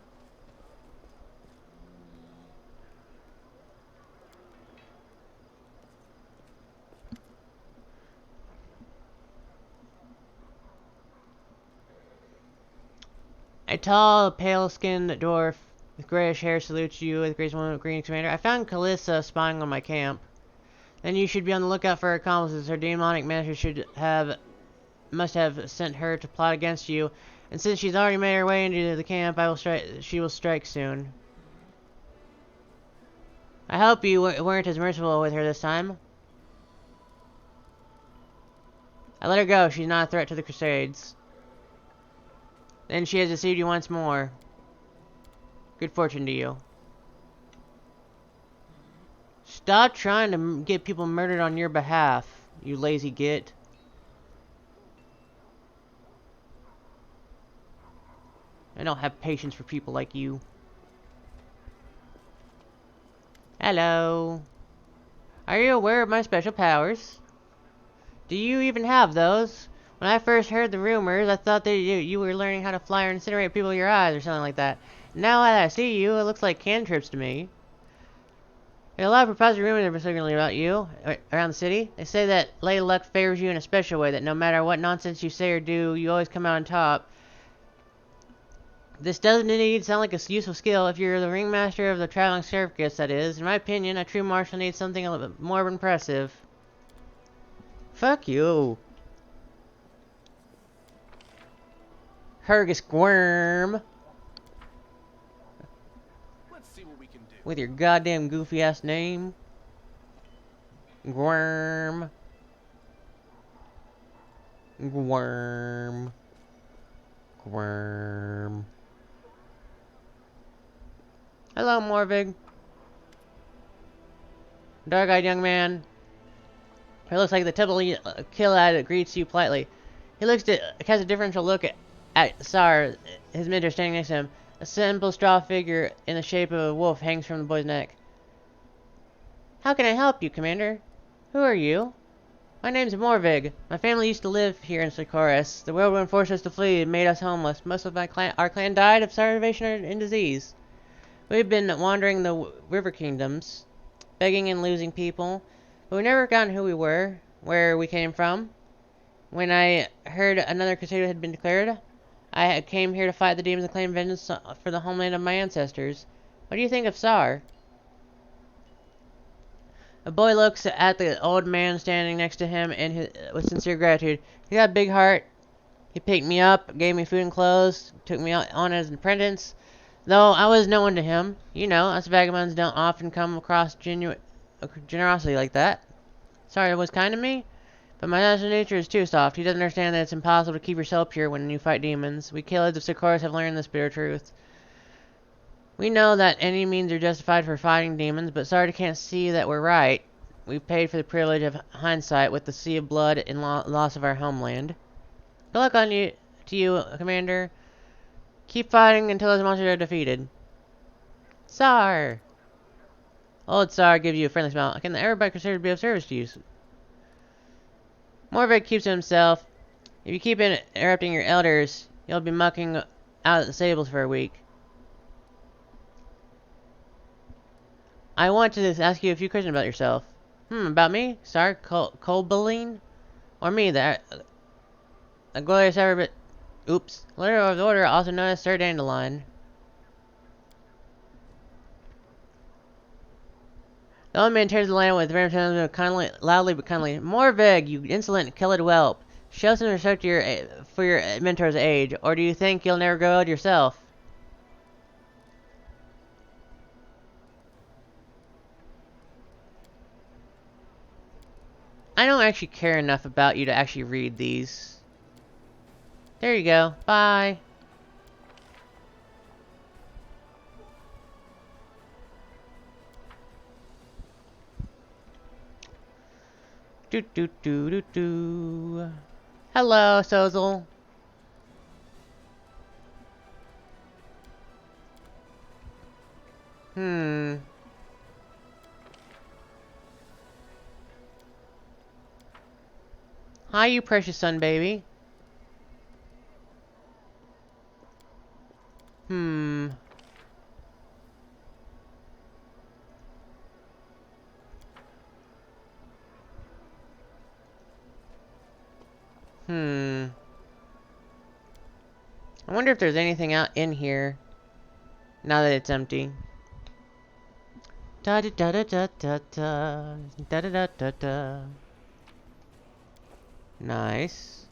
A tall, pale-skinned dwarf with grayish hair salutes you with grace moment, Greetings, Commander. I found Calissa spying on my camp. Then you should be on the lookout for her accomplices. Her demonic master must have sent her to plot against you. And since she's already made her way into the camp, she will strike soon. I hope you weren't as merciful with her this time. I let her go. She's not a threat to the Crusades. Then she has deceived you once more. Good fortune to you. Stop trying to get people murdered on your behalf, you lazy git. I don't have patience for people like you. Hello. Are you aware of my special powers? Do you even have those? When I first heard the rumors, I thought that you were learning how to fly or incinerate people with your eyes or something like that. Now that I see you, it looks like cantrips to me. There are a lot of preposterous rumors circulating about you around the city. They say that Lady Luck favors you in a special way, that no matter what nonsense you say or do, you always come out on top. This doesn't indeed sound like a useful skill if you're the ringmaster of the traveling circus, that is. In my opinion, a true marshal needs something a little bit more impressive. Fuck you. Hergus Squirm. Let's see what we can do. With your goddamn goofy ass name. Gworm. Gworm. Gworm. Hello, Morvig. Dark-eyed young man. He looks like the typical kill lad that greets you politely. He has a differential look at Sar, his mentor standing next to him. A simple straw figure in the shape of a wolf hangs from the boy's neck. How can I help you, Commander? Who are you? My name's Morvig. My family used to live here in Sycoris. The whirlwind forced us to flee and made us homeless. Most of our clan died of starvation and disease. We've been wandering the river kingdoms. begging and losing people, but we never forgotten who we were, where we came from. When I heard another crusade had been declared, I came here to fight the demons and claim vengeance for the homeland of my ancestors. What do you think of Sar? A boy looks at the old man standing next to him and with sincere gratitude. He got a big heart. He picked me up, gave me food and clothes, took me on as an apprentice. Though I was no one to him. You know, us vagabonds don't often come across generosity like that. Sorry, it was kind of me, but my natural nature is too soft. He doesn't understand that it's impossible to keep yourself pure when you fight demons. We killers of Sikoris have learned this bitter truth. We know that any means are justified for fighting demons, but Sarda can't see that we're right. We paid for the privilege of hindsight with the sea of blood and loss of our homeland. Good luck to you, Commander. Keep fighting until those monsters are defeated. Sar! Old Sar gives you a friendly smile. Can everybody consider to be of service to you? Morvik keeps to himself. If you keep interrupting your elders, you'll be mucking out at the stables for a week. I want to ask you a few questions about yourself. About me? Sar Colbaline? Or me, the glorious ever but... Oops. Leader of the Order, also known as Sir Dandelion. The old man turns the land with ram kindly, loudly but kindly. Morvig, you insolent, killed whelp. Show some respect for your mentor's age, or do you think you'll never grow old yourself? I don't actually care enough about you to actually read these. There you go. Bye. Do do do do do. Hello, Sozel. Hi, you precious son baby. I wonder if there's anything out in here now that it's empty. Da da da da da da da da da da da da. Nice.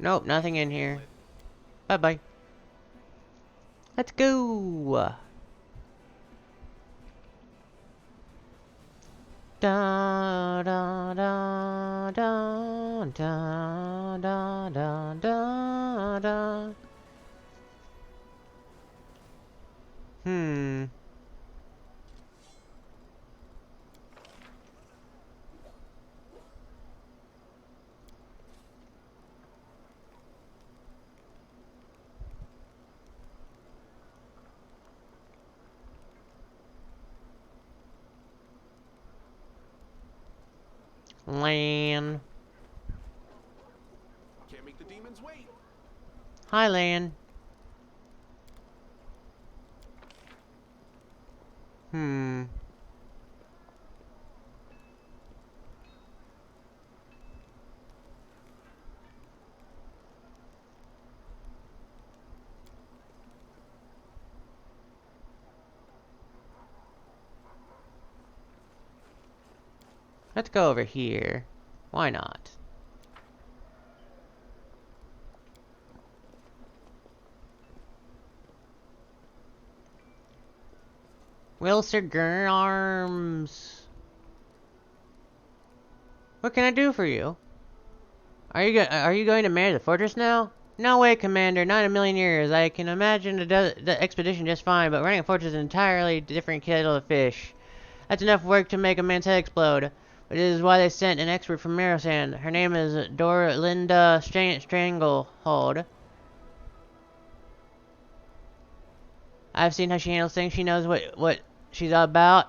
Nope, nothing in here. Bye-bye. Let's go! Da da da da da da da da da. Lan. Can't make the demons wait. Hi, Lan. Let's go over here. Why not? Wilser Arms. What can I do for you? Are you going to manage the fortress now? No way, Commander. Not in a million years. I can imagine the expedition just fine, but running a fortress is an entirely different kettle of fish. That's enough work to make a man's head explode. But it is why they sent an expert from Marosand. Her name is Dorlinda Stranglehold. I've seen how she handles things. She knows what she's all about.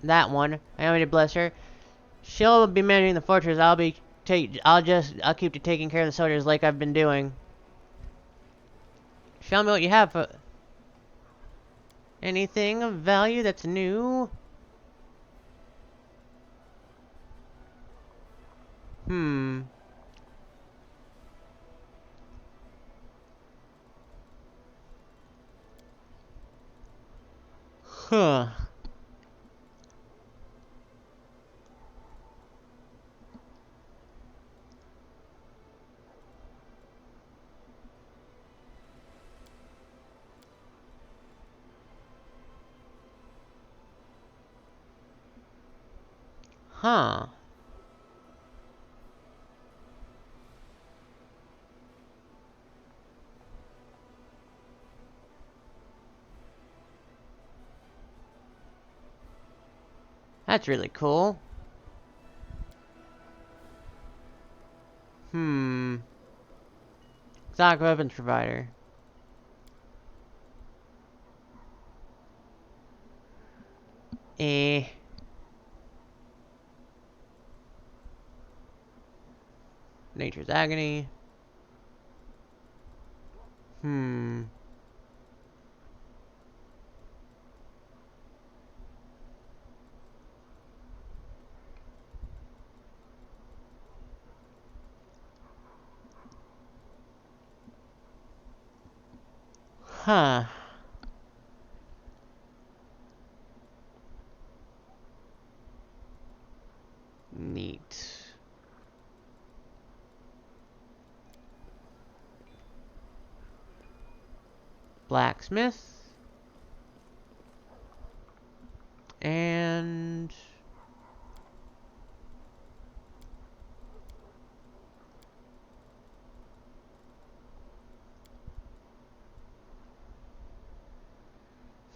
That one. I want me to bless her. She'll be managing the fortress. I'll be I'll keep to taking care of the soldiers like I've been doing. Show me what you have. Anything of value that's new? Hmm. Huh. Huh. That's really cool. Hmm. Exotic weapons provider. Eh. Nature's agony. Hmm. Huh. Neat. Blacksmith. And...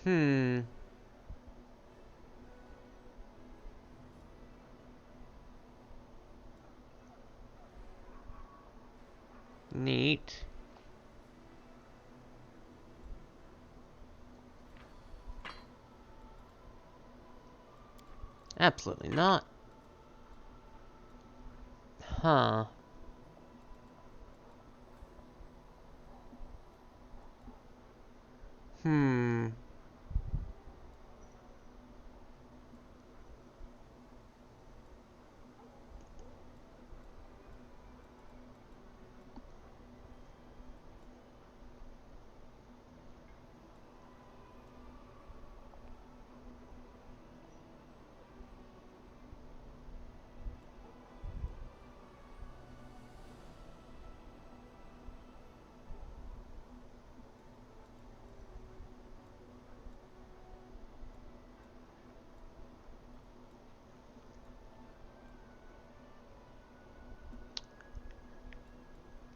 Hmm. Neat. Absolutely not. Huh. Hmm.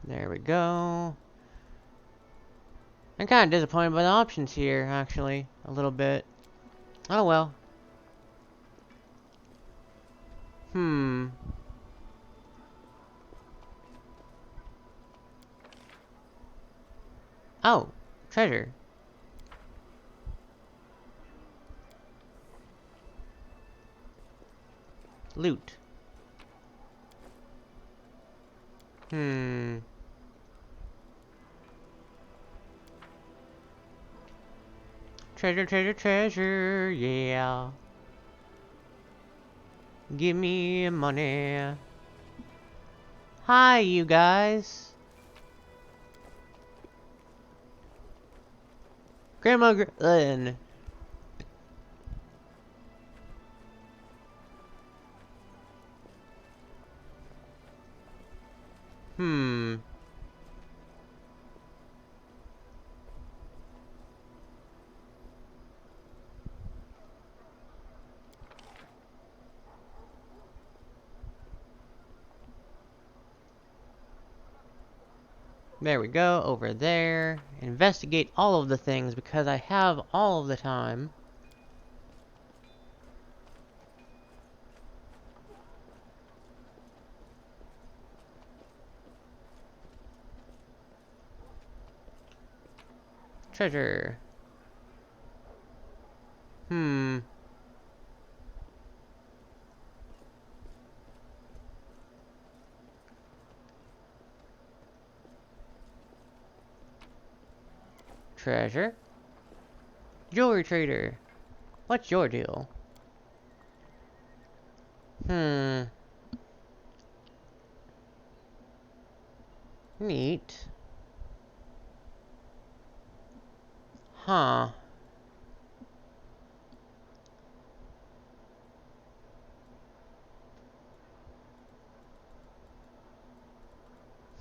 There we go. I'm kind of disappointed by the options here, actually. A little bit. Oh well. Hmm. Oh. Treasure. Loot. Hmm. Treasure, treasure, treasure, yeah. Give me money. Hi, you guys. Grandma Grin. Hmm. There we go, over there. Investigate all of the things because I have all of the time. Treasure. Hmm. Treasure. Jewelry trader. What's your deal? Neat. Huh.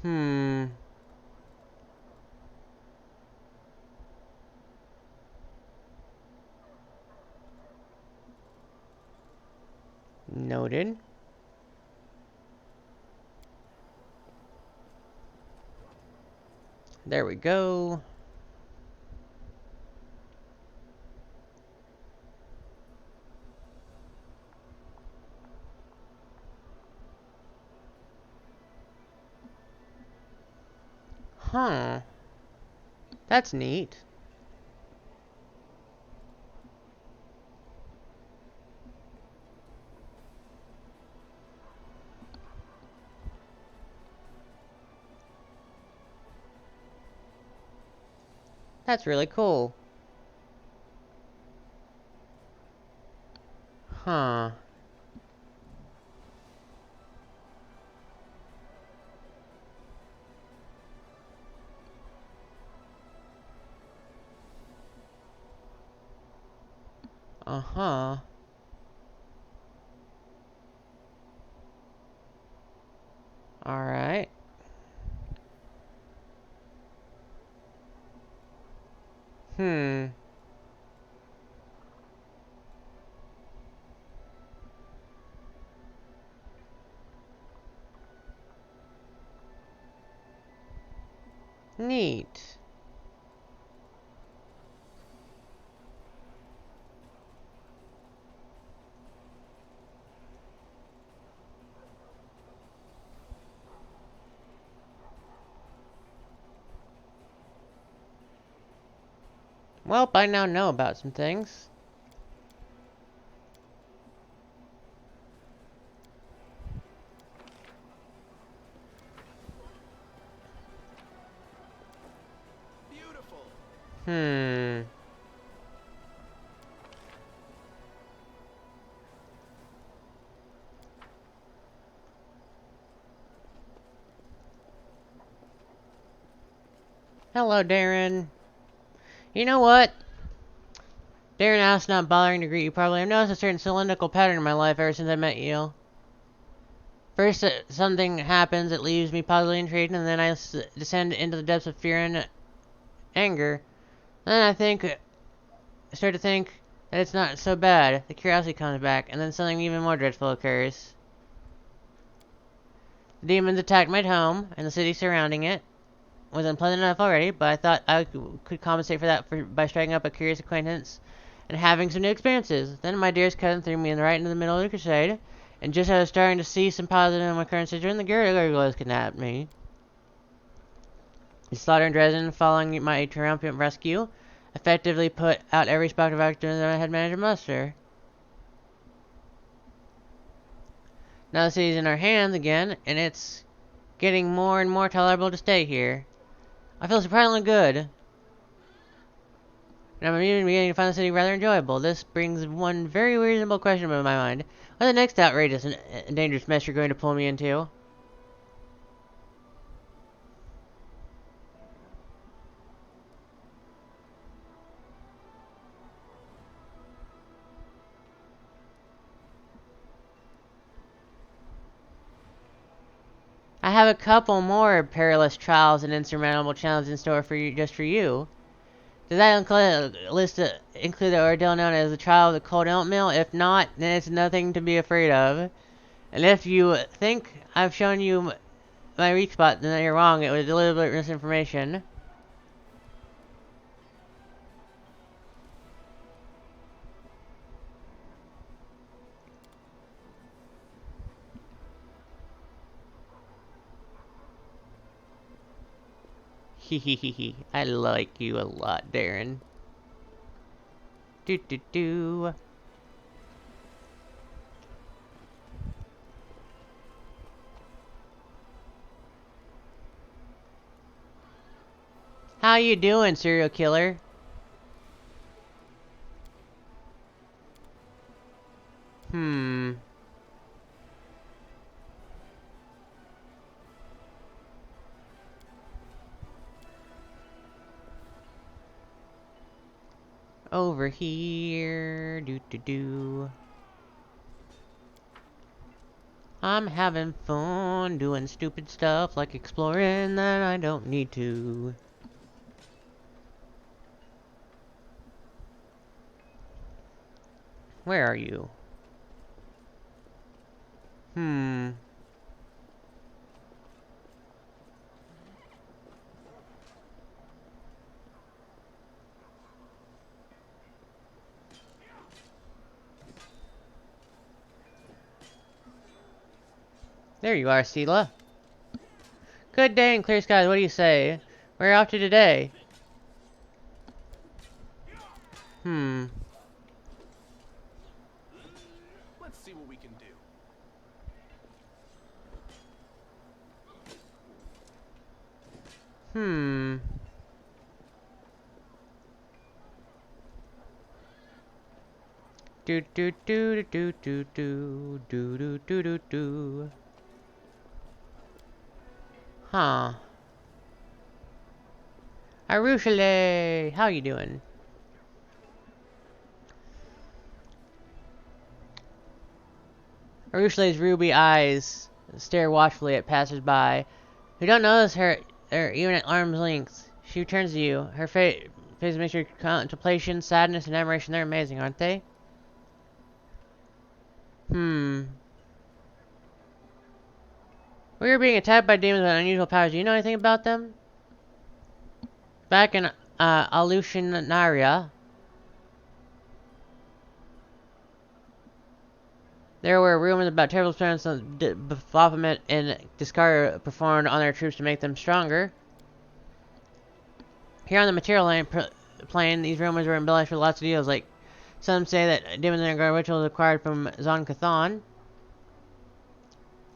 Hmm. Noted. There we go. Huh. That's neat. That's really cool. Huh. Uh-huh. Alright. Hmm. Neat. Well, I now know about some things. Beautiful. Hmm. Hello, Darren. You know what? Darren asked, not bothering to greet you probably. I've noticed a certain cylindrical pattern in my life ever since I met you. First, something happens that leaves me positively intrigued, and then I descend into the depths of fear and anger. Then start to think that it's not so bad. The curiosity comes back, and then something even more dreadful occurs. The demons attacked my home, and the city surrounding it was unpleasant enough already, but I thought I could compensate for that by striking up a curious acquaintance and having some new experiences. Then my dearest cousin threw me right into the middle of the crusade, and just as I was starting to see some positive in my current situation, the guerrillas kidnapped me. The slaughter in Dresden, following my triumphant rescue, effectively put out every spark of activity that I had managed to muster. Now the city's in our hands again, and it's getting more and more tolerable to stay here. I feel surprisingly good, and I'm even beginning to find the city rather enjoyable. This brings one very reasonable question in my mind. What's the next outrageous and dangerous mess you're going to pull me into? I have a couple more perilous trials and insurmountable challenges in store for you, just for you. Does that include the ordeal known as the trial of the cold elk mill? If not, then it's nothing to be afraid of. And if you think I've shown you my weak spot, then you're wrong. It was deliberate misinformation. Hehehehe. I like you a lot, Darren. Do do do. How you doing, serial killer? Hmm. Over here. Do do do. I'm having fun doing stupid stuff like exploring that I don't need to. Where are you? Hmm. There you are, Sela. Good day and clear skies, what do you say? Where are you off to today? Hmm. Let's see what we can do. Hmm. Do do do do do do do do do do do. Huh. Arushale! How you doing? Arushale's ruby eyes stare watchfully at passers-by who don't notice her even at arm's length. She turns to you. Her face makes your contemplation, sadness, and admiration. They're amazing, aren't they? Hmm. We were being attacked by demons with unusual powers. Do you know anything about them? Back in Alusinaria, there were rumors about terrible experiments of Baphomet and Discard performed on their troops to make them stronger. Here on the material plane, these rumors were embellished with lots of deals, like some say that demons undergo rituals acquired from Zon-Cathon.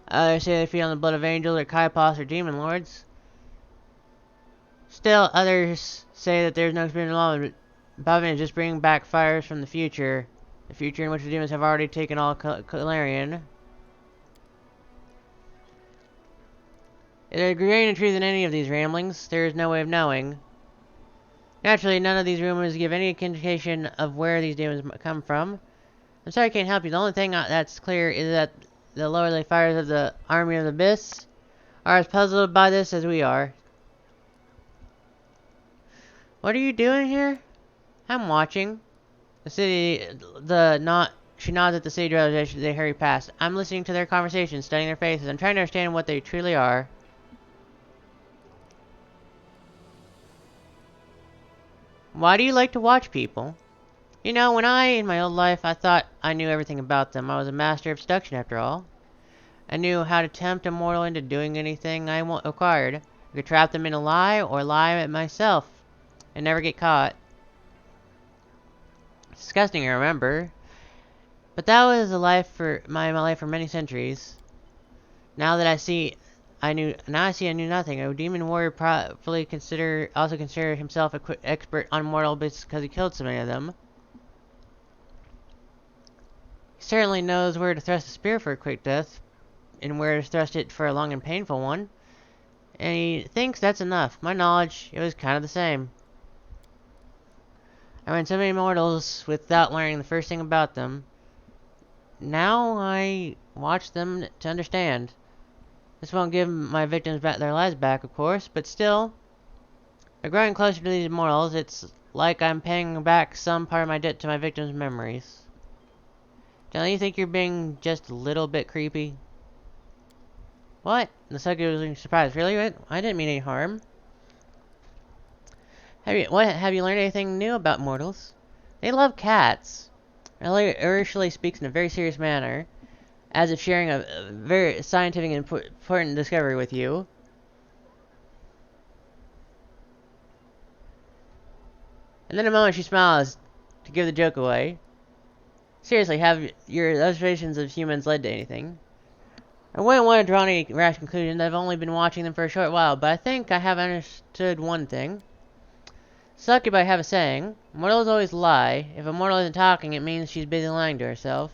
Others say they feed on the blood of angels or Kaipas or demon lords. Still, others say that there's no experience law. Baphomet is just bringing back fires from the future in which the demons have already taken all Calarian. If there's grain of truth in any of these ramblings, there is no way of knowing. Naturally, none of these rumors give any indication of where these demons come from. I'm sorry I can't help you. The only thing that's clear is that the lowly fires of the army of the abyss are as puzzled by this as we are. What are you doing here? I'm watching. She nods at the city dwellers as they hurry past. I'm listening to their conversations, studying their faces. I'm trying to understand what they truly are. Why do you like to watch people? You know, when in my old life, I thought I knew everything about them. I was a master of seduction, after all. I knew how to tempt a mortal into doing anything I acquired. I could trap them in a lie, or lie at myself, and never get caught. It's disgusting, I remember. But that was a life for my life for many centuries. Now I see I knew nothing. A demon warrior probably also consider himself an expert on mortal because he killed so many of them. He certainly knows where to thrust a spear for a quick death, and where to thrust it for a long and painful one. And he thinks that's enough. My knowledge, it was kind of the same. I ran so many mortals without learning the first thing about them. Now I watch them to understand. This won't give my victims their lives back, of course, but still, by growing closer to these mortals, it's like I'm paying back some part of my debt to my victims' memories. Don't you think you're being just a little bit creepy? What? The subject was surprised. Really? I didn't mean any harm. Have you learned anything new about mortals? They love cats. Ursula speaks in a very serious manner, as if sharing a very scientific and important discovery with you. And then a moment she smiles to give the joke away. Seriously, have your observations of humans led to anything? I wouldn't want to draw any rash conclusions. I've only been watching them for a short while, but I think I have understood one thing. Succubi have a saying, mortals always lie. If a mortal isn't talking, it means she's busy lying to herself.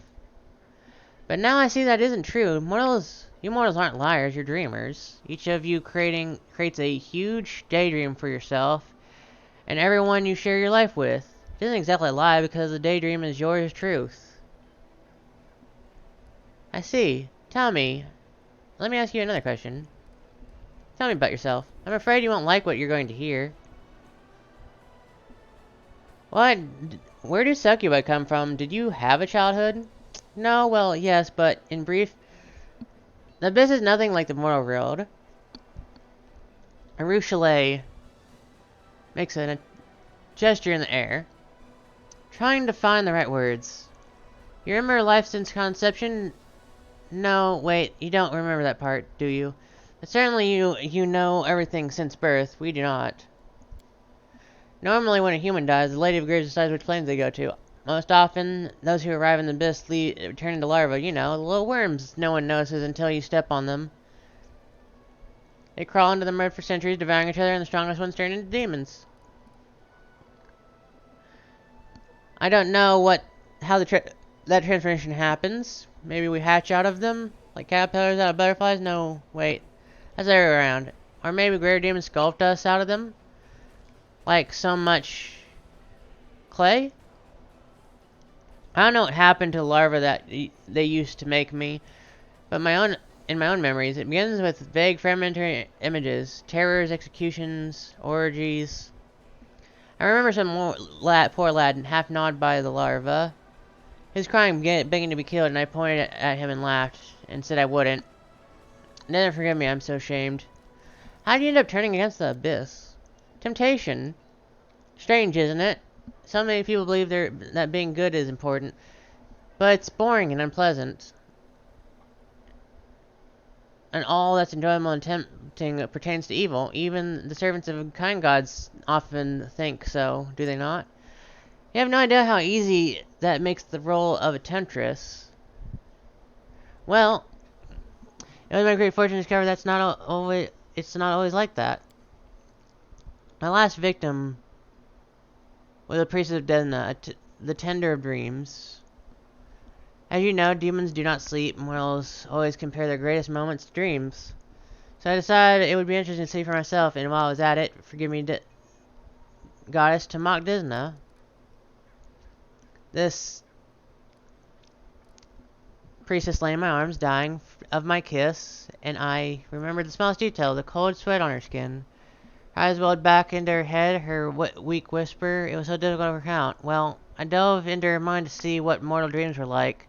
But now I see that isn't true. You mortals aren't liars, you're dreamers. Each of you creates a huge daydream for yourself and everyone you share your life with. It isn't exactly a lie because the daydream is yours truth. I see. Tell me. Let me ask you another question. Tell me about yourself. I'm afraid you won't like what you're going to hear. What? Where do succubi come from? Did you have a childhood? No, well, yes, but in brief, the abyss is nothing like the mortal world. A chalet makes a gesture in the air, trying to find the right words. You remember life since conception? No, wait, you don't remember that part, do you? But certainly you know everything since birth. We do not. Normally when a human dies, the Lady of Graves decides which planes they go to. Most often, those who arrive in the abyss turn into larvae, you know, the little worms no one notices until you step on them. They crawl into the mud for centuries, devouring each other, and the strongest ones turn into demons. I don't know how that transformation happens. Maybe we hatch out of them, like caterpillars out of butterflies? No, wait. That's the other way around. Or maybe greater demons sculpt us out of them? Like so much clay? I don't know what happened to the larva that they used to make me, but in my own memories, it begins with vague fragmentary images, terrors, executions, orgies. I remember some poor lad half gnawed by the larva. He was crying, begging to be killed, and I pointed at him and laughed, and said I wouldn't. Never forgive me, I'm so ashamed. How did you end up turning against the abyss? Temptation. Strange, isn't it? So many people believe that being good is important, but it's boring and unpleasant. And all that's enjoyable and tempting pertains to evil. Even the servants of kind gods often think so, do they not? You have no idea how easy that makes the role of a temptress. Well, it was my great fortune to discover it's not always like that. My last victim was a priestess of Desna, the tender of dreams. As you know, demons do not sleep, and mortals always compare their greatest moments to dreams. So I decided it would be interesting to see for myself, and while I was at it, forgive me, goddess, to mock Desna. This priestess lay in my arms, dying of my kiss, and I remembered the smallest detail, the cold sweat on her skin. Her eyes welled back into her head, her weak whisper, it was so difficult to recount. Well, I dove into her mind to see what mortal dreams were like.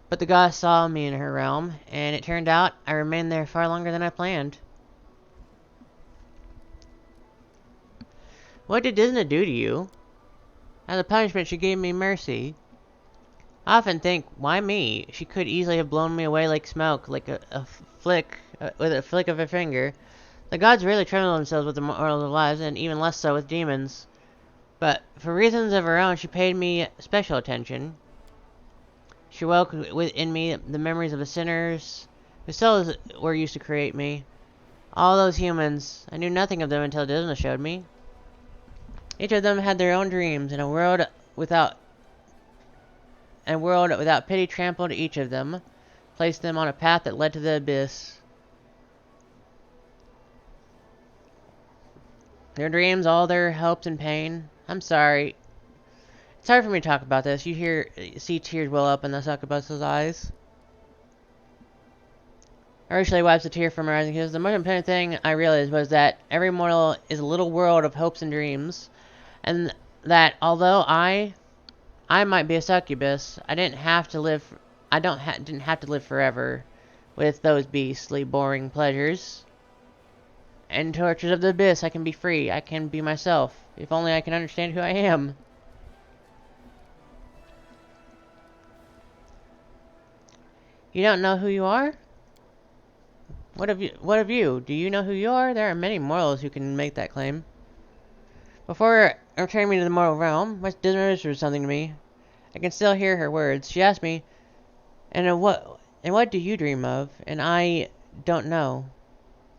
But the goddess saw me in her realm, and it turned out I remained there far longer than I planned. What did Desna do to you? As a punishment, she gave me mercy. I often think, why me? She could easily have blown me away like smoke, like with a flick of a finger. The gods rarely trouble themselves with the mortals' lives, and even less so with demons. But for reasons of her own, she paid me special attention. She woke within me the memories of the sinners whose souls were used to create me. All those humans, I knew nothing of them until Desna showed me. Each of them had their own dreams, and a world without pity trampled each of them, placed them on a path that led to the abyss. Their dreams, all their hopes and pain. I'm sorry. It's hard for me to talk about this. You see tears well up in the succubus's eyes. Ursula wipes a tear from her eyes and says, the most important thing I realized was that every mortal is a little world of hopes and dreams, and that although I might be a succubus, I didn't have to live forever with those beastly, boring pleasures and tortures of the abyss. I can be free. I can be myself. If only I can understand who I am. You don't know who you are? What of you? Do you know who you are? There are many mortals who can make that claim. Before returning me to the mortal realm, Miss Desna whispered something to me. I can still hear her words. She asked me, and what do you dream of? And I don't know.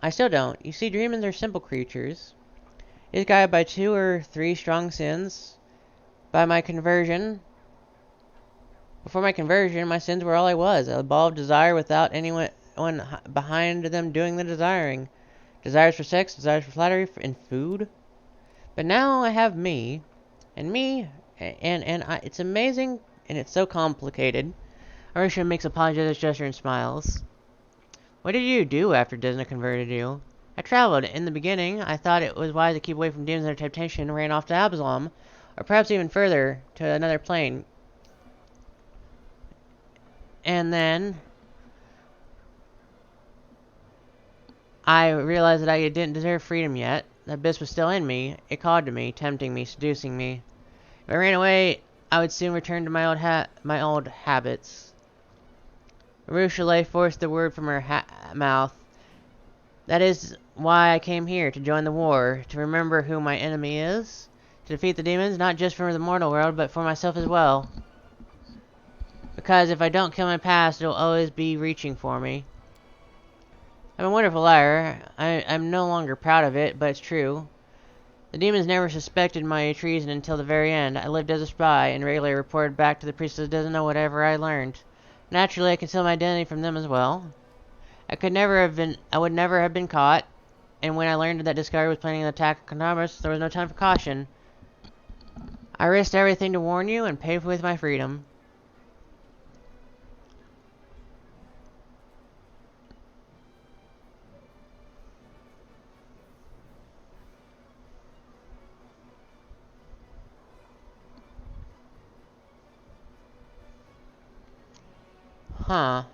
I still don't. You see, dreamers are simple creatures. He's guided by 2 or 3 strong sins. By my conversion. Before my conversion, my sins were all I was. A ball of desire without anyone behind them doing the desiring. Desires for sex, desires for flattery, and food. But now I have me. And me, it's amazing, and it's so complicated. Arisha makes a apologetic gesture and smiles. What did you do after Disney converted you? I traveled. In the beginning, I thought it was wise to keep away from demons and their temptation, and ran off to Absalom, or perhaps even further, to another plane. And then I realized that I didn't deserve freedom yet. The abyss was still in me. It called to me, tempting me, seducing me. If I ran away, I would soon return to my old habits. Ruchelay forced the word from her mouth. That is why I came here, to join the war, to remember who my enemy is, to defeat the demons, not just for the mortal world, but for myself as well. Because if I don't kill my past, it'll always be reaching for me. I'm a wonderful liar. I'm no longer proud of it, but it's true. The demons never suspected my treason until the very end. I lived as a spy, and regularly reported back to the priest that doesn't know whatever I learned. Naturally, I concealed my identity from them as well. I would never have been caught, and when I learned that Discovery was planning an attack on Congress, there was no time for caution. I risked everything to warn you and pay with my freedom. Huh.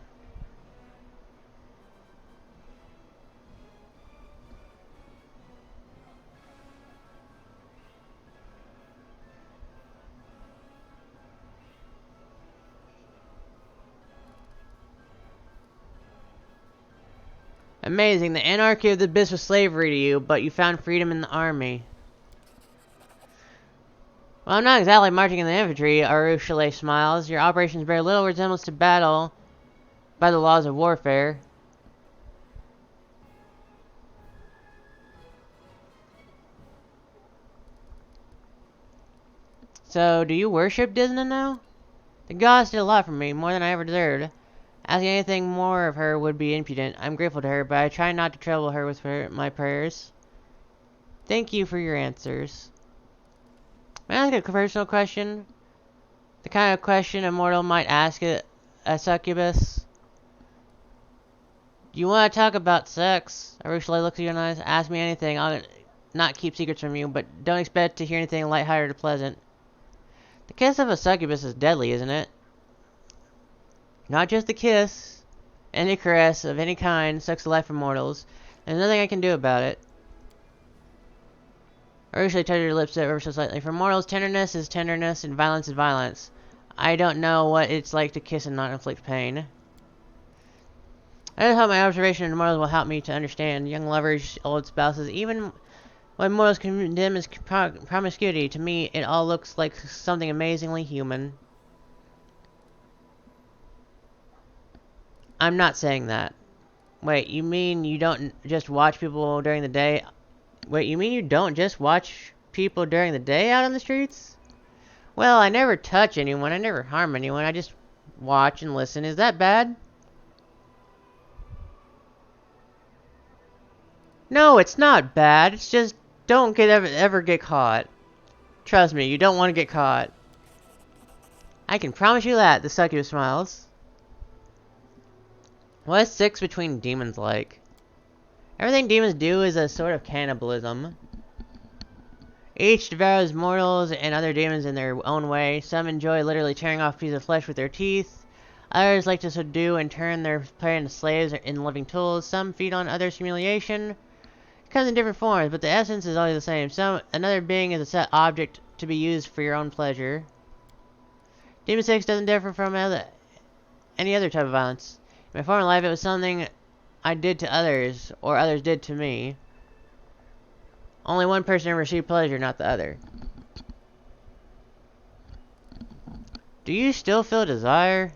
Amazing. The anarchy of the abyss was slavery to you, but you found freedom in the army. Well, I'm not exactly marching in the infantry, Arushale smiles. Your operations bear little resemblance to battle by the laws of warfare. So, do you worship Disney now? The goddess did a lot for me, more than I ever deserved. Asking anything more of her would be impudent. I'm grateful to her, but I try not to trouble her with my prayers. Thank you for your answers. May I ask a personal question? The kind of question a mortal might ask a succubus. Do you want to talk about sex? Arushale looks at you in the eyes. Ask me anything. I'll not keep secrets from you, but don't expect to hear anything lighthearted or pleasant. The kiss of a succubus is deadly, isn't it? Not just the kiss. Any caress of any kind sucks the life from mortals. There's nothing I can do about it. Arushale touched her lips ever so slightly. For mortals, tenderness is tenderness and violence is violence. I don't know what it's like to kiss and not inflict pain. I just hope my observation of mortals will help me to understand young lovers, old spouses, even when mortals condemn as promiscuity. To me, it all looks like something amazingly human. I'm not saying that. Wait, you mean you don't just watch people during the day? Wait, you mean you don't just watch people during the day out on the streets? Well, I never touch anyone. I never harm anyone. I just watch and listen. Is that bad? No, it's not bad. It's just don't ever get caught. Trust me, you don't want to get caught. I can promise you that, the succubus smiles. What is sex between demons like? Everything demons do is a sort of cannibalism. Each devours mortals and other demons in their own way. Some enjoy literally tearing off pieces of flesh with their teeth. Others like to subdue and turn their prey into slaves and living tools. Some feed on others' humiliation. It comes in different forms, but the essence is always the same. Another being is a set object to be used for your own pleasure. Demon sex doesn't differ from any other type of violence. In my former life, it was something I did to others, or others did to me. Only one person received pleasure, not the other. Do you still feel desire?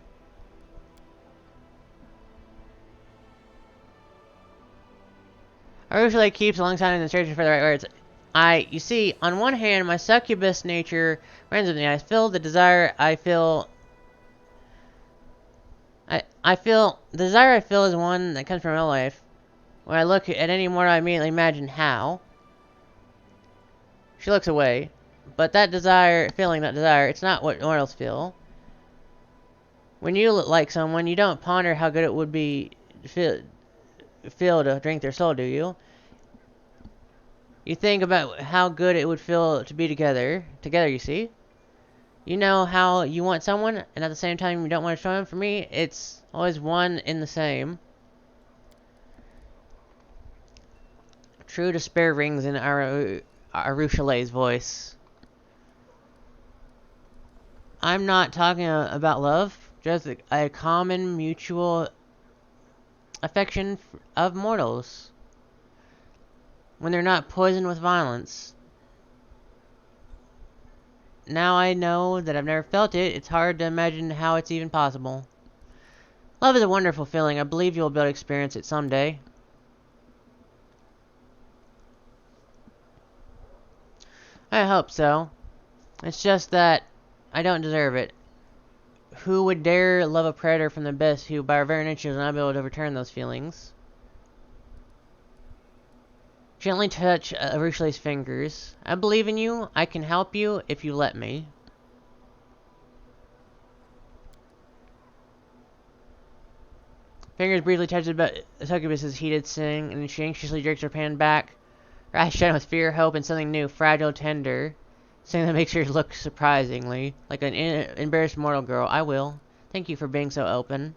Usually keeps alongside and searching for the right words. You see, on one hand, my succubus nature runs with me. I feel the desire I feel. I feel the desire I feel is one that comes from real life. When I look at any mortal, I immediately imagine how. She looks away, but that desire, it's not what mortals feel. When you look like someone, you don't ponder how good it would be feel to drink their soul, do you? You think about how good it would feel to be together. Together, you see? You know how you want someone, and at the same time you don't want to show them? For me, it's always one in the same. True despair rings in Arushalei's voice. I'm not talking about love, just a common mutual affection of mortals. When they're not poisoned with violence. Now I know that I've never felt it, it's hard to imagine how it's even possible. Love is a wonderful feeling. I believe you'll be able to experience it someday. I hope so. It's just that I don't deserve it. Who would dare love a predator from the abyss who, by our very nature, is not able to return those feelings? Gently touch Arushalei's fingers. I believe in you. I can help you if you let me. Fingers briefly touch the succubus's heated skin, and she anxiously jerks her pan back. Her eyes shine with fear, hope, and something new, fragile, tender. Something that makes her look surprisingly like an embarrassed mortal girl. I will. Thank you for being so open.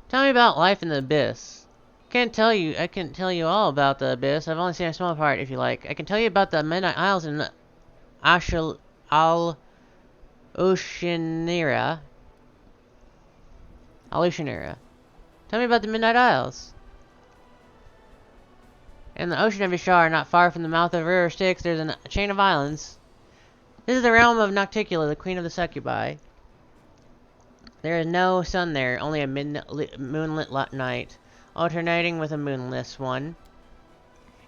Tell me about life in the abyss. I can't tell you all about the abyss. I've only seen a small part, if you like. I can tell you about the Midnight Isles in Oceanera. Tell me about the Midnight Isles. In the ocean of Ishar, not far from the mouth of the River Styx, there's a chain of islands. This is the realm of Nocticula, the queen of the succubi. There is no sun there, only a moonlit night, alternating with a moonless one.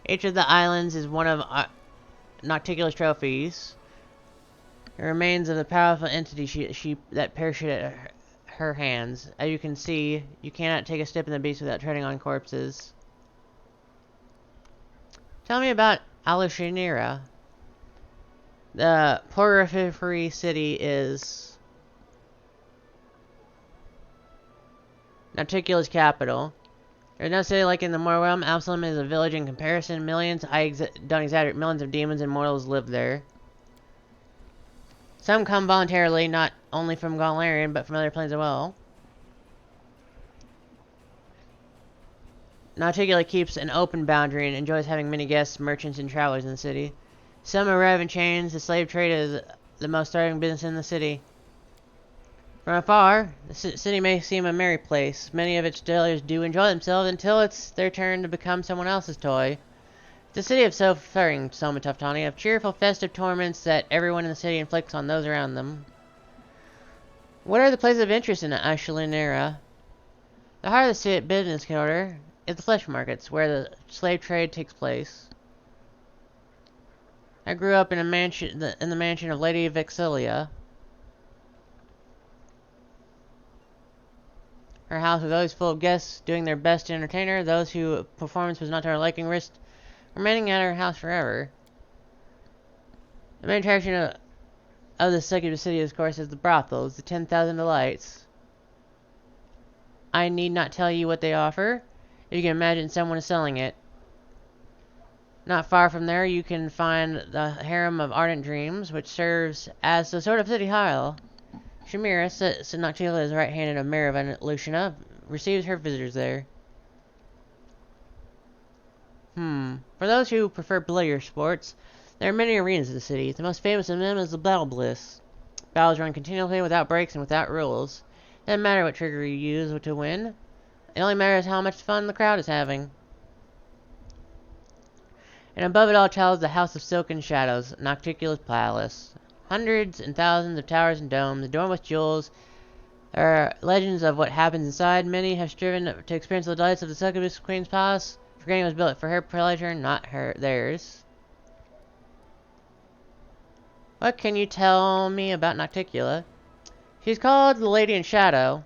Each of the islands is one of Nocticula's trophies. The remains of the powerful entity that perished at her hands. As you can see, you cannot take a step in the beast without treading on corpses. Tell me about Alushanira. The porphyry city is Nauticula's capital. There's no city like in the Moor realm. Absalom is a village in comparison. Millions, don't exaggerate, millions of demons and mortals live there. Some come voluntarily, not only from Galarian, but from other planes as well. Nauticula keeps an open boundary and enjoys having many guests, merchants, and travelers in the city. Some arrive in chains. The slave trade is the most thriving business in the city. From afar, the city may seem a merry place. Many of its dwellers do enjoy themselves until it's their turn to become someone else's toy. It's a city of suffering, Soma Tuftani, of cheerful, festive torments that everyone in the city inflicts on those around them. What are the places of interest in Ashalinera? The heart of the city business quarter is the flesh markets, where the slave trade takes place. I grew up in the mansion of Lady Vexilia. Her house was always full of guests doing their best to entertain her. Those whose performance was not to her liking risked remaining at her house forever. The main attraction of the succubus city, of course, is the brothels, the 10,000 delights. I need not tell you what they offer. If you can imagine someone is selling it. Not far from there, you can find the harem of ardent dreams, which serves as the sort of city hall. Shamira, Noctila is the right hand of Mayor of Lucina, receives her visitors there. For those who prefer billiard sports, there are many arenas in the city. The most famous of them is the Battle Bliss. Battles run continually without breaks and without rules. It doesn't matter what trigger you use to win. It only matters how much fun the crowd is having. And above it all towers the House of Silken Shadows, Nocticula's palace. Hundreds and thousands of towers and domes, adorned with jewels, There are legends of what happens inside. Many have striven to experience the delights of the succubus queen's palace. Forgetting it was built for her pleasure, not theirs. What can you tell me about Nocticula? She's called the Lady in Shadow.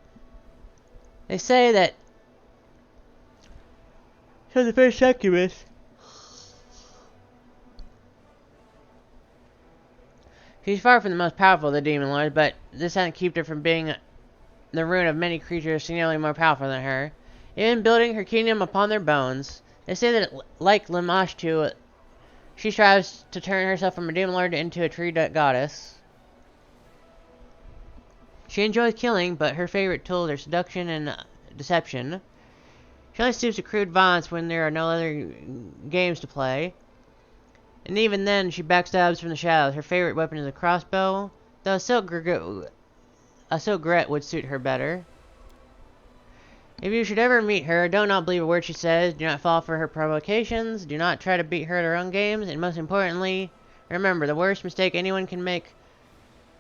They say that she's the first succubus. She's far from the most powerful of the demon lords, but this hasn't kept her from being the ruin of many creatures significantly more powerful than her, even building her kingdom upon their bones. They say that, like Lamashtu, she strives to turn herself from a demon lord into a tree goddess. She enjoys killing, but her favorite tools are seduction and deception. She only stoops to crude violence when there are no other games to play. And even then, she backstabs from the shadows. Her favorite weapon is a crossbow, though a silk gret would suit her better. If you should ever meet her, do not believe a word she says, do not fall for her provocations, do not try to beat her at her own games, and most importantly, remember, the worst mistake anyone can make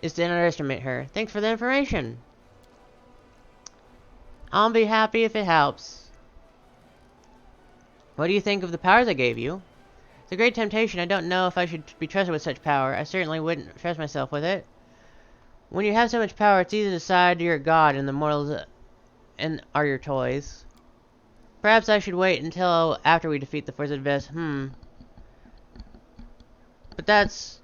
is to underestimate her. Thanks for the information. I'll be happy if it helps. What do you think of the powers I gave you? It's a great temptation. I don't know if I should be trusted with such power. I certainly wouldn't trust myself with it. When you have so much power, it's easy to decide you're a god and the mortals are your toys. Perhaps I should wait until after we defeat the Force of Abyss. But that's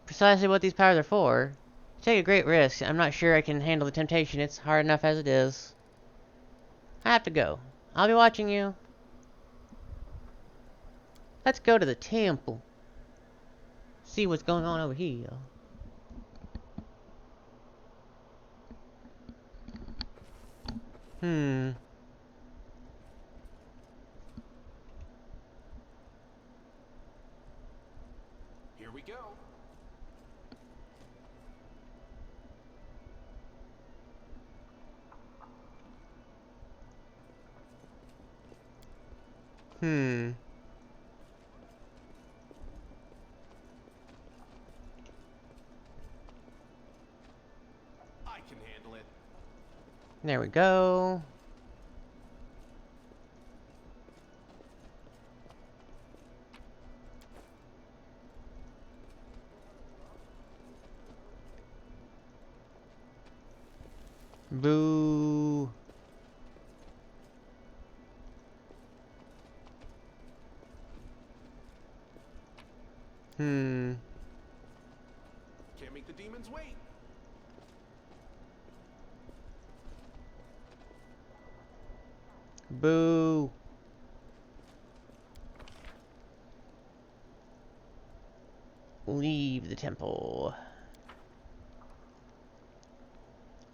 precisely what these powers are for. You take a great risk. I'm not sure I can handle the temptation. It's hard enough as it is. I have to go. I'll be watching you. Let's go to the temple. See what's going on over here. Here we go. I can handle it. There we go. Boo. Can't make the demons wait. Boo. Leave the temple.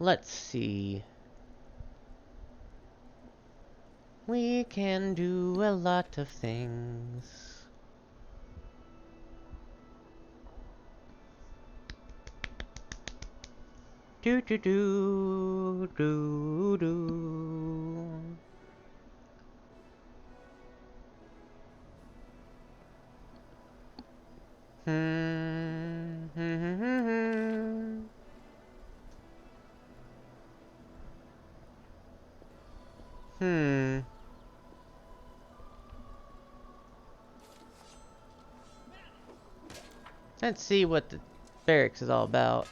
Let's see. We can do a lot of things. Do do do do do. Let's see what the barracks is all about.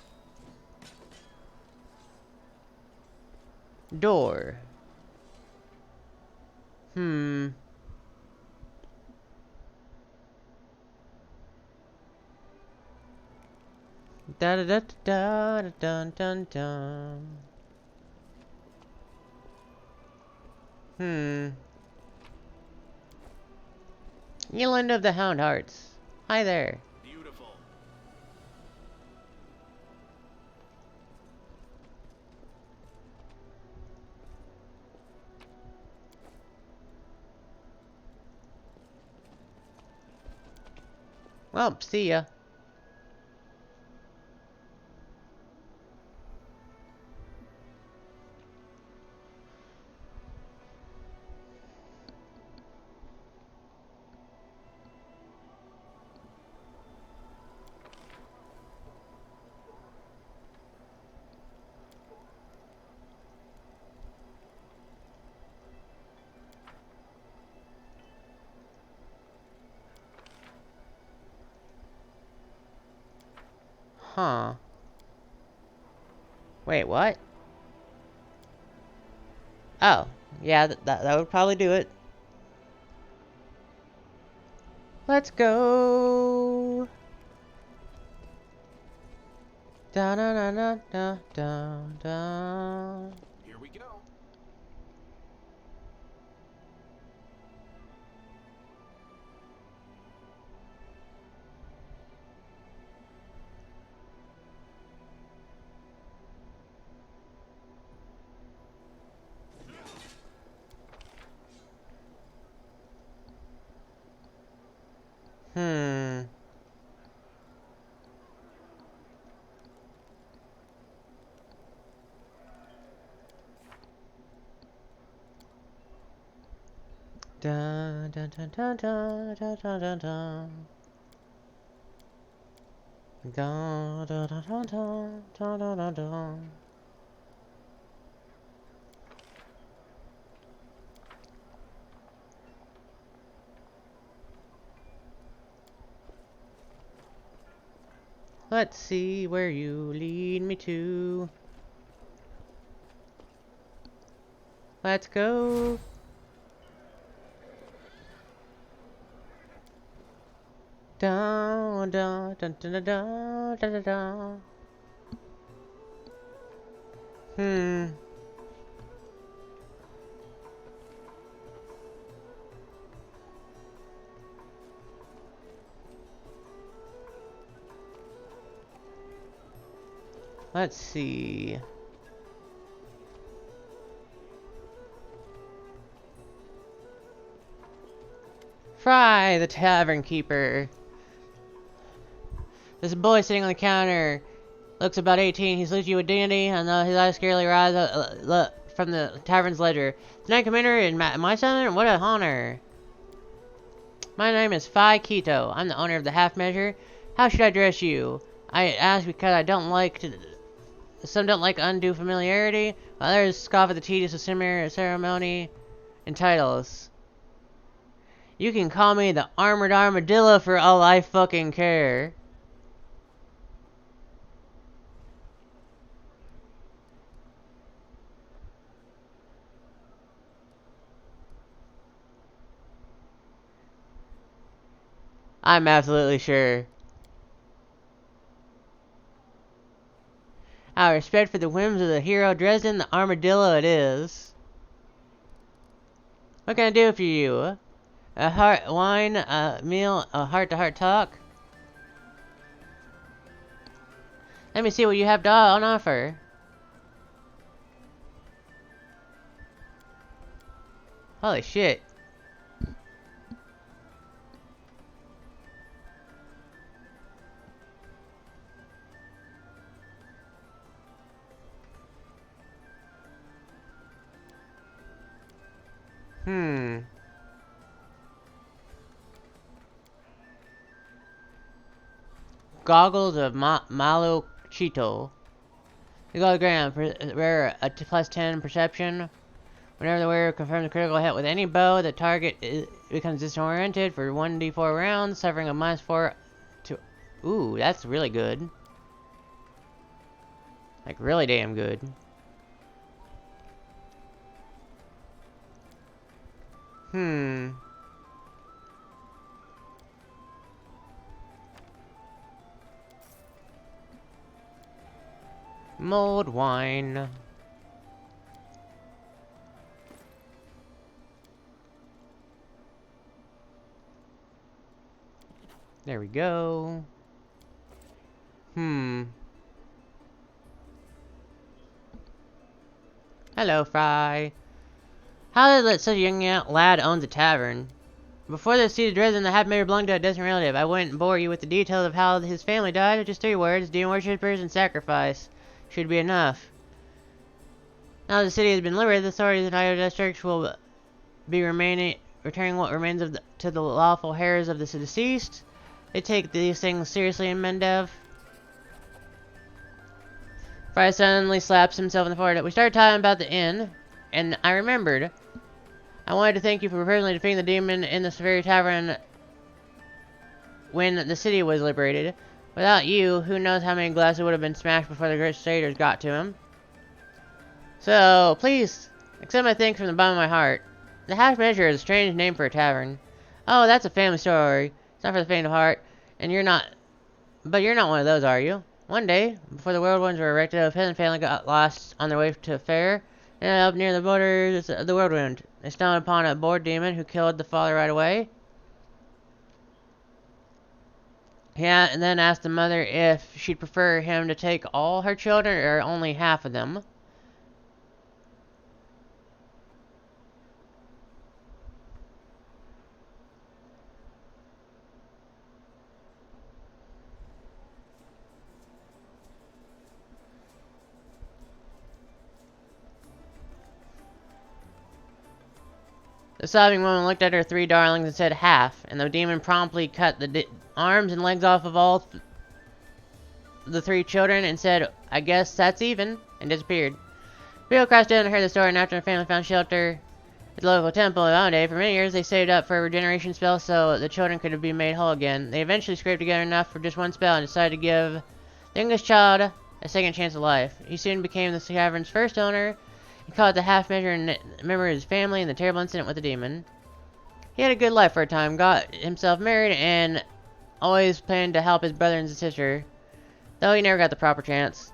Door. Da da da da da dun dun dun. Yeland of the Hound Hearts. Hi there. Beautiful. Well, see ya. Huh. Wait, what? Oh, yeah, that would probably do it. Let's go. Da da da da da da da. Here we go. Hmm. Da da da da da da da da da. Da da da da da da da da. Let's see where you lead me to. Let's go. Da da da da da da da da. Hmm. Let's see. Fry, the tavern keeper. There's a boy sitting on the counter. Looks about 18. He salutes you with dignity, and his eyes scarcely rise from the tavern's ledger. Tonight, Commander, in my son, what a honor. My name is Phi Keto. I'm the owner of the Half Measure. How should I address you? I ask because I don't like to. Some don't like undue familiarity, while others scoff at the tedious of ceremony and titles. You can call me the Armored Armadillo for all I fucking care. I'm absolutely sure. Out of respect for the whims of the hero Dresden, the armadillo it is. What can I do for you? A heart wine, a meal, a heart-to-heart talk? Let me see what you have on offer. Holy shit. Goggles of Malo Cheeto. The hologram, rare plus 10 perception. Whenever the wearer confirms a critical hit with any bow, the target becomes disoriented for 1d4 rounds, suffering a -4 to... Ooh, that's really good. Like, really damn good. Mulled wine. There we go. Hello, Fry. How does let such a young lad owns a tavern? Before the seat of Dresden, the half mayor belonged to a distant relative. I wouldn't bore you with the details of how his family died. Just 3 words: demon worshippers and sacrifice. Should be enough. Now the city has been liberated, the authorities in Io districts will be returning what remains to the lawful heirs of the deceased. They take these things seriously in Mendev. Fry suddenly slaps himself in the forehead. We started talking about the inn, and I remembered. I wanted to thank you for personally defeating the demon in the very tavern when the city was liberated. Without you, who knows how many glasses would have been smashed before the Crusaders got to him. So, please, accept my thanks from the bottom of my heart. The Half Measure is a strange name for a tavern. Oh, that's a family story. It's not for the faint of heart. And you're not... But you're not one of those, are you? One day, before the whirlwinds were erected, a peasant family got lost on their way to a fair. And up near the borders of the whirlwind, they stumbled upon a bored demon who killed the father right away. Yeah, and then asked the mother if she'd prefer him to take all her children or only half of them. The sobbing woman looked at her 3 darlings and said half, and the demon promptly cut the arms and legs off of all the 3 children and said, I guess that's even, and disappeared. People crashed in and heard the story, and after the family found shelter at the local temple in Valde, for many years they saved up for a regeneration spell so the children could be made whole again. They eventually scraped together enough for just one spell and decided to give the youngest child a second chance of life. He soon became the tavern's first owner. He called it the Half Measure in memory of his family and the terrible incident with the demon. He had a good life for a time, got himself married, and always planned to help his brother and sister, though he never got the proper chance.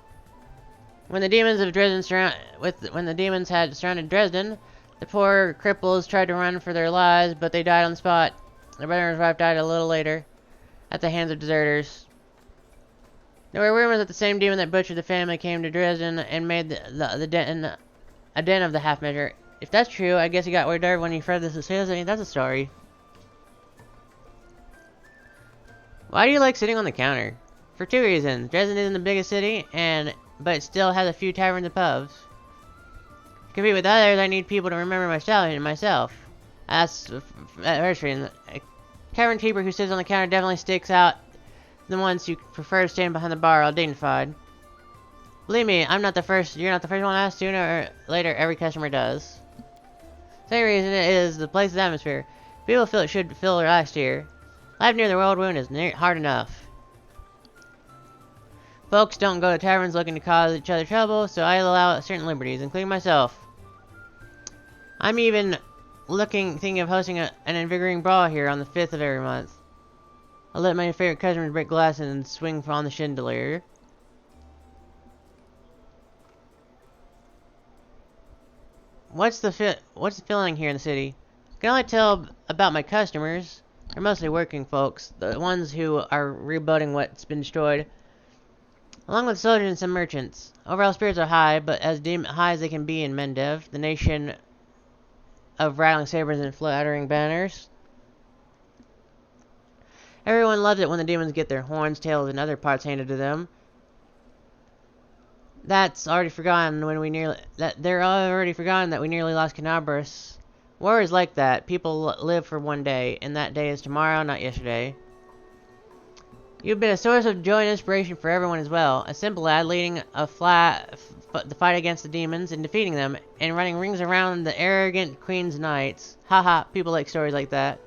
When the demons had surrounded Dresden, the poor cripples tried to run for their lives, but they died on the spot. Their brother and his wife died a little later, at the hands of deserters. There were rumors that the same demon that butchered the family came to Dresden and made a den of the Half Measure. If that's true, I guess he got word when he read this as sales. I mean, that's a story. Why do you like sitting on the counter? For 2 reasons. Dresden isn't the biggest city, but it still has a few taverns and pubs. To compete with others, I need people to remember my style and myself. That's the first reason. A tavern keeper who sits on the counter definitely sticks out the ones who prefer to stand behind the bar, all dignified. Believe me, I'm not the first. You're not the first one to ask. Sooner or later, every customer does. Second reason is the place's atmosphere. People should feel relaxed here. Life near the whirlwind is hard enough. Folks don't go to taverns looking to cause each other trouble, so I allow certain liberties, including myself. I'm even thinking of hosting an invigorating brawl here on the 5th of every month. I'll let my favorite customers break glass and swing on the chandelier. What's the feeling here in the city? I can only tell about my customers. They're mostly working folks, the ones who are rebuilding what's been destroyed, along with soldiers and some merchants. Overall spirits are high, but as high as they can be in Mendev, the nation of rattling sabers and fluttering banners. Everyone loves it when the demons get their horns, tails, and other parts handed to them. They're already forgotten that we nearly lost Canabras. War is like that. People live for one day, and that day is tomorrow, not yesterday. You've been a source of joy and inspiration for everyone as well. A simple lad leading the fight against the demons and defeating them, and running rings around the arrogant queen's knights. Haha, people like stories like that.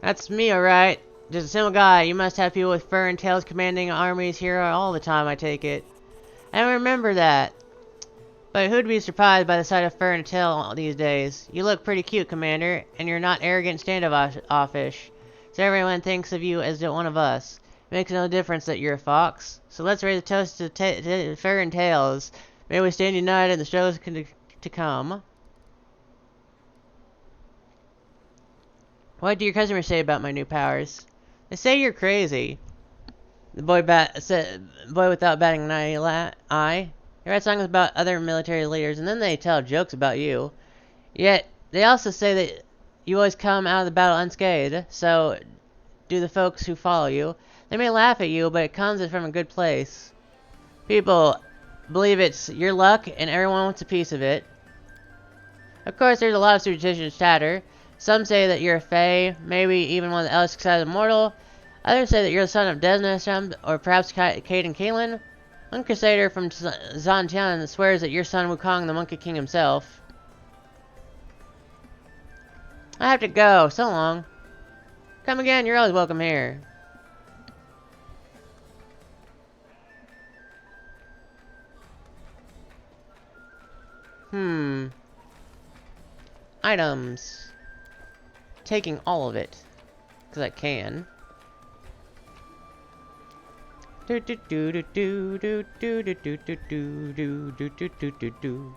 That's me, alright. Just a simple guy. You must have people with fur and tails commanding armies here all the time, I take it. I don't remember that. But who'd be surprised by the sight of fur and tail these days? You look pretty cute, Commander, and you're not arrogant and standoffish. So everyone thinks of you as one of us. It makes no difference that you're a fox. So let's raise a toast to fur and tails. May we stand united in the struggles to come. What do your customers say about my new powers? They say you're crazy. The boy without batting an eye. They write songs about other military leaders, and then they tell jokes about you. Yet, they also say that you always come out of the battle unscathed, so do the folks who follow you. They may laugh at you, but it comes from a good place. People believe it's your luck, and everyone wants a piece of it. Of course, there's a lot of superstitious chatter. Some say that you're a fae, maybe even one of the Ellis side of mortal. Others say that you're the son of Desna, or perhaps Cade and Kaelin. One crusader from Zantian swears that your son Wukong, the Monkey King himself. I have to go. So long. Come again, you're always welcome here. Items. Taking all of it. Because I can. Do do do do do do do do do do do do do do do do.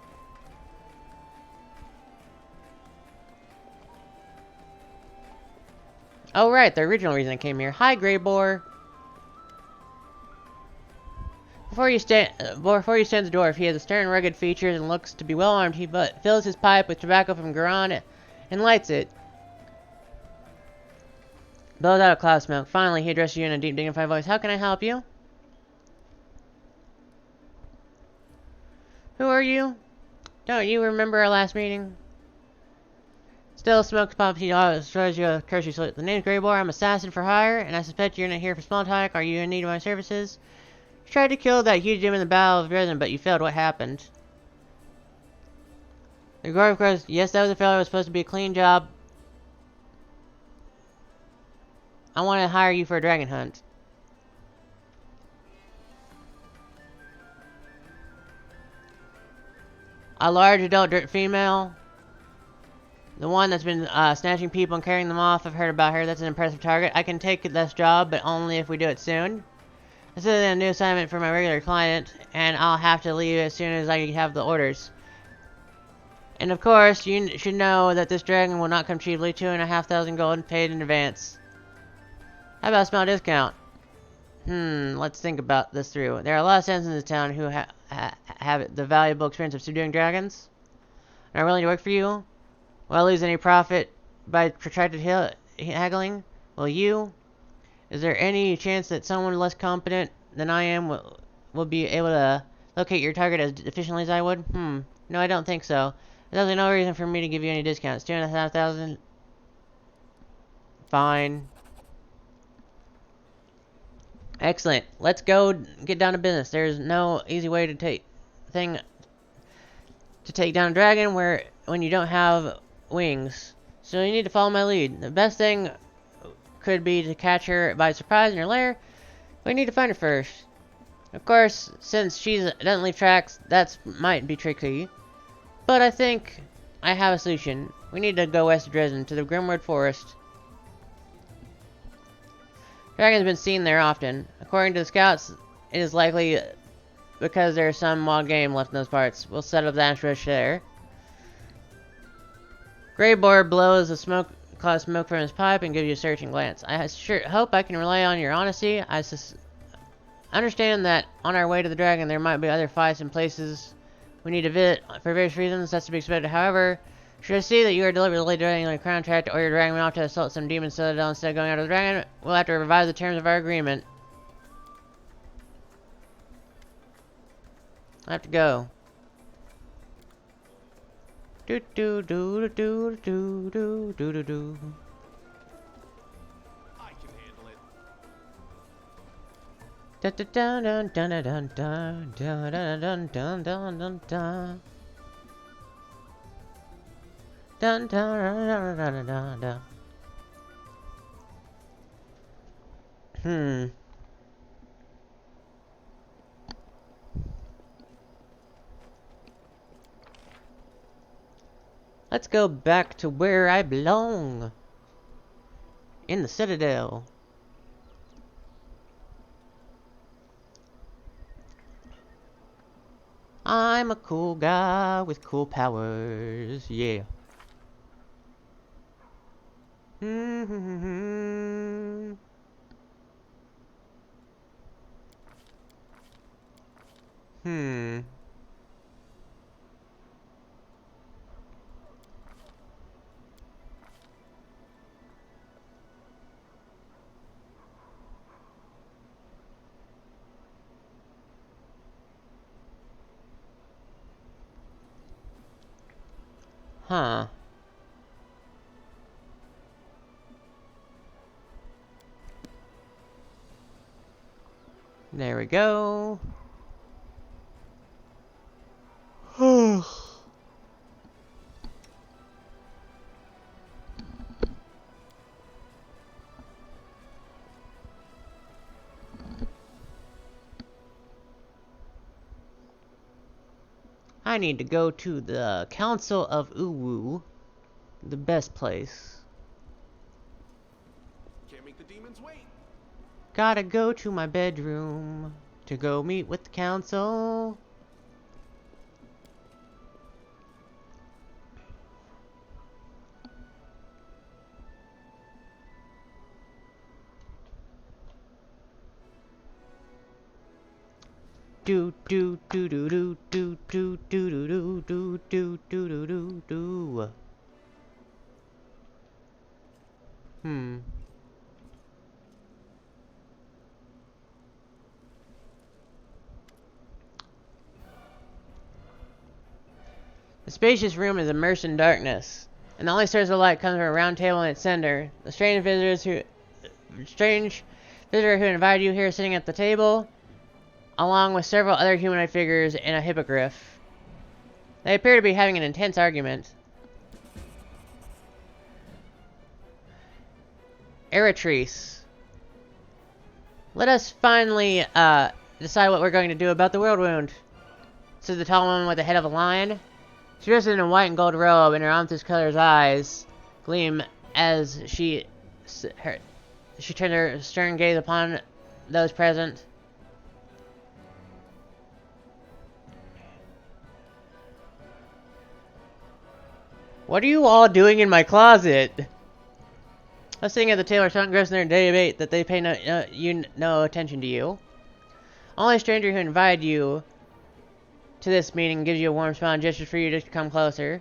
Oh right, the original reason I came here. Hi, Grey Boar. Before you stand the dwarf, he has a stern, rugged features and looks to be well armed. He fills his pipe with tobacco from Garan and lights it. Blows out a cloud of smoke. Finally, he addresses you in a deep, dignified voice. How can I help you? Who are you? Don't you remember our last meeting? Still, smoke pops. He throws you a cursory salute. The name's Grey Boar. I'm assassin for hire, and I suspect you're not here for small talk. Are you in need of my services? You tried to kill that huge gym in the Battle of Dresden, but you failed. What happened? The guard crows. Yes, that was a failure. It was supposed to be a clean job. I want to hire you for a dragon hunt. A large adult female. The one that's been snatching people and carrying them off. I've heard about her. That's an impressive target. I can take this job, but only if we do it soon. This is a new assignment for my regular client, and I'll have to leave as soon as I have the orders. And of course, you should know that this dragon will not come cheaply. 2,500 gold paid in advance. How about a small discount? Let's think about this through. There are a lot of citizens in this town who have the valuable experience of subduing dragons and are willing to work for you. Will I lose any profit by protracted haggling? Will you? Is there any chance that someone less competent than I am will be able to locate your target as efficiently as I would? No, I don't think so. There's no reason for me to give you any discounts. 2,500. Fine. Excellent. Let's go get down to business. There's no easy way to take down a dragon when you don't have wings. So you need to follow my lead. The best thing could be to catch her by surprise in her lair. We need to find her first. Of course, since she doesn't leave tracks, that might be tricky. But I think I have a solution. We need to go west of Dresden to the Grimwood Forest. Dragon's been seen there often. According to the scouts, it is likely because there's some wild game left in those parts. We'll set up the ambush there. Grey Boar blows a cloud of smoke from his pipe and gives you a searching glance. I sure hope I can rely on your honesty. I understand that on our way to the dragon there might be other fights and places we need to visit for various reasons. That's to be expected. However, should I see that you are deliberately doing a contract or you're dragging me off to assault some demon citadel instead of going after the dragon, we'll have to revise the terms of our agreement. I have to go. Do do do do do do do do do. I can handle it. Dun dun dun dun dun dun dun dun dun dun dun dun. Dun dun dun dun dun dun. Let's go back to where I belong. In the Citadel. I'm a cool guy with cool powers, yeah. Huh. There we go. I need to go to the Council of Uwu. The best place. Can't make the demons wait. Gotta go to my bedroom to go meet with the council. Do do do do do do do do do do do do do do do. The spacious room is immersed in darkness, and the only source of light comes from a round table in its center. The strange visitor who invited you here sitting at the table, along with several other humanoid figures and a hippogriff. They appear to be having an intense argument. Eretrice. Let us finally decide what we're going to do about the world wound, said the tall woman with the head of a lion. She dressed in a white and gold robe, and her amethyst-colored eyes gleam as she turned her stern gaze upon those present. What are you all doing in my closet? I was sitting at the table, so engrossed in their debate that they pay no attention to you. Only a stranger who invited you to this meeting gives you a warm smile and gestures for you to come closer.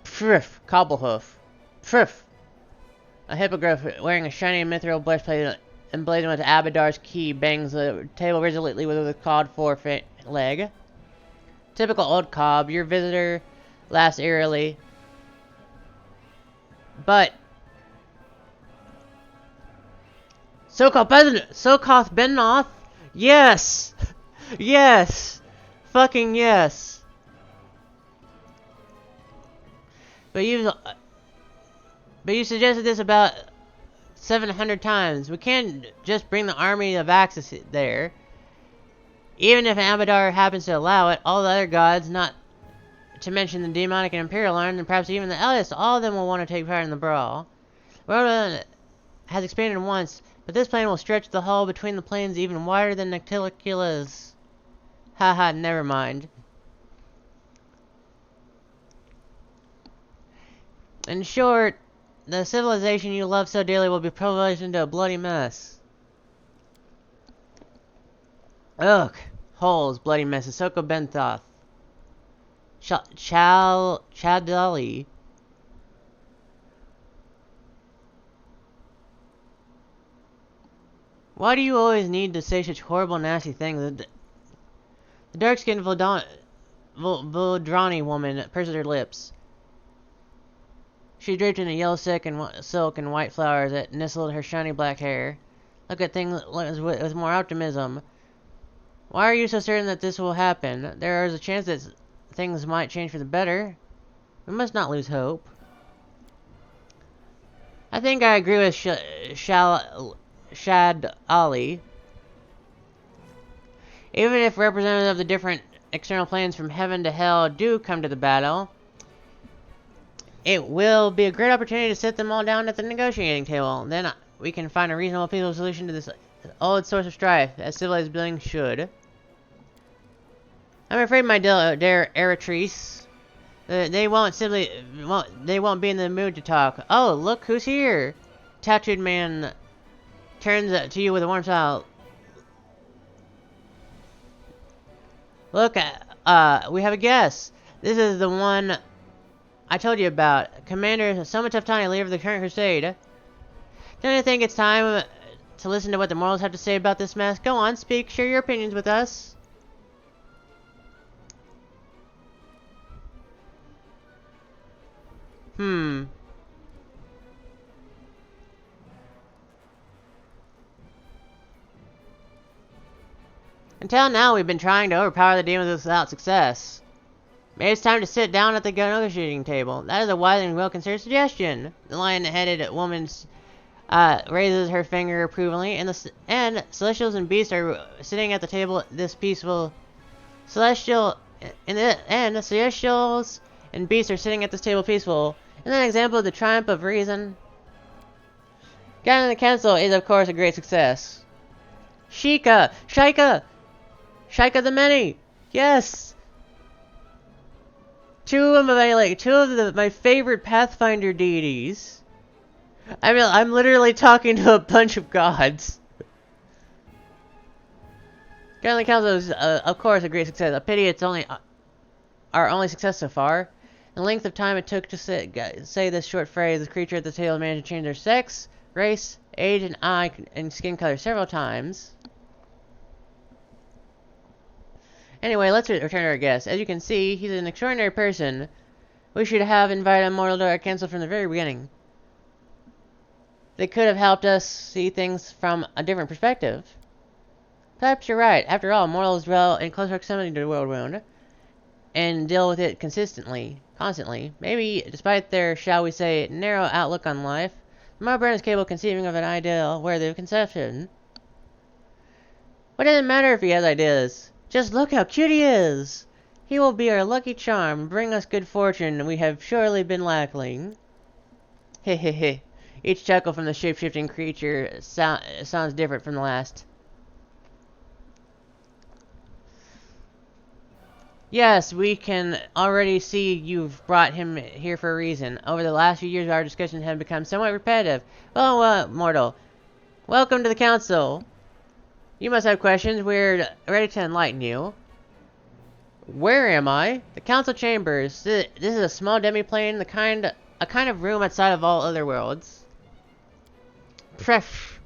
Pfff, Cobblehoof. Pfff. A hippogriff wearing a shiny mithril breastplate emblazoned with Abadar's key bangs the table resolutely with a clawed foreleg. Typical old cob, your visitor laughs eerily. But Sokoth Benoth? Yes! Yes! Fucking yes! But you suggested this about 700 times. We can't just bring the army of Axis there. Even if Amadar happens to allow it, all the other gods, not to mention the demonic and imperial arms, and perhaps even the Ellis, all of them will want to take part in the brawl. Rhoda has expanded once, but this plane will stretch the hull between the planes even wider than Noctilicula's. Haha, never mind. In short, the civilization you love so dearly will be pulverized into a bloody mess. Ugh. Holes, bloody messes. Soko Benthoth. Chadali. Why do you always need to say such horrible, nasty things? The dark-skinned Voldrani woman pursed her lips. She draped in a yellow silk and white flowers that nestled her shiny black hair. Look at things with more optimism. Why are you so certain that this will happen? There is a chance that things might change for the better. We must not lose hope. I think I agree with Shad Ali. Even if representatives of the different external planes from heaven to hell do come to the battle, it will be a great opportunity to sit them all down at the negotiating table. Then we can find a reasonable, peaceful solution to this old source of strife, as civilized beings should. I'm afraid, my dear Eretrice, they won't be in the mood to talk. Oh, look who's here! Tattooed man turns to you with a warm smile. Look, we have a guest. This is the one I told you about. Commander Somatoftani, leader of the current crusade. Don't you think it's time to listen to what the morals have to say about this mess? Go on, speak, share your opinions with us. Hmm. Until now, we've been trying to overpower the demons without success. Maybe it's time to sit down at the negotiating table. That is a wise and well-considered suggestion. The lion-headed woman raises her finger approvingly, and celestials and beasts are sitting at the table. This peaceful the celestials and beasts are sitting at this table peaceful. And an example of the triumph of reason. Getting the council is of course a great success. Shaika the Many! Yes! Two of my favorite Pathfinder deities. I mean, I'm literally talking to a bunch of gods. Getting the council is, of course, a great success. A pity it's our only success so far. The length of time it took to say this short phrase, the creature at the table managed to change their sex, race, age, and eye and skin color several times. Anyway, let's return to our guest. As you can see, he's an extraordinary person. We should have invited Immortal to our council from the very beginning. They could have helped us see things from a different perspective. Perhaps you're right. After all, mortals dwell in close proximity to the world wound and deal with it constantly. Maybe, despite their, shall we say, narrow outlook on life, the modern brain is capable of conceiving of an ideal worthy of conception. What does it matter if he has ideas? Just look how cute he is! He will be our lucky charm and bring us good fortune we have surely been lacking. Hehehe. Each chuckle from the shape-shifting creature sounds different from the last. Yes, we can already see you've brought him here for a reason. Over the last few years, our discussions have become somewhat repetitive. Well, mortal, welcome to the council. You must have questions. We're ready to enlighten you. Where am I? The council chambers. This is a small demiplane, a kind of room outside of all other worlds. Pref.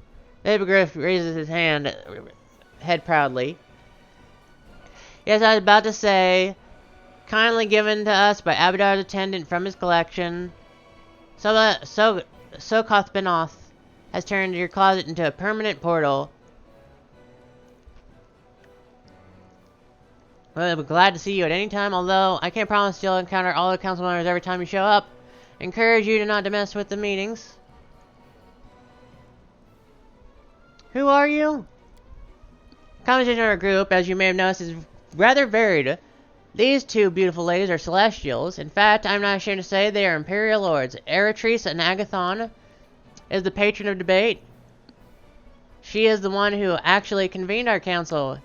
The hippogriff raises his head proudly. Yes, I was about to say, kindly given to us by Abadar's attendant from his collection. Sokoth Benoth has turned your closet into a permanent portal. Well, I'll be glad to see you at any time, although I can't promise you'll encounter all the council members every time you show up. I encourage you to not to mess with the meetings. Who are you? Conversation in our group, as you may have noticed, is rather varied. These two beautiful ladies are celestials. In fact, I'm not ashamed to say they are imperial lords. Eretrice and Agathon is the patron of debate. She is the one who actually convened our council.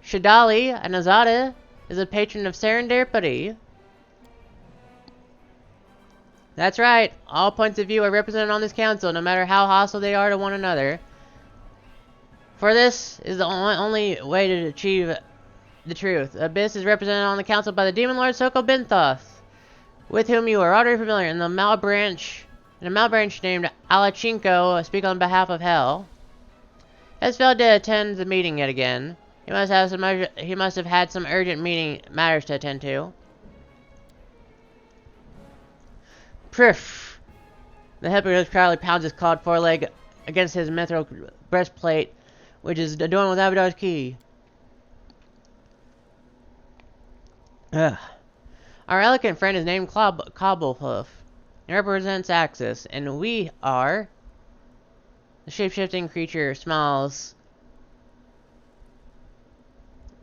Shadali and Azada is a patron of serendipity. That's right. All points of view are represented on this council, no matter how hostile they are to one another. For this is the only way to achieve the truth. Abyss is represented on the council by the demon lord Sokoth Benoth, with whom you are already familiar. In a malbranch named Alachinko, speak on behalf of Hell. Has failed to attend the meeting yet again. He must have had some urgent matters to attend to. Prif. The hippogriff proudly pounds his clawed foreleg against his mithril breastplate, which is adorned with Abadar's key. Ugh. Our elegant friend is named Cobblepoof. He represents Axis, and we are... The shape-shifting creature smiles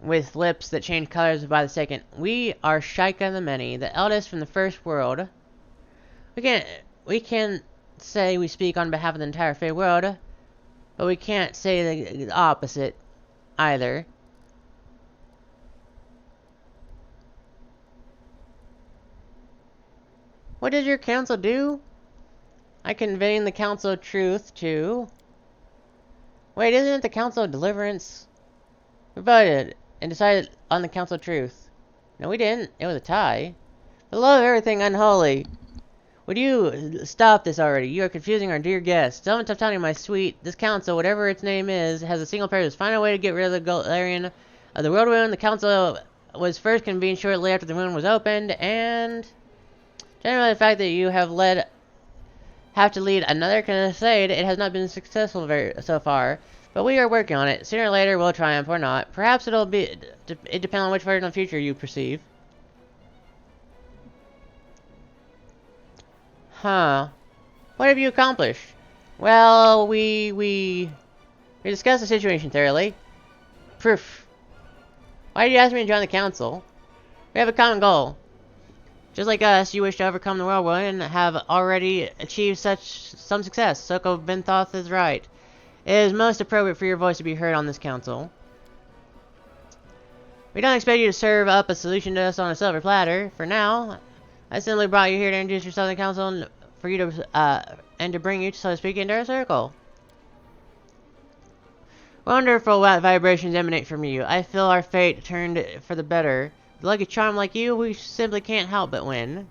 with lips that change colors by the second. We are Shaika the Many, the eldest from the first world. We can say we speak on behalf of the entire Fey world, but we can't say the opposite either. What does your council do? I convene the council of truth to... Wait, isn't it the council of deliverance? We voted and decided on the council of truth. No, we didn't. It was a tie. For the love of everything unholy, would you stop this already? You are confusing our dear guests. I'm telling you, my sweet, this council, whatever its name is, has a single purpose. Find a way to get rid of the Galarian of the world wound. The council was first convened shortly after the wound was opened, and Generally, the fact that you have to lead another crusade, it has not been successful so far. But we are working on it. Sooner or later, we'll triumph or not. Perhaps it'll be. It depends on which version of the future you perceive. Huh. What have you accomplished? Well, we discussed the situation thoroughly. Proof. Why did you ask me to join the council? We have a common goal. Just like us, you wish to overcome the whirlwind and have already achieved some success. Soko Benthoth is right. It is most appropriate for your voice to be heard on this council. We don't expect you to serve up a solution to us on a silver platter. For now, I simply brought you here to introduce yourself to the council and for you to and to bring you, so to speak, into our circle. Wonderful vibrations emanate from you. I feel our fate turned for the better. With a lucky charm like you, we simply can't help but win.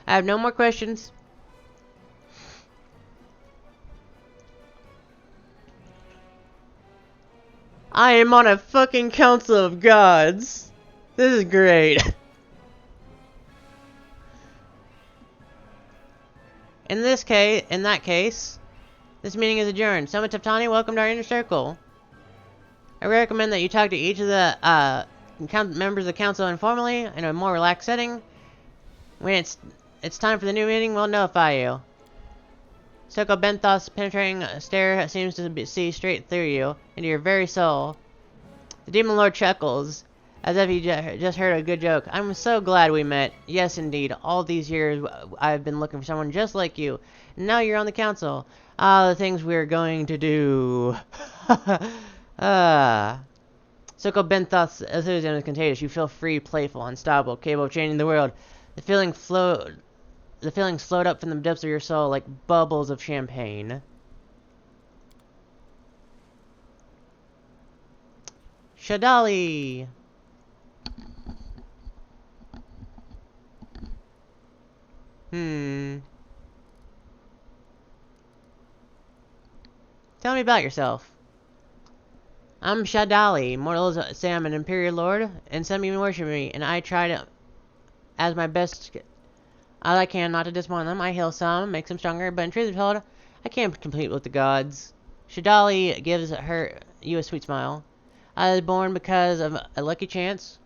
I have no more questions. I am on a fucking council of gods. This is great. In that case, this meeting is adjourned. Summit Tani, welcome to our inner circle. I recommend that you talk to each of the members of the council informally in a more relaxed setting. When it's time for the new meeting, we'll notify you. Soko Benthoth's penetrating stare seems to see straight through you, into your very soul. The Demon Lord chuckles, as if he just heard a good joke. I'm so glad we met. Yes, indeed. All these years, I've been looking for someone just like you. And now you're on the council. Ah, the things we're going to do. Soko Benthoth's enthusiasm is contagious. You feel free, playful, unstoppable, capable of changing the world. The feelings float up from the depths of your soul like bubbles of champagne. Shadali! Tell me about yourself. I'm Shadali. Mortals say I'm an Imperial Lord, and some even worship me, and I try to, as my best all I can not to disappoint them. I heal some, make them stronger, but in truth be told, I can't compete with the gods. Shadali gives you a sweet smile. I was born because of a lucky chance.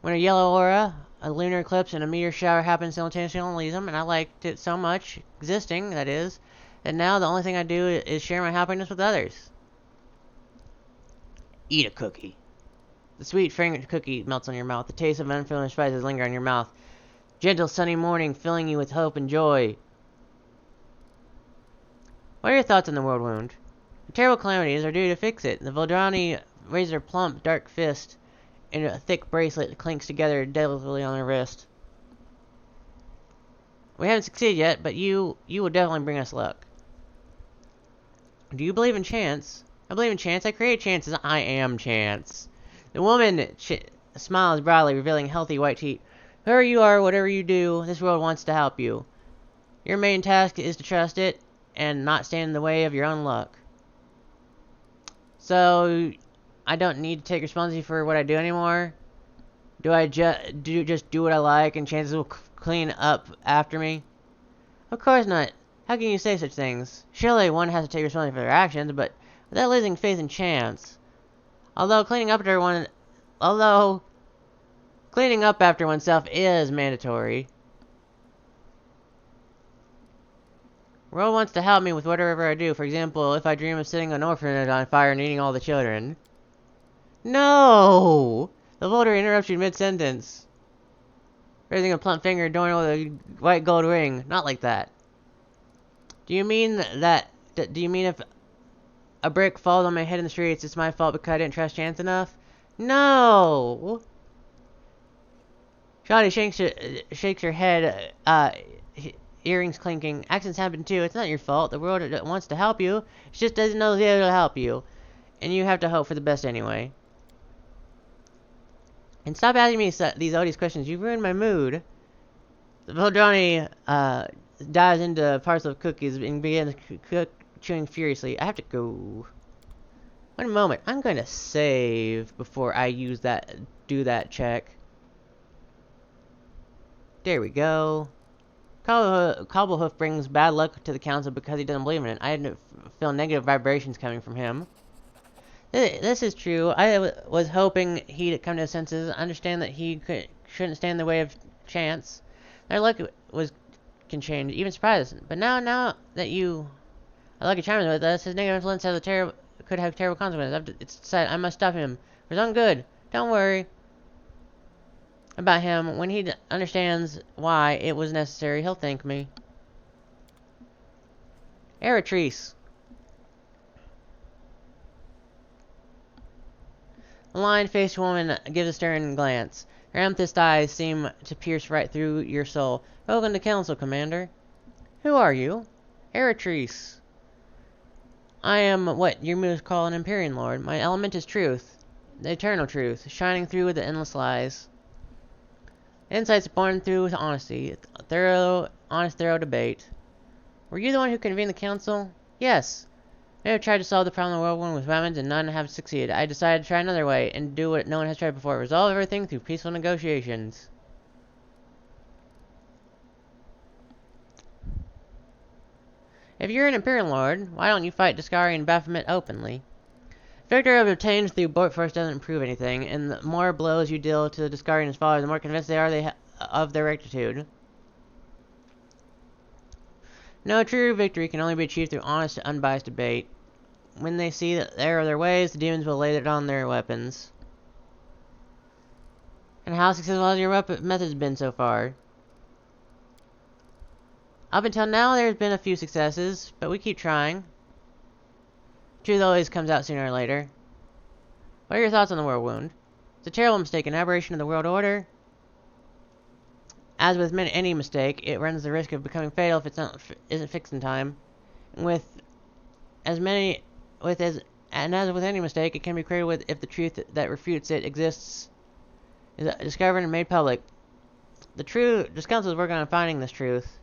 When a yellow aura, a lunar eclipse, and a meteor shower happened simultaneously on Elysium, and I liked it so much, existing, that is, that now the only thing I do is share my happiness with others. Eat a cookie. The sweet, fragrant cookie melts on your mouth. The taste of unfamiliar spices linger on your mouth. Gentle sunny morning filling you with hope and joy. What are your thoughts on the world wound? The terrible calamities are due to fix it. The Voldrani raise their plump, dark fist, and a thick bracelet clinks together delicately on their wrist. We haven't succeeded yet, but you will definitely bring us luck. Do you believe in chance? I believe in chance. I create chances. I am chance. The woman smiles broadly, revealing healthy white teeth. Whoever you are, whatever you do, this world wants to help you. Your main task is to trust it and not stand in the way of your own luck. So, I don't need to take responsibility for what I do anymore? Do I just do what I like and chances will clean up after me? Of course not. How can you say such things? Surely one has to take responsibility for their actions, but without losing faith in chance. Although cleaning up after oneself is mandatory. The world wants to help me with whatever I do. For example, if I dream of setting an orphanage on fire and eating all the children. No! The Volder interrupts you mid-sentence, raising a plump finger adorned with a white gold ring. Not like that. Do you mean if a brick falls on my head in the streets, it's my fault because I didn't trust chance enough? No! Shoddy shakes her head, earrings clinking. Accidents happen too. It's not your fault. The world wants to help you. It just doesn't know the other to help you. And you have to hope for the best anyway. And stop asking me these odious questions. You've ruined my mood. The Voldrani dives into a parcel of cookies and begins chewing furiously. I have to go. One moment. I'm going to save before I do that check. There we go. Cobblehoof brings bad luck to the council because he doesn't believe in it. I feel negative vibrations coming from him. This is true. Was hoping he'd come to his senses, understand that shouldn't stand in the way of chance. Their luck can change, even surprise us. But now that a lucky charm is with us, his negative influence could have terrible consequences. It's decided I must stop him for his own good. Don't worry about him. When he understands why it was necessary, he'll thank me. Eretrice. The lion-faced woman gives a stern glance. Her amethyst eyes seem to pierce right through your soul. Welcome to council, Commander. Who are you? Eretrice. I am what you must call an Empyrean Lord. My element is truth. The eternal truth, shining through the endless lies. Insights born through honesty. Honest, thorough debate. Were you the one who convened the council? Yes. I have tried to solve the problem of the world with weapons, and none have succeeded. I decided to try another way, and do what no one has tried before. Resolve everything through peaceful negotiations. If you're an Imperial Lord, why don't you fight Discari and Baphomet openly? Victory obtained through force doesn't prove anything, and the more blows you deal to the Discari and his followers, the more convinced they are of their rectitude. No true victory can only be achieved through honest, unbiased debate. When they see that there are their ways, the demons will lay it on their weapons. And how successful has your weapon methods been so far? Up until now, there's been a few successes, but we keep trying. Truth always comes out sooner or later. What are your thoughts on the world wound? It's a terrible mistake, an aberration of the world order. As with any mistake, it runs the risk of becoming fatal if isn't fixed in time. As with any mistake, it can be created if the truth that refutes it exists is discovered and made public. The council is working on finding this truth,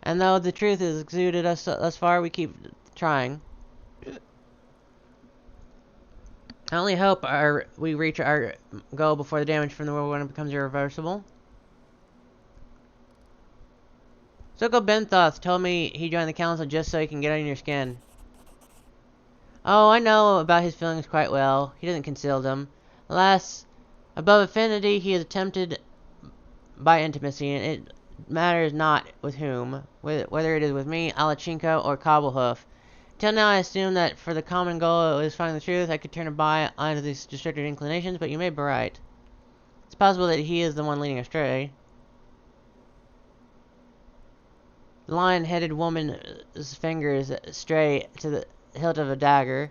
and though the truth has exuded us thus far, we keep trying. I only hope we reach our goal before the damage from the world when it becomes irreversible. Soko Benthoth told me he joined the council just so he can get on your skin. Oh, I know about his feelings quite well. He doesn't conceal them. Alas, above affinity, he is tempted by intimacy, and it matters not with whom, whether it is with me, Alachinko, or Cobblehoof. Till now, I assumed that for the common goal is finding the truth, I could turn a eye onto these destructive inclinations, but you may be right. It's possible that he is the one leading astray. The lion-headed woman's fingers stray to the hilt of a dagger.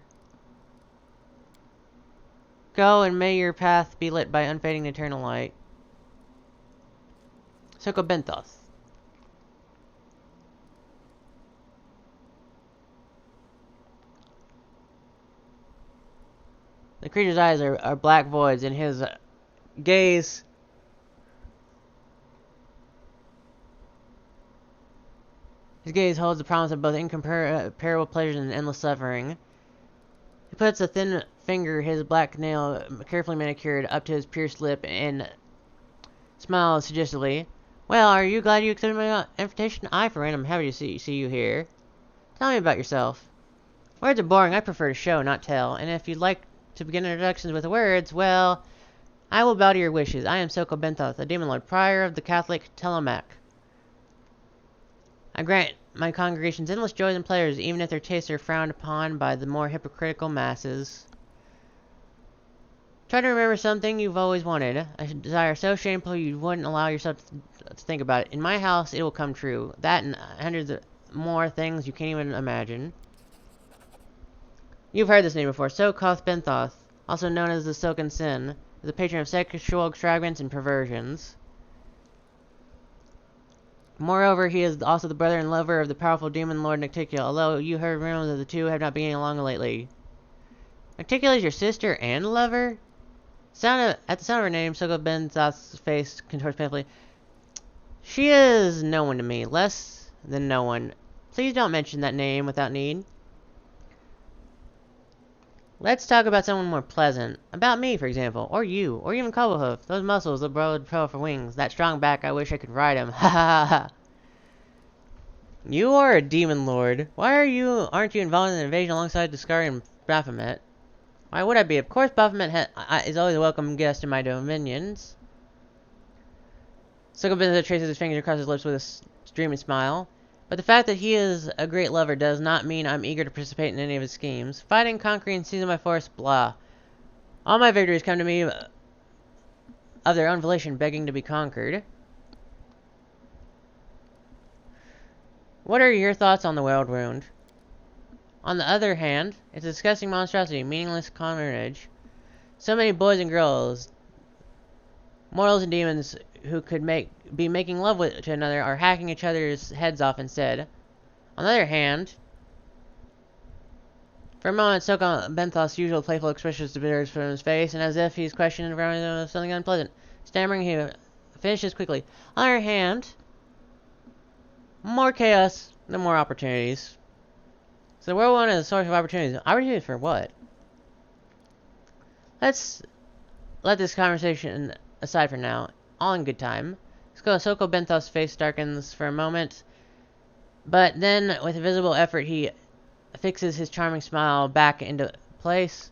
Go, and may your path be lit by unfading eternal light. Soko Benthoth. The creature's eyes are black voids, and his gaze holds the promise of both incomparable pleasures and endless suffering. He puts a thin finger, his black nail carefully manicured, up to his pierced lip and smiles suggestively. Well, are you glad you accepted my invitation? I, for one, am happy to see you here. Tell me about yourself. Words are boring. I prefer to show, not tell. And if you'd like to begin introductions with words, well, I will bow to your wishes. I am Soko Benthoth, a demon lord, prior of the Catholic Telemac. I grant my congregations endless joys and pleasures, even if their tastes are frowned upon by the more hypocritical masses. Try to remember something you've always wanted. A desire so shameful you wouldn't allow yourself to think about it. In my house, it will come true. That and hundreds of more things you can't even imagine. You've heard this name before. Soko Benthoth, also known as the Silken Sin, is the patron of sexual extravagance and perversions. Moreover, he is also the brother and lover of the powerful demon lord Nocticula, although you heard rumors that the two have not been getting along lately. Nocticula is your sister and lover? At the sound of her name, Soko Benthoth's face contorts painfully. She is no one to me, less than no one. Please don't mention that name without need. Let's talk about someone more pleasant. About me, for example. Or you. Or even Cobblepoof. Those muscles, the broad pro for wings. That strong back, I wish I could ride him. Ha ha ha. You are a demon lord. Why aren't you involved in an invasion alongside Discari and Baphomet? Why would I be? Of course Baphomet is always a welcome guest in my dominions. Succubus traces his fingers across his lips with a dreamy smile. But the fact that he is a great lover does not mean I'm eager to participate in any of his schemes. Fighting, conquering, seizing my force, blah. All my victories come to me of their own volition, begging to be conquered. What are your thoughts on the world wound? On the other hand, it's a disgusting monstrosity, meaningless carnage. So many boys and girls, mortals and demons who could be making love to another are hacking each other's heads off instead. On the other hand, for a moment, Soko Benthos' usual playful expression disappears from his face, and as if he's questioning something unpleasant. Stammering, he finishes quickly. On the other hand, more chaos, the more opportunities. So the world one is a source of opportunities. Opportunities for what? Let's let this conversation aside for now. All in good time. Soko Benthos' face darkens for a moment, but then, with a visible effort, he fixes his charming smile back into place.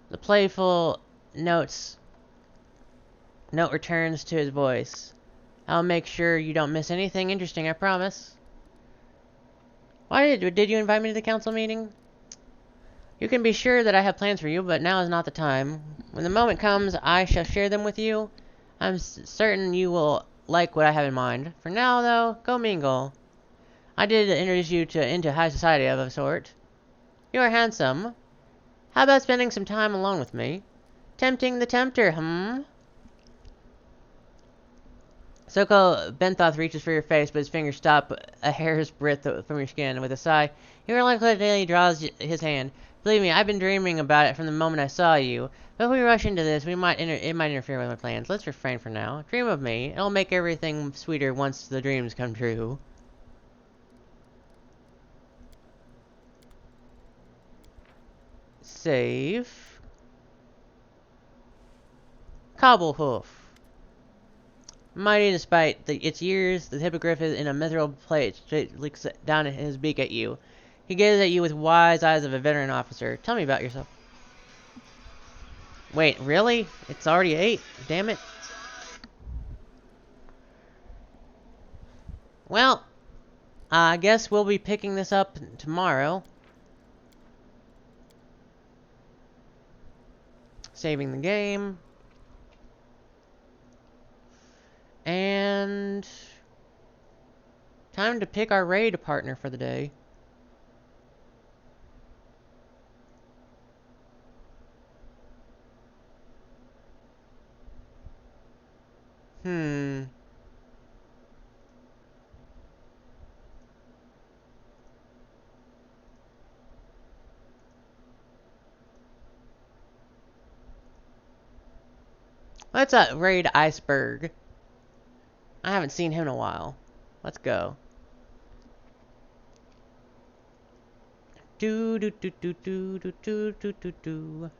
The playful note returns to his voice. I'll make sure you don't miss anything interesting, I promise. Why did you invite me to the council meeting? You can be sure that I have plans for you, but now is not the time. When the moment comes, I shall share them with you. I'm certain you will like what I have in mind. For now, though, go mingle. I did introduce you into high society of a sort. You are handsome. How about spending some time alone with me? Tempting the tempter, Soko Benthoth reaches for your face, but his fingers stop a hair's breadth from your skin. With a sigh, he reluctantly draws his hand. Believe me, I've been dreaming about it from the moment I saw you. But if we rush into this, it might interfere with my plans. Let's refrain for now. Dream of me. It'll make everything sweeter once the dreams come true. Save. Cobblehoof. Mighty despite its years, the hippogriff is in a mithril plate looks down at his beak at you. He gazes at you with wise eyes of a veteran officer. Tell me about yourself. Wait, really? It's already 8? Damn it. Well, I guess we'll be picking this up tomorrow. Saving the game. And time to pick our raid partner for the day. Let's raid Iceberg. I haven't seen him in a while. Let's go. Do do do do do do do do do do.